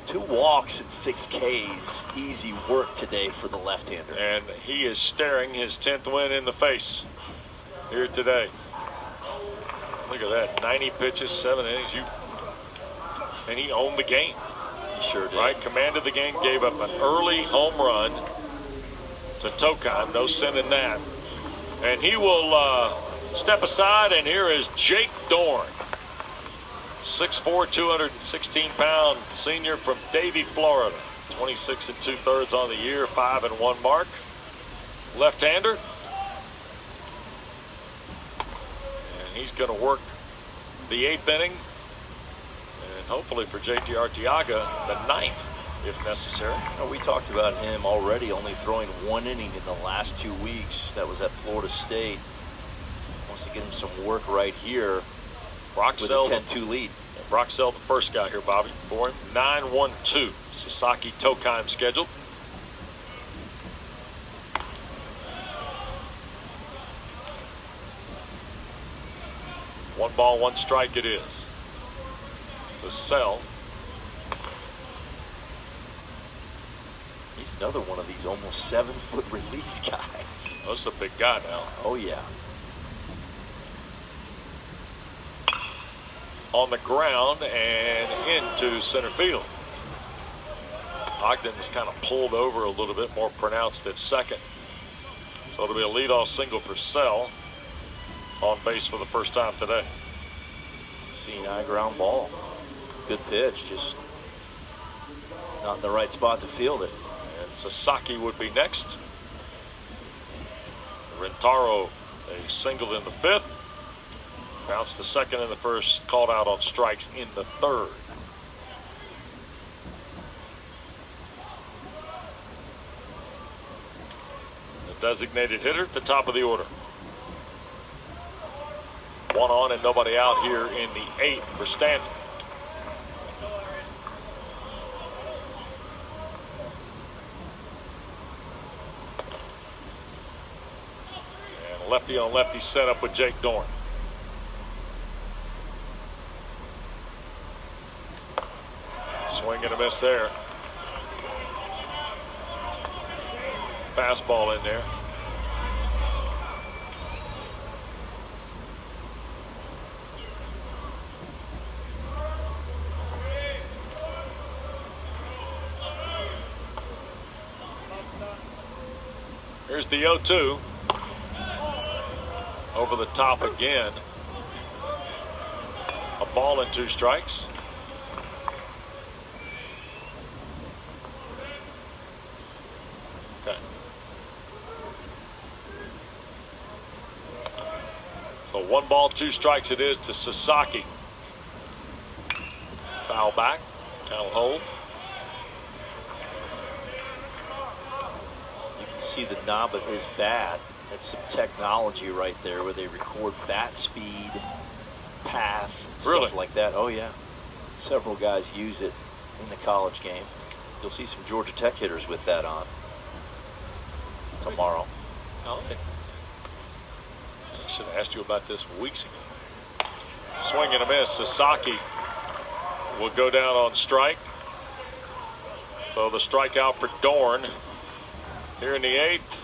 2 walks, and 6 Ks. Easy work today for the left-hander. And he is staring his 10th win in the face here today. Look at that, 90 pitches, 7 innings. And he owned the game. He sure did. Right, commanded the game, gave up an early home run to Tokan. No sin in that. And he will step aside, and here is Jake Dorn. 6'4", 216-pound senior from Davie, Florida. 26 2/3 on the year, 5-1 mark. Left-hander. And he's going to work the 8th inning. And hopefully for JT Arteaga, the 9th if necessary. We talked about him already only throwing 1 inning in the last 2 weeks. That was at Florida State. Wants to get him some work right here with a 10-2 lead. Broxell, the first guy here, Bobby, for him. 9-1-2. Sasaki Tokheim scheduled. One ball, one strike it is. To Sell. He's another one of these almost 7-foot release guys. Oh, that's a big guy now. Oh, yeah. On the ground and into center field. Ogden was kind of pulled over a little bit, more pronounced at second. So it'll be a leadoff single for Sell on base for the first time today. Seeing-eye ground ball. Good pitch, just not in the right spot to field it. And Sasaki would be next. Rentaro, a single in the 5th. Bounced the 2nd in the 1st, called out on strikes in the 3rd. The designated hitter at the top of the order. 1 on and nobody out here in the 8th for Stanford. And lefty on lefty setup with Jake Dorn. Swing and a miss there. Fastball in there. Here's the 0-2. Over the top again. A ball and 2 strikes. Okay. So 1 ball, 2 strikes it is to Sasaki. Foul back. Count hold. See the knob of his bat. That's some technology right there where they record bat speed, path, stuff like that. Oh yeah, several guys use it in the college game. You'll see some Georgia Tech hitters with that on tomorrow. I should have asked you about this weeks ago. Swing and a miss. Sasaki will go down on strike. So the strikeout for Dorn here in the 8th.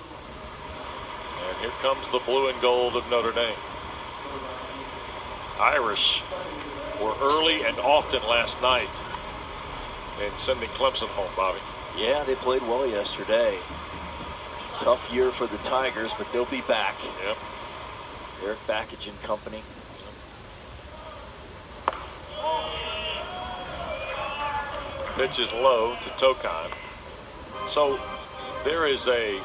And here comes the blue and gold of Notre Dame. Irish were early and often last night in sending Clemson home, Bobby. Yeah, they played well yesterday. Tough year for the Tigers, but they'll be back. Yep. Eric Backage and company. Pitch is low to Tokheim. So there is a,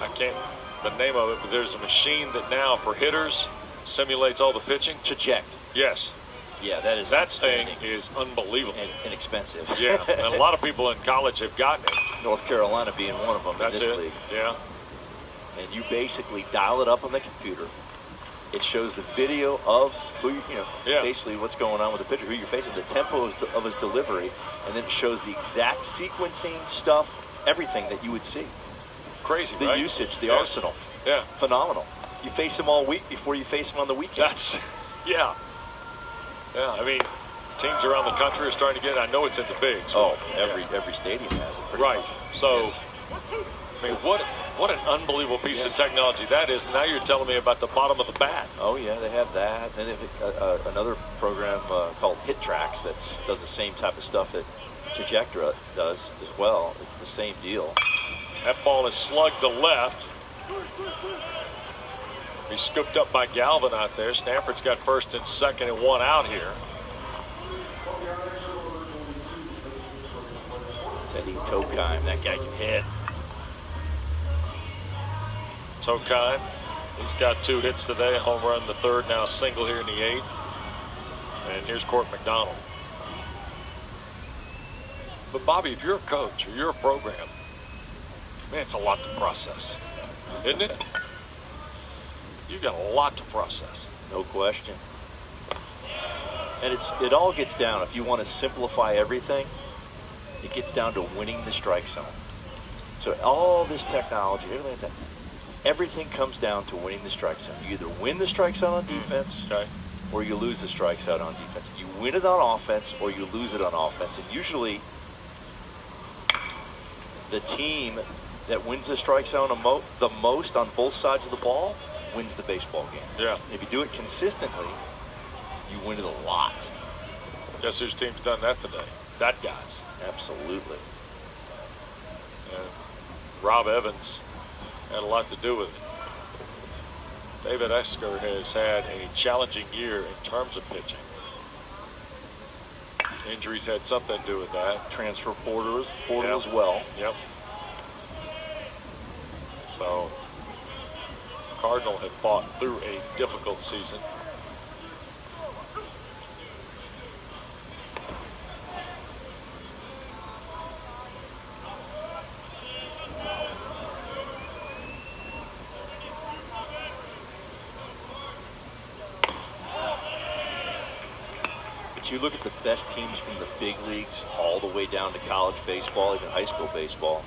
I can't the name of it, but there's a machine that now for hitters simulates all the pitching. Traject. Yes. Yeah, that is that thing is unbelievable and inexpensive. Yeah, and a lot of people in college have gotten it. North Carolina being one of them. That's in this it. League. Yeah. And you basically dial it up on the computer. It shows the video of who basically what's going on with the pitcher, who you're facing, the tempo of his delivery, and then it shows the exact sequencing stuff, everything that you would see. Crazy, the right? usage, the arsenal. Yeah. Phenomenal. You face him all week before you face him on the weekend. Yeah. I mean, teams around the country are starting to get it. I know it's in the bigs. Every stadium has it. Pretty much. So, yes. I mean, what an unbelievable piece of technology that is. Now you're telling me about the bottom of the bat. Oh yeah, they have that. And they have another program called Hit Tracks that does the same type of stuff that Trajectory does as well. It's the same deal. That ball is slugged to left. He's scooped up by Galvin out there. Stanford's got first and second and 1 out here. Teddy Tokheim, that guy can hit. Tokheim, he's got 2 hits today. Home run the 3rd, now single here in the 8th. And here's Court McDonald. But Bobby, if you're a coach or you're a program, man, it's a lot to process, isn't it? You've got a lot to process. No question. And it all gets down, if you want to simplify everything, it gets down to winning the strike zone. So all this technology, everything like that, everything comes down to winning the strike zone. You either win the strike zone on defense, or you lose the strike zone on defense. You win it on offense, or you lose it on offense. And usually, the team that wins the strike zone the most on both sides of the ball wins the baseball game. Yeah. If you do it consistently, you win it a lot. Guess whose team's done that today? That guy's. Absolutely. And Rob Evans had a lot to do with it. David Esker has had a challenging year in terms of pitching. Injuries had something to do with that. Transfer portal as well. Yep. So, Cardinal had fought through a difficult season. You look at the best teams from the big leagues all the way down to college baseball, even high school baseball,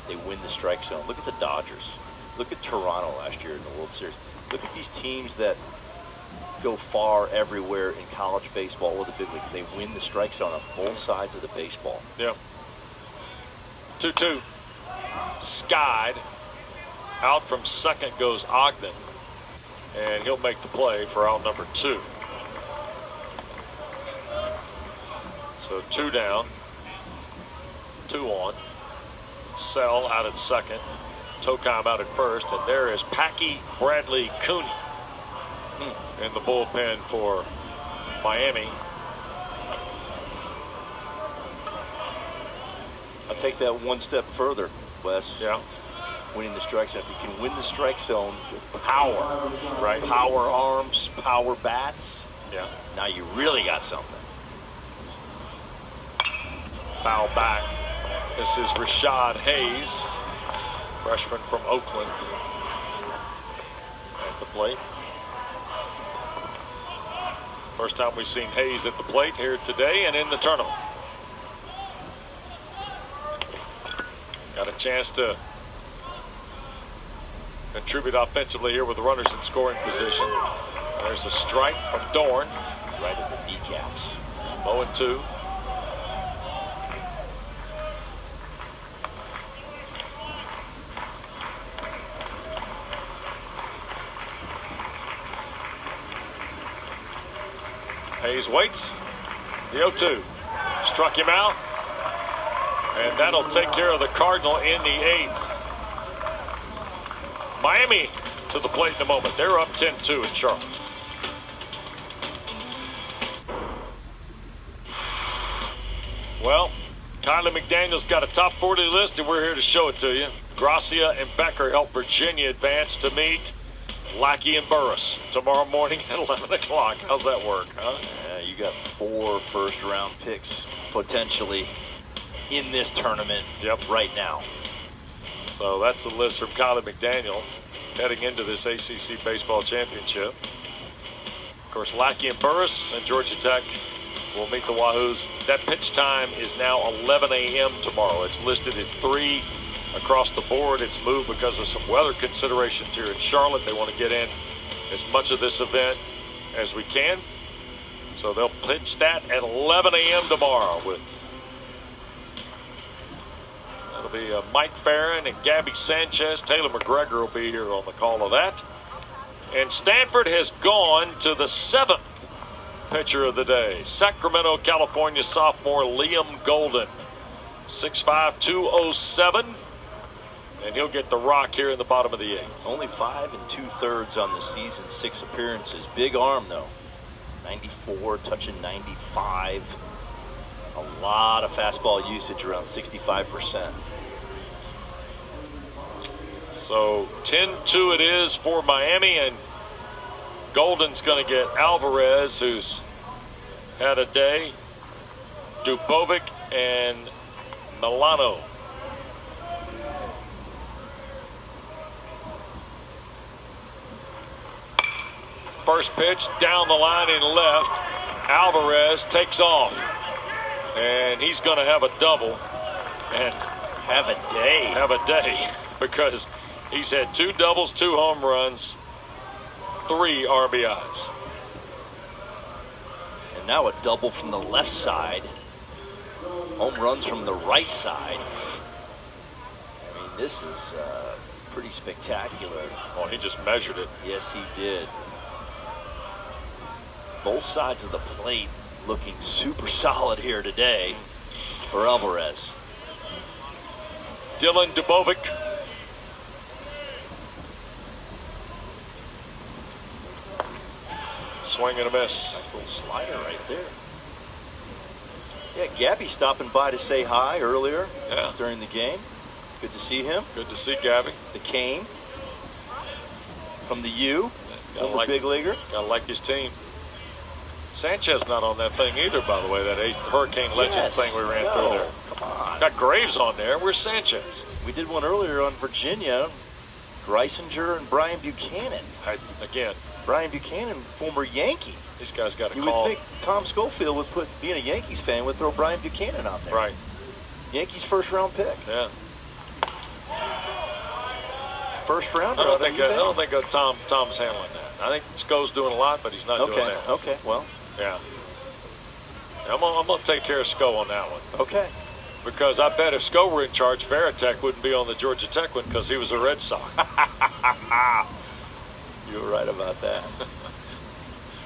they win the strike zone. Look at the Dodgers. Look at Toronto last year in the World Series. Look at these teams that go far everywhere in college baseball or the big leagues. They win the strike zone on both sides of the baseball. Yeah. 2-2. Skied. Out from second goes Ogden. And he'll make the play for out number 2. So 2 down, 2 on. Sell out at second. Tokheim out at first. And there is Packy Bradley Cooney in the bullpen for Miami. I'll take that one step further, Wes. Yeah. Winning the strike zone. If you can win the strike zone with power, right? Power arms, power bats. Yeah. Now you really got something. Foul back. This is Rashad Hayes, freshman from Oakland, at the plate. First time we've seen Hayes at the plate here today and in the tournament. Got a chance to contribute offensively here with the runners in scoring position. There's a strike from Dorn. Right at the kneecaps. 0-2. Hayes waits. The 0-2. Struck him out. And that'll take care of the Cardinal in the 8th. Miami to the plate in a moment. They're up 10-2 in Charlotte. Well, Kylie McDaniel's got a top 40 list, and we're here to show it to you. Gracia and Becker help Virginia advance to meet Lackey and Burris tomorrow morning at 11 o'clock. How's that work, huh? Yeah, you got 4 first-round picks potentially in this tournament right now. So that's the list from Kylie McDaniel heading into this ACC baseball championship. Of course, Lackey and Burris and Georgia Tech will meet the Wahoos. That pitch time is now 11 a.m. tomorrow. It's listed at 3 across the board. It's moved because of some weather considerations here in Charlotte. They want to get in as much of this event as we can. So they'll pitch that at 11 a.m. tomorrow with that'll be Mike Farron and Gabby Sanchez. Taylor McGregor will be here on the call of that. And Stanford has gone to the 7th pitcher of the day. Sacramento, California sophomore Liam Golden. 6'5", 207. And he'll get the rock here in the bottom of the 8th. Only 5 2/3 on the season, 6 appearances. Big arm, though. 94, touching 95. A lot of fastball usage, around 65%. So 10-2 it is for Miami, and Golden's going to get Alvarez, who's had a day, Dubovic and Milano. First pitch down the line in left. Alvarez takes off. And he's going to have a double. And Have a day. have a day because he's had 2 doubles, 2 home runs, 3 RBIs. And now a double from the left side. Home runs from the right side. I mean, this is pretty spectacular. Oh, he just measured it. Yes, he did. Both sides of the plate looking super solid here today for Alvarez. Dylan Dubovic. Swing and a miss. Nice little slider right there. Yeah, Gabby stopping by to say hi earlier during the game. Good to see him. Good to see Gabby. The cane from the U, Gotta former big leaguer. Gotta like his team. Sanchez not on that thing either, by the way, that Hurricane Legends thing we ran through there. Come on. Got Graves on there. Where's Sanchez? We did one earlier on Virginia. Greisinger and Brian Buchanan. Again, Brian Buchanan, former Yankee. these guys got to You call. would think Tom Schofield would being a Yankees fan, would throw Brian Buchanan out there. Right. Yankees first round pick. Yeah. First rounder. I don't think Tom's handling that. I think Sco's doing a lot, but he's not doing that. Okay. Well. Yeah. I'm gonna take care of Sco on that one. Okay. Because I bet if Sco were in charge, Veritek wouldn't be on the Georgia Tech one because he was a Red Sox. You were right about that.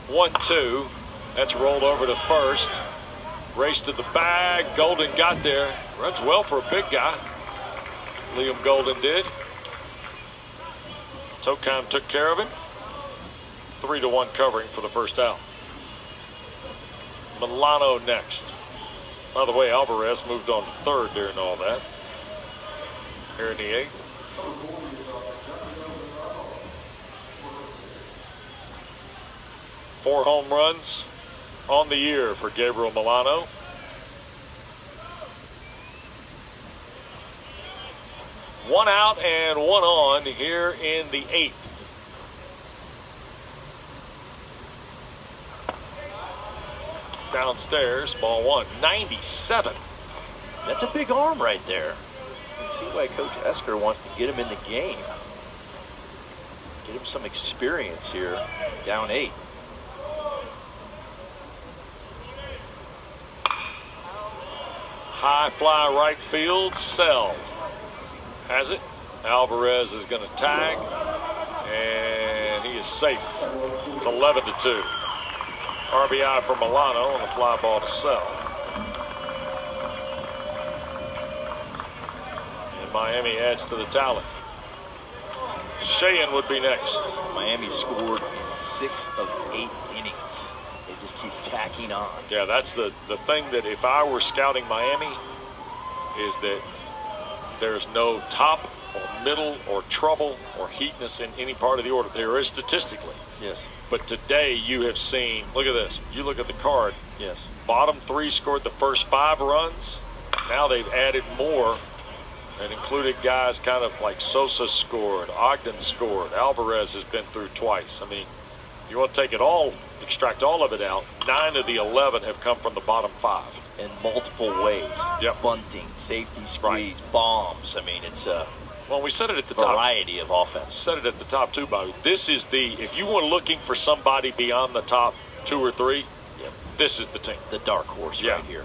1-2. That's rolled over to first. Race to the bag. Golden got there. Runs well for a big guy. Liam Golden did. Tokheim took care of him. 3-1 covering for the first out. Milano next. By the way, Alvarez moved on to third during all that. Here in the 8th. Four home runs on the year for Gabriel Milano. One out and one on here in the 8th. Downstairs, ball 1, 97. That's a big arm right there. You can see why Coach Esker wants to get him in the game. Get him some experience here. Down 8. High fly right field, Sell has it. Alvarez is going to tag, and he is safe. It's 11-2. RBI for Milano on the fly ball to Sell. And Miami adds to the tally. Sheehan would be next. Miami scored in 6 of 8 innings. They just keep tacking on. Yeah, that's the thing that if I were scouting Miami is that there's no top or middle or trouble or heatness in any part of the order. There is statistically. Yes. But today you have seen, look at this. You look at the card. Yes. Bottom 3 scored the first 5 runs. Now they've added more and included guys kind of like Sosa scored, Ogden scored, Alvarez has been through twice. I mean, you want to take it all, extract all of it out. 9 of the 11 have come from the bottom 5. In multiple ways. Yep. Bunting, safety squeeze, bombs. I mean, it's a Well, we said it at the top. variety of offense. Said it at the top too, Bobby. This is if you were looking for somebody beyond the top 2 or 3, Yep. this is the team. The dark horse Yeah. right here.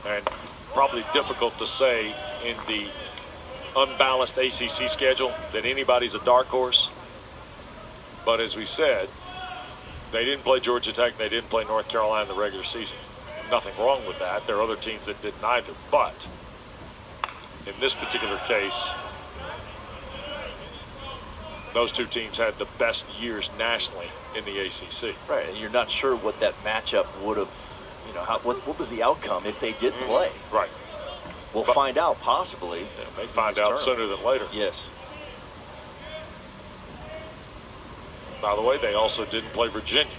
And probably difficult to say in the unbalanced ACC schedule that anybody's a dark horse. But as we said, they didn't play Georgia Tech. They didn't play North Carolina in the regular season. Nothing wrong with that. There are other teams that did neither. But in this particular case, those 2 teams had the best years nationally in the ACC. Right, and you're not sure what that matchup would have, what was the outcome if they did play. Right. We'll find out possibly. Yeah, they find out sooner than later. Yes. By the way, they also didn't play Virginia.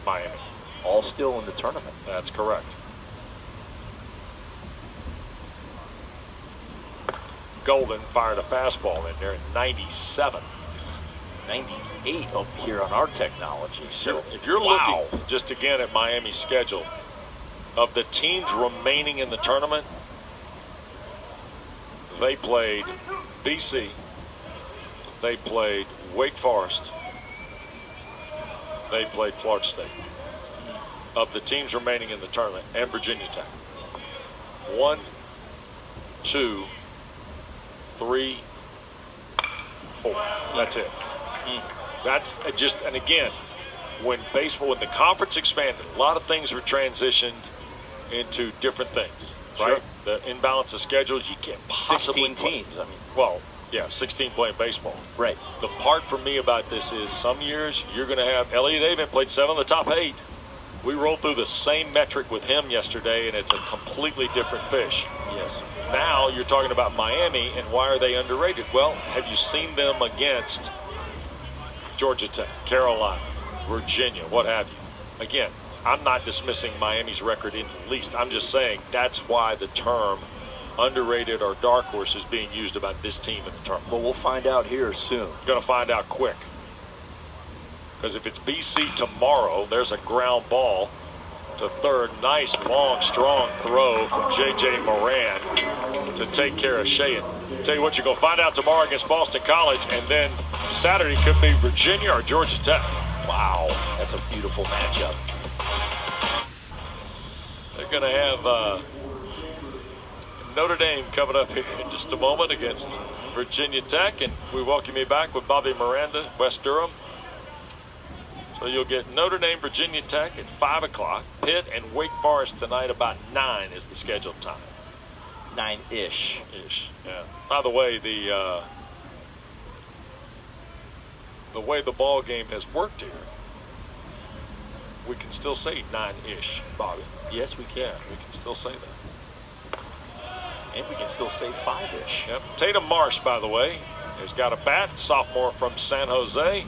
Miami. All still in the tournament. That's correct. Golden fired a fastball in there in 97. 98 up here on our technology. So If you're wow. looking just again at Miami's schedule, of the teams remaining in the tournament, they played BC, they played Wake Forest, they played Florida State. Of the teams remaining in the tournament, and Virginia Tech. 1, 2, 3, 4. That's it. That's just, and again, when the conference expanded, a lot of things were transitioned into different things, right? Sure. The imbalance of schedules, you can't possibly 16 play. teams. I mean, Well, yeah, 16 playing baseball. right. The part for me about this is some years you're going to have Elliott Avent played 7 of the top 8. We rolled through the same metric with him yesterday, and it's a completely different fish. Yes. Now you're talking about Miami, and why are they underrated? Well, have you seen them against Georgia Tech, Carolina, Virginia, what have you? Again, I'm not dismissing Miami's record in the least. I'm just saying that's why the term underrated or dark horse is being used about this team in the tournament. Well, we'll find out here soon. Going to find out quick. Because if it's BC tomorrow, there's a ground ball to third. Nice, long, strong throw from J.J. Moran to take care of Sheehan. Tell you what, you're going to find out tomorrow against Boston College, and then Saturday could be Virginia or Georgia Tech. Wow, that's a beautiful matchup. They're going to have Notre Dame coming up here in just a moment against Virginia Tech, and we welcome you back with Bobby Miranda, West Durham. So you'll get Notre Dame, Virginia Tech at 5 o'clock. Pitt and Wake Forest tonight about 9 is the scheduled time. 9-ish. Yeah. By the way, the way the ball game has worked here, we can still say 9-ish, Bobby. Yes, we can. We can still say that. And we can still say 5-ish. Yep. Tatum Marsh, by the way, has got a bat. Sophomore from San Jose.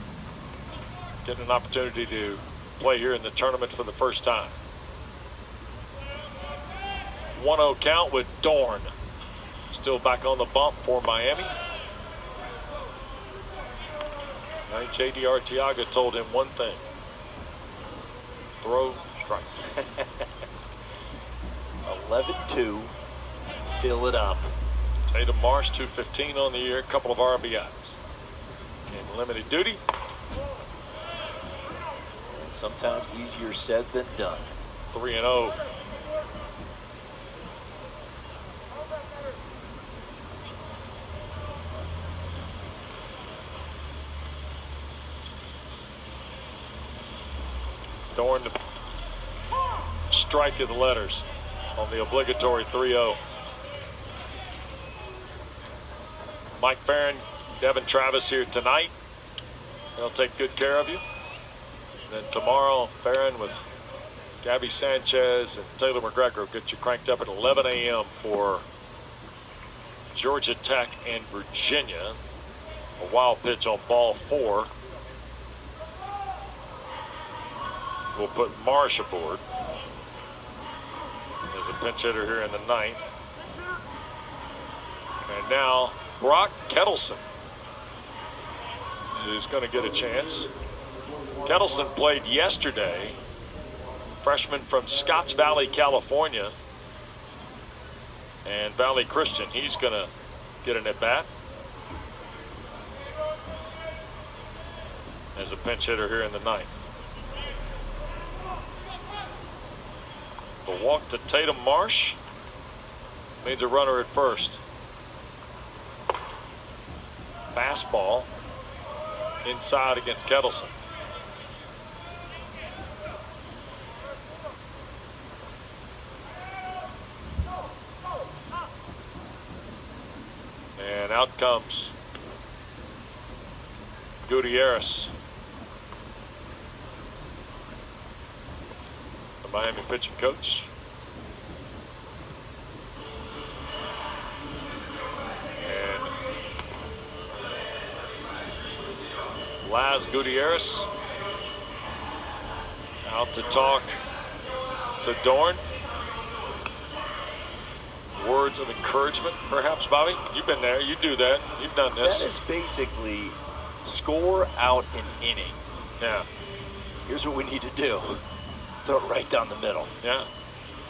Getting an opportunity to play here in the tournament for the first time. 1-0 count with Dorn. Still back on the bump for Miami. I think J.D. Arteaga told him one thing. Throw, strike. 11-2. Fill it up. Tatum Marsh, 215 on the year. A couple of RBIs. In limited duty. Sometimes easier said than done. 3-0. Dorn to strike in the letters on the obligatory 3-0. Mike Farron, Devin Travis here tonight. They'll take good care of you. Then tomorrow, Farron with Gabby Sanchez and Taylor McGregor will get you cranked up at 11 a.m. for Georgia Tech and Virginia. A wild pitch on ball 4. We'll put Marsh aboard as a pinch hitter here in the 9th. And now Brock Kettleson is going to get a chance. Kettleson played yesterday, freshman from Scotts Valley, California, and Valley Christian. He's going to get an at-bat as a pinch hitter here in the 9th. The walk to Tatum Marsh means a runner at first. Fastball inside against Kettleson. And out comes Gutierrez, the Miami pitching coach. And Laz Gutierrez out to talk to Dorn. words of encouragement, perhaps, Bobby? You've been there. You do that. You've done this. That is basically score out an inning. Yeah. Here's what we need to do. Throw it right down the middle. Yeah.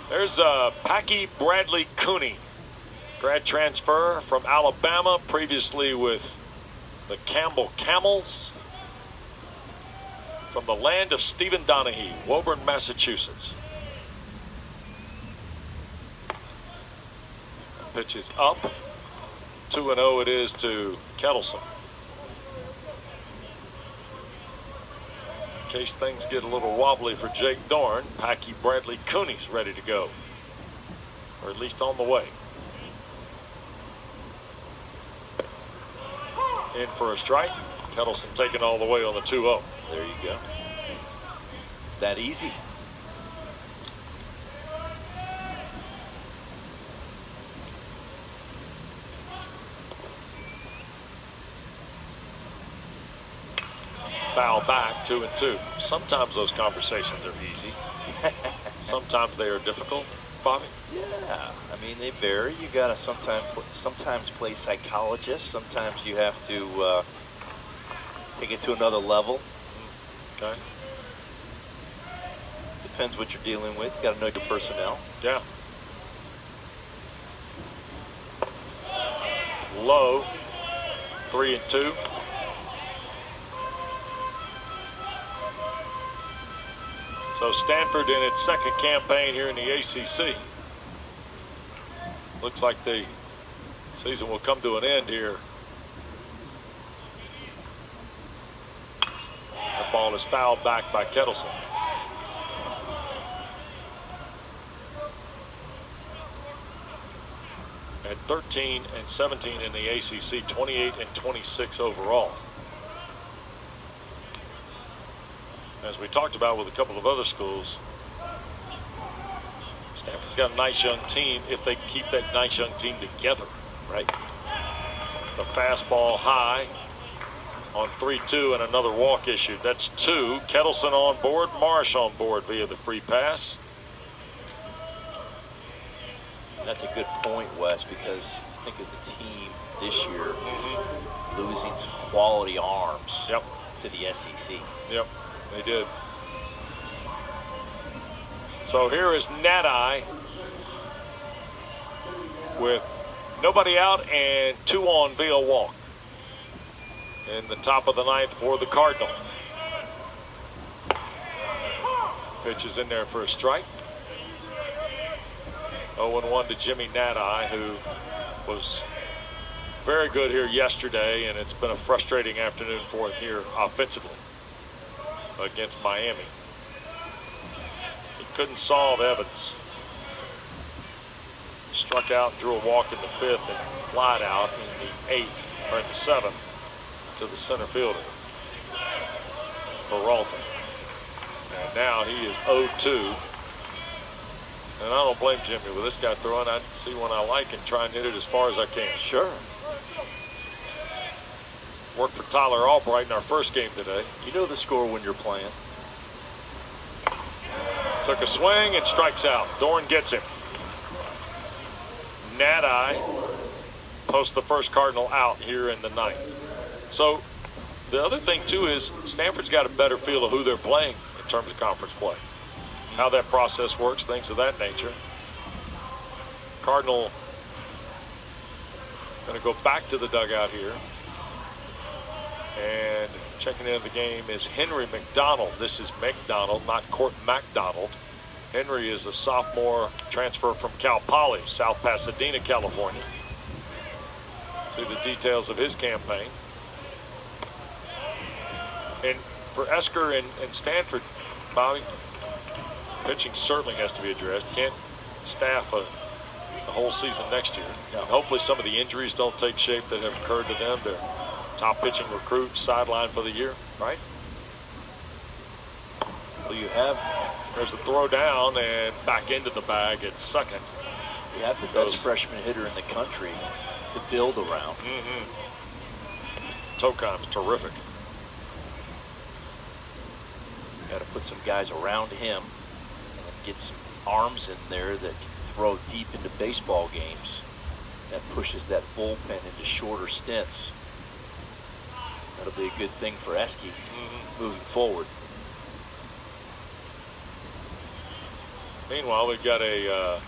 There's Packy Bradley Cooney, grad transfer from Alabama, previously with the Campbell Camels, from the land of Stephen Donaghy, Woburn, Massachusetts. Pitch is up. 2-0 it is to Kettleson. In case things get a little wobbly for Jake Dorn, Packy Bradley Cooney's ready to go, or at least on the way. In for a strike. Kettleson taking all the way on the 2-0. There you go. It's that easy. Foul back, 2-2. Sometimes those conversations are easy. Sometimes they are difficult, Bobby. Yeah, I mean they vary. You gotta sometimes play psychologist. Sometimes you have to take it to another level. Okay. Depends what you're dealing with. You gotta know your personnel. Yeah. Low, 3-2. So Stanford in its second campaign here in the ACC. Looks like the season will come to an end here. That ball is fouled back by Kettleson. At 13 and 17 in the ACC, 28 and 26 overall. As we talked about with a couple of other schools, Stanford's got a nice young team if they keep that nice young team together, right? It's a fastball high on 3-2 and another walk issued. That's 2. Kettleson on board, Marsh on board via the free pass. That's a good point, Wes, because think of the team this year losing some quality arms to the SEC. Yep, they did. So here is Nadai with nobody out and 2 on via walk in the top of the 9th for the Cardinal. Pitch is in there for a strike. 0-1 to Jimmy Nadai, who was very good here yesterday, and it's been a frustrating afternoon for him here offensively against Miami. He couldn't solve Evans. Struck out, drew a walk in the 5th, and flied out in the 8th, or in the 7th, to the center fielder, Peralta. And now he is 0-2. And I don't blame Jimmy with this guy throwing. I'd see one I like and try and hit it as far as I can. Sure. Worked for Tyler Albright in our first game today. You know the score when you're playing. Took a swing and strikes out. Dorn gets him. Nadai posts the first Cardinal out here in the 9th. So the other thing too is Stanford's got a better feel of who they're playing in terms of conference play. How that process works, things of that nature. Cardinal going to go back to the dugout here. And checking into the game is Henry McDonald. This is McDonald, not Court McDonald. Henry is a sophomore transfer from Cal Poly, South Pasadena, California. See the details of his campaign. And for Esker and Stanford, Bobby, pitching certainly has to be addressed. Can't staff the whole season next year. And hopefully some of the injuries don't take shape that have occurred to them. Their top pitching recruits sidelined for the year, right? Well, you have. There's a throw down and back into the bag at second. You have the best freshman hitter in the country to build around. Tocon's terrific. Got to put some guys around him and get some arms in there that can throw deep into baseball games. That pushes that bullpen into shorter stints. That'll be a good thing for Eske moving forward. Meanwhile, we've got a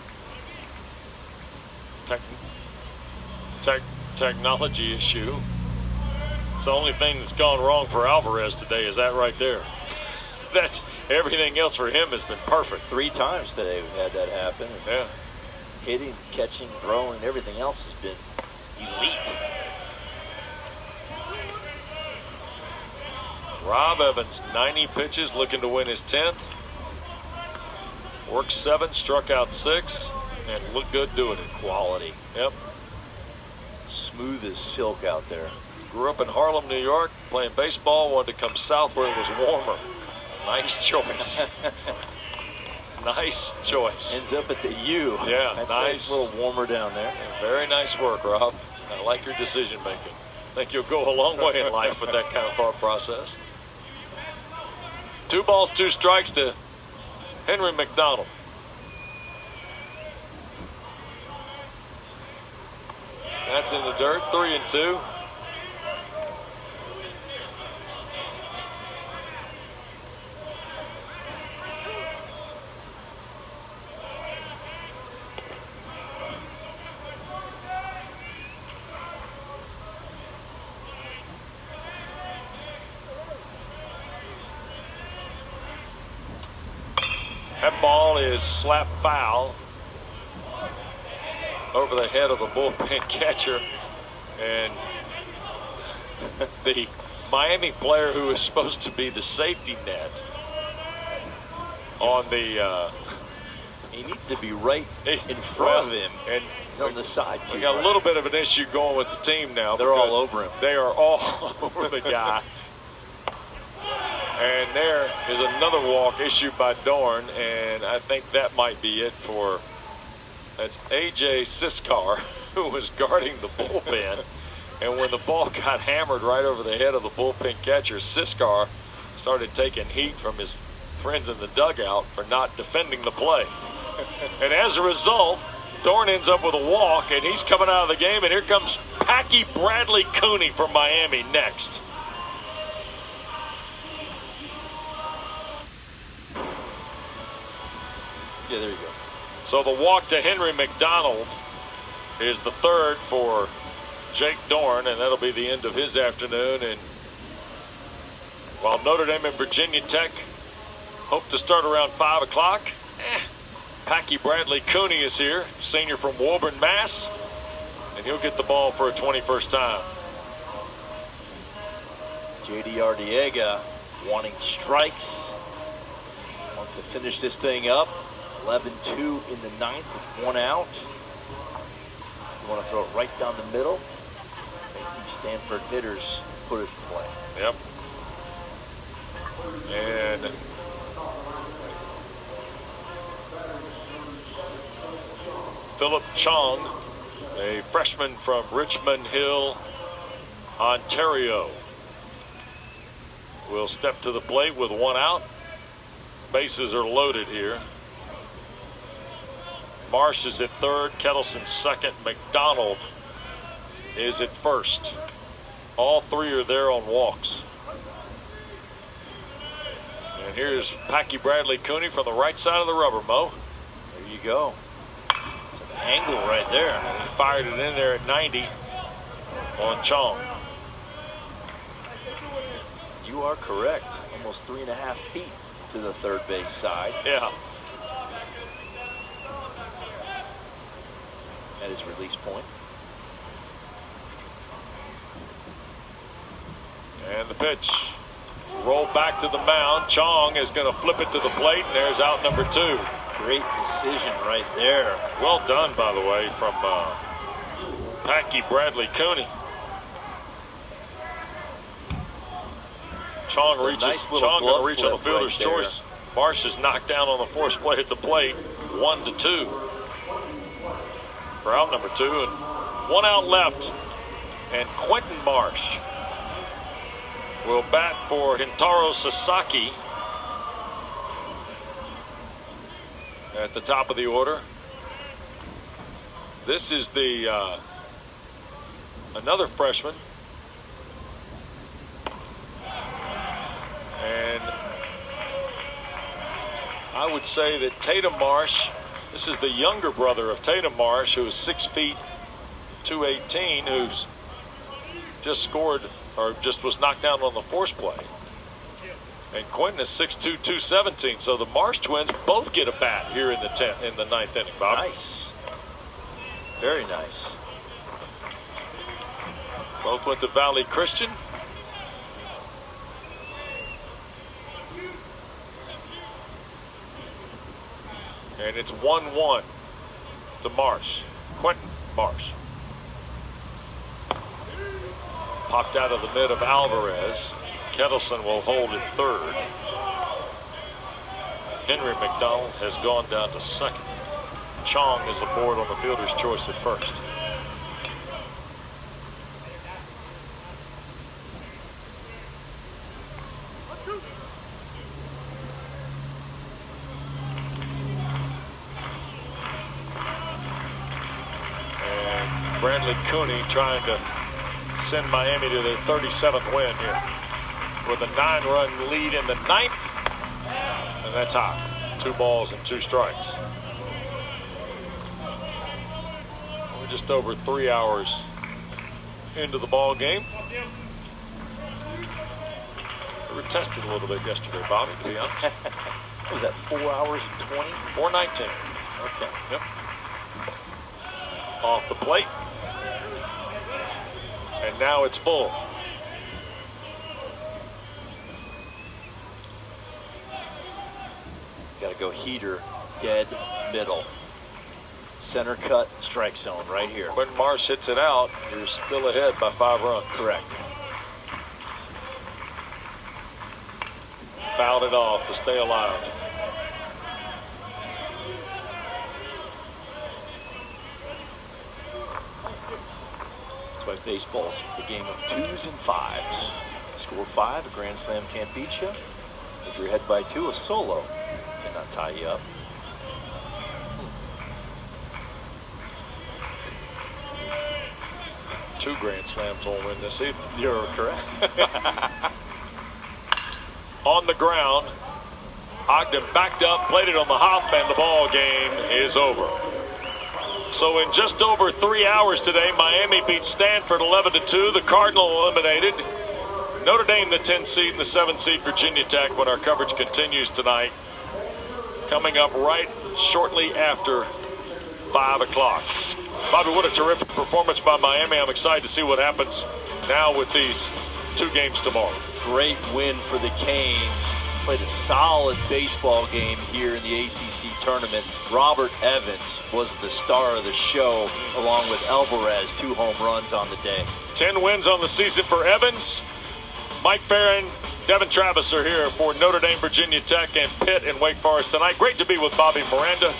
technology issue. It's the only thing that's gone wrong for Alvarez today is that right there. That's everything else for him has been perfect. 3 times today we've had that happen. Yeah. Hitting, catching, throwing, everything else has been elite. Rob Evans, 90 pitches, looking to win his 10th. Worked 7, struck out 6, and looked good doing it. Quality. Yep. Smooth as silk out there. Grew up in Harlem, New York, playing baseball, wanted to come south where it was warmer. Nice choice. Nice choice. Ends up at the U. Yeah, That's nice. A little warmer down there. Very nice work, Rob. I like your decision making. I think you'll go a long way in life with that kind of thought process. 2 balls, 2 strikes to Henry McDonald. That's in the dirt, 3-2. That ball is slap foul over the head of the bullpen catcher, and the Miami player who is supposed to be the safety net on the he needs to be right in front of him, and he's on the side too. We got a little bit of an issue going with the team now. They're all over him. They are all over the guy. And there is another walk issued by Dorn, and I think that might be it for, that's A.J. Siskar, who was guarding the bullpen. And when the ball got hammered right over the head of the bullpen catcher, Siskar started taking heat from his friends in the dugout for not defending the play. And as a result, Dorn ends up with a walk, and he's coming out of the game, and here comes Packy Bradley Cooney from Miami next. Yeah, there you go. So the walk to Henry McDonald is the 3rd for Jake Dorn, and that'll be the end of his afternoon. And while Notre Dame and Virginia Tech hope to start around 5 o'clock, Packy Bradley Cooney is here, senior from Woburn, Mass, and he'll get the ball for a 21st time. J.D. Ardiega wanting strikes. Wants to finish this thing up. 11-2 in the 9th with 1 out. You want to throw it right down the middle. Make these Stanford hitters put it in play. Yep. And Philip Chong, a freshman from Richmond Hill, Ontario, will step to the plate with 1 out. Bases are loaded here. Marsh is at 3rd, Kettleson 2nd, McDonald is at 1st. All 3 are there on walks. And here's Packy Bradley Cooney from the right side of the rubber, Mo. There you go. It's an angle right there. And he fired it in there at 90 on Chong. You are correct. Almost 3.5 feet to the 3rd base side. Yeah. At his release point. And the pitch. Roll back to the mound. Chong is going to flip it to the plate, and there's out number 2. Great decision right there. Well done, by the way, from Packy Bradley Cooney. Chong reaches. Nice Chong going to reach on the flip fielder's right choice. Marsh is knocked down on the force play at the plate. 1-2 for out number 2, and 1 out left. And Quentin Marsh will bat for Hintaro Sasaki at the top of the order. This is the another freshman. And I would say that Tatum Marsh, this is the younger brother of Tatum Marsh, who is 6 feet 218, who's just scored or just was knocked down on the force play. And Quentin is 6'2", 217. So the Marsh twins both get a bat here in the ninth inning, Bob. Nice. Very nice. Both went to Valley Christian. And it's 1-1 to Marsh. Quentin Marsh. Popped out of the mid of Alvarez. Kettleson will hold at third. Henry McDonald has gone down to second. Chong is aboard on the fielder's choice at first. And Bradley Cooney trying to send Miami to their 37th win here with a 9-run lead in the ninth, and that's high. 2 balls and 2 strikes. We're just over 3 hours into the ball game. We were tested a little bit yesterday, Bobby, to be honest. What was that, 4 hours and 20? 4:19. Okay. Yep. Off the plate. And now it's full. Got to go heater, dead middle. Center cut, strike zone right here. Quentin Marsh hits it out. You're still ahead by 5 runs. Correct. Fouled it off to stay alive. That's why baseball's the game of 2s and 5s. Score 5, a grand slam can't beat you. If you're ahead by 2, a solo cannot tie you up. 2 grand slams won't win this either. You're correct. On the ground, Ogden backed up, played it on the hop, and the ball game is over. So in just over 3 hours today, Miami beat Stanford 11-2. The Cardinal eliminated. Notre Dame, the 10th seed, and the 7th seed, Virginia Tech, when our coverage continues tonight. Coming up right shortly after 5 o'clock. Bobby, what a terrific performance by Miami. I'm excited to see what happens now with these 2 games tomorrow. Great win for the Canes. Played a solid baseball game here in the ACC tournament. Robert Evans was the star of the show, along with Alvarez, 2 home runs on the day. 10 wins on the season for Evans. Mike Farron, Devin Travis are here for Notre Dame, Virginia Tech, and Pitt and Wake Forest tonight. Great to be with Bobby Miranda.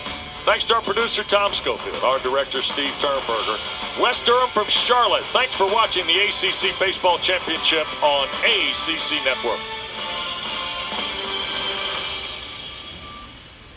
Thanks to our producer, Tom Schofield, our director, Steve Turnberger. Wes Durham from Charlotte. Thanks for watching the ACC Baseball Championship on ACC Network.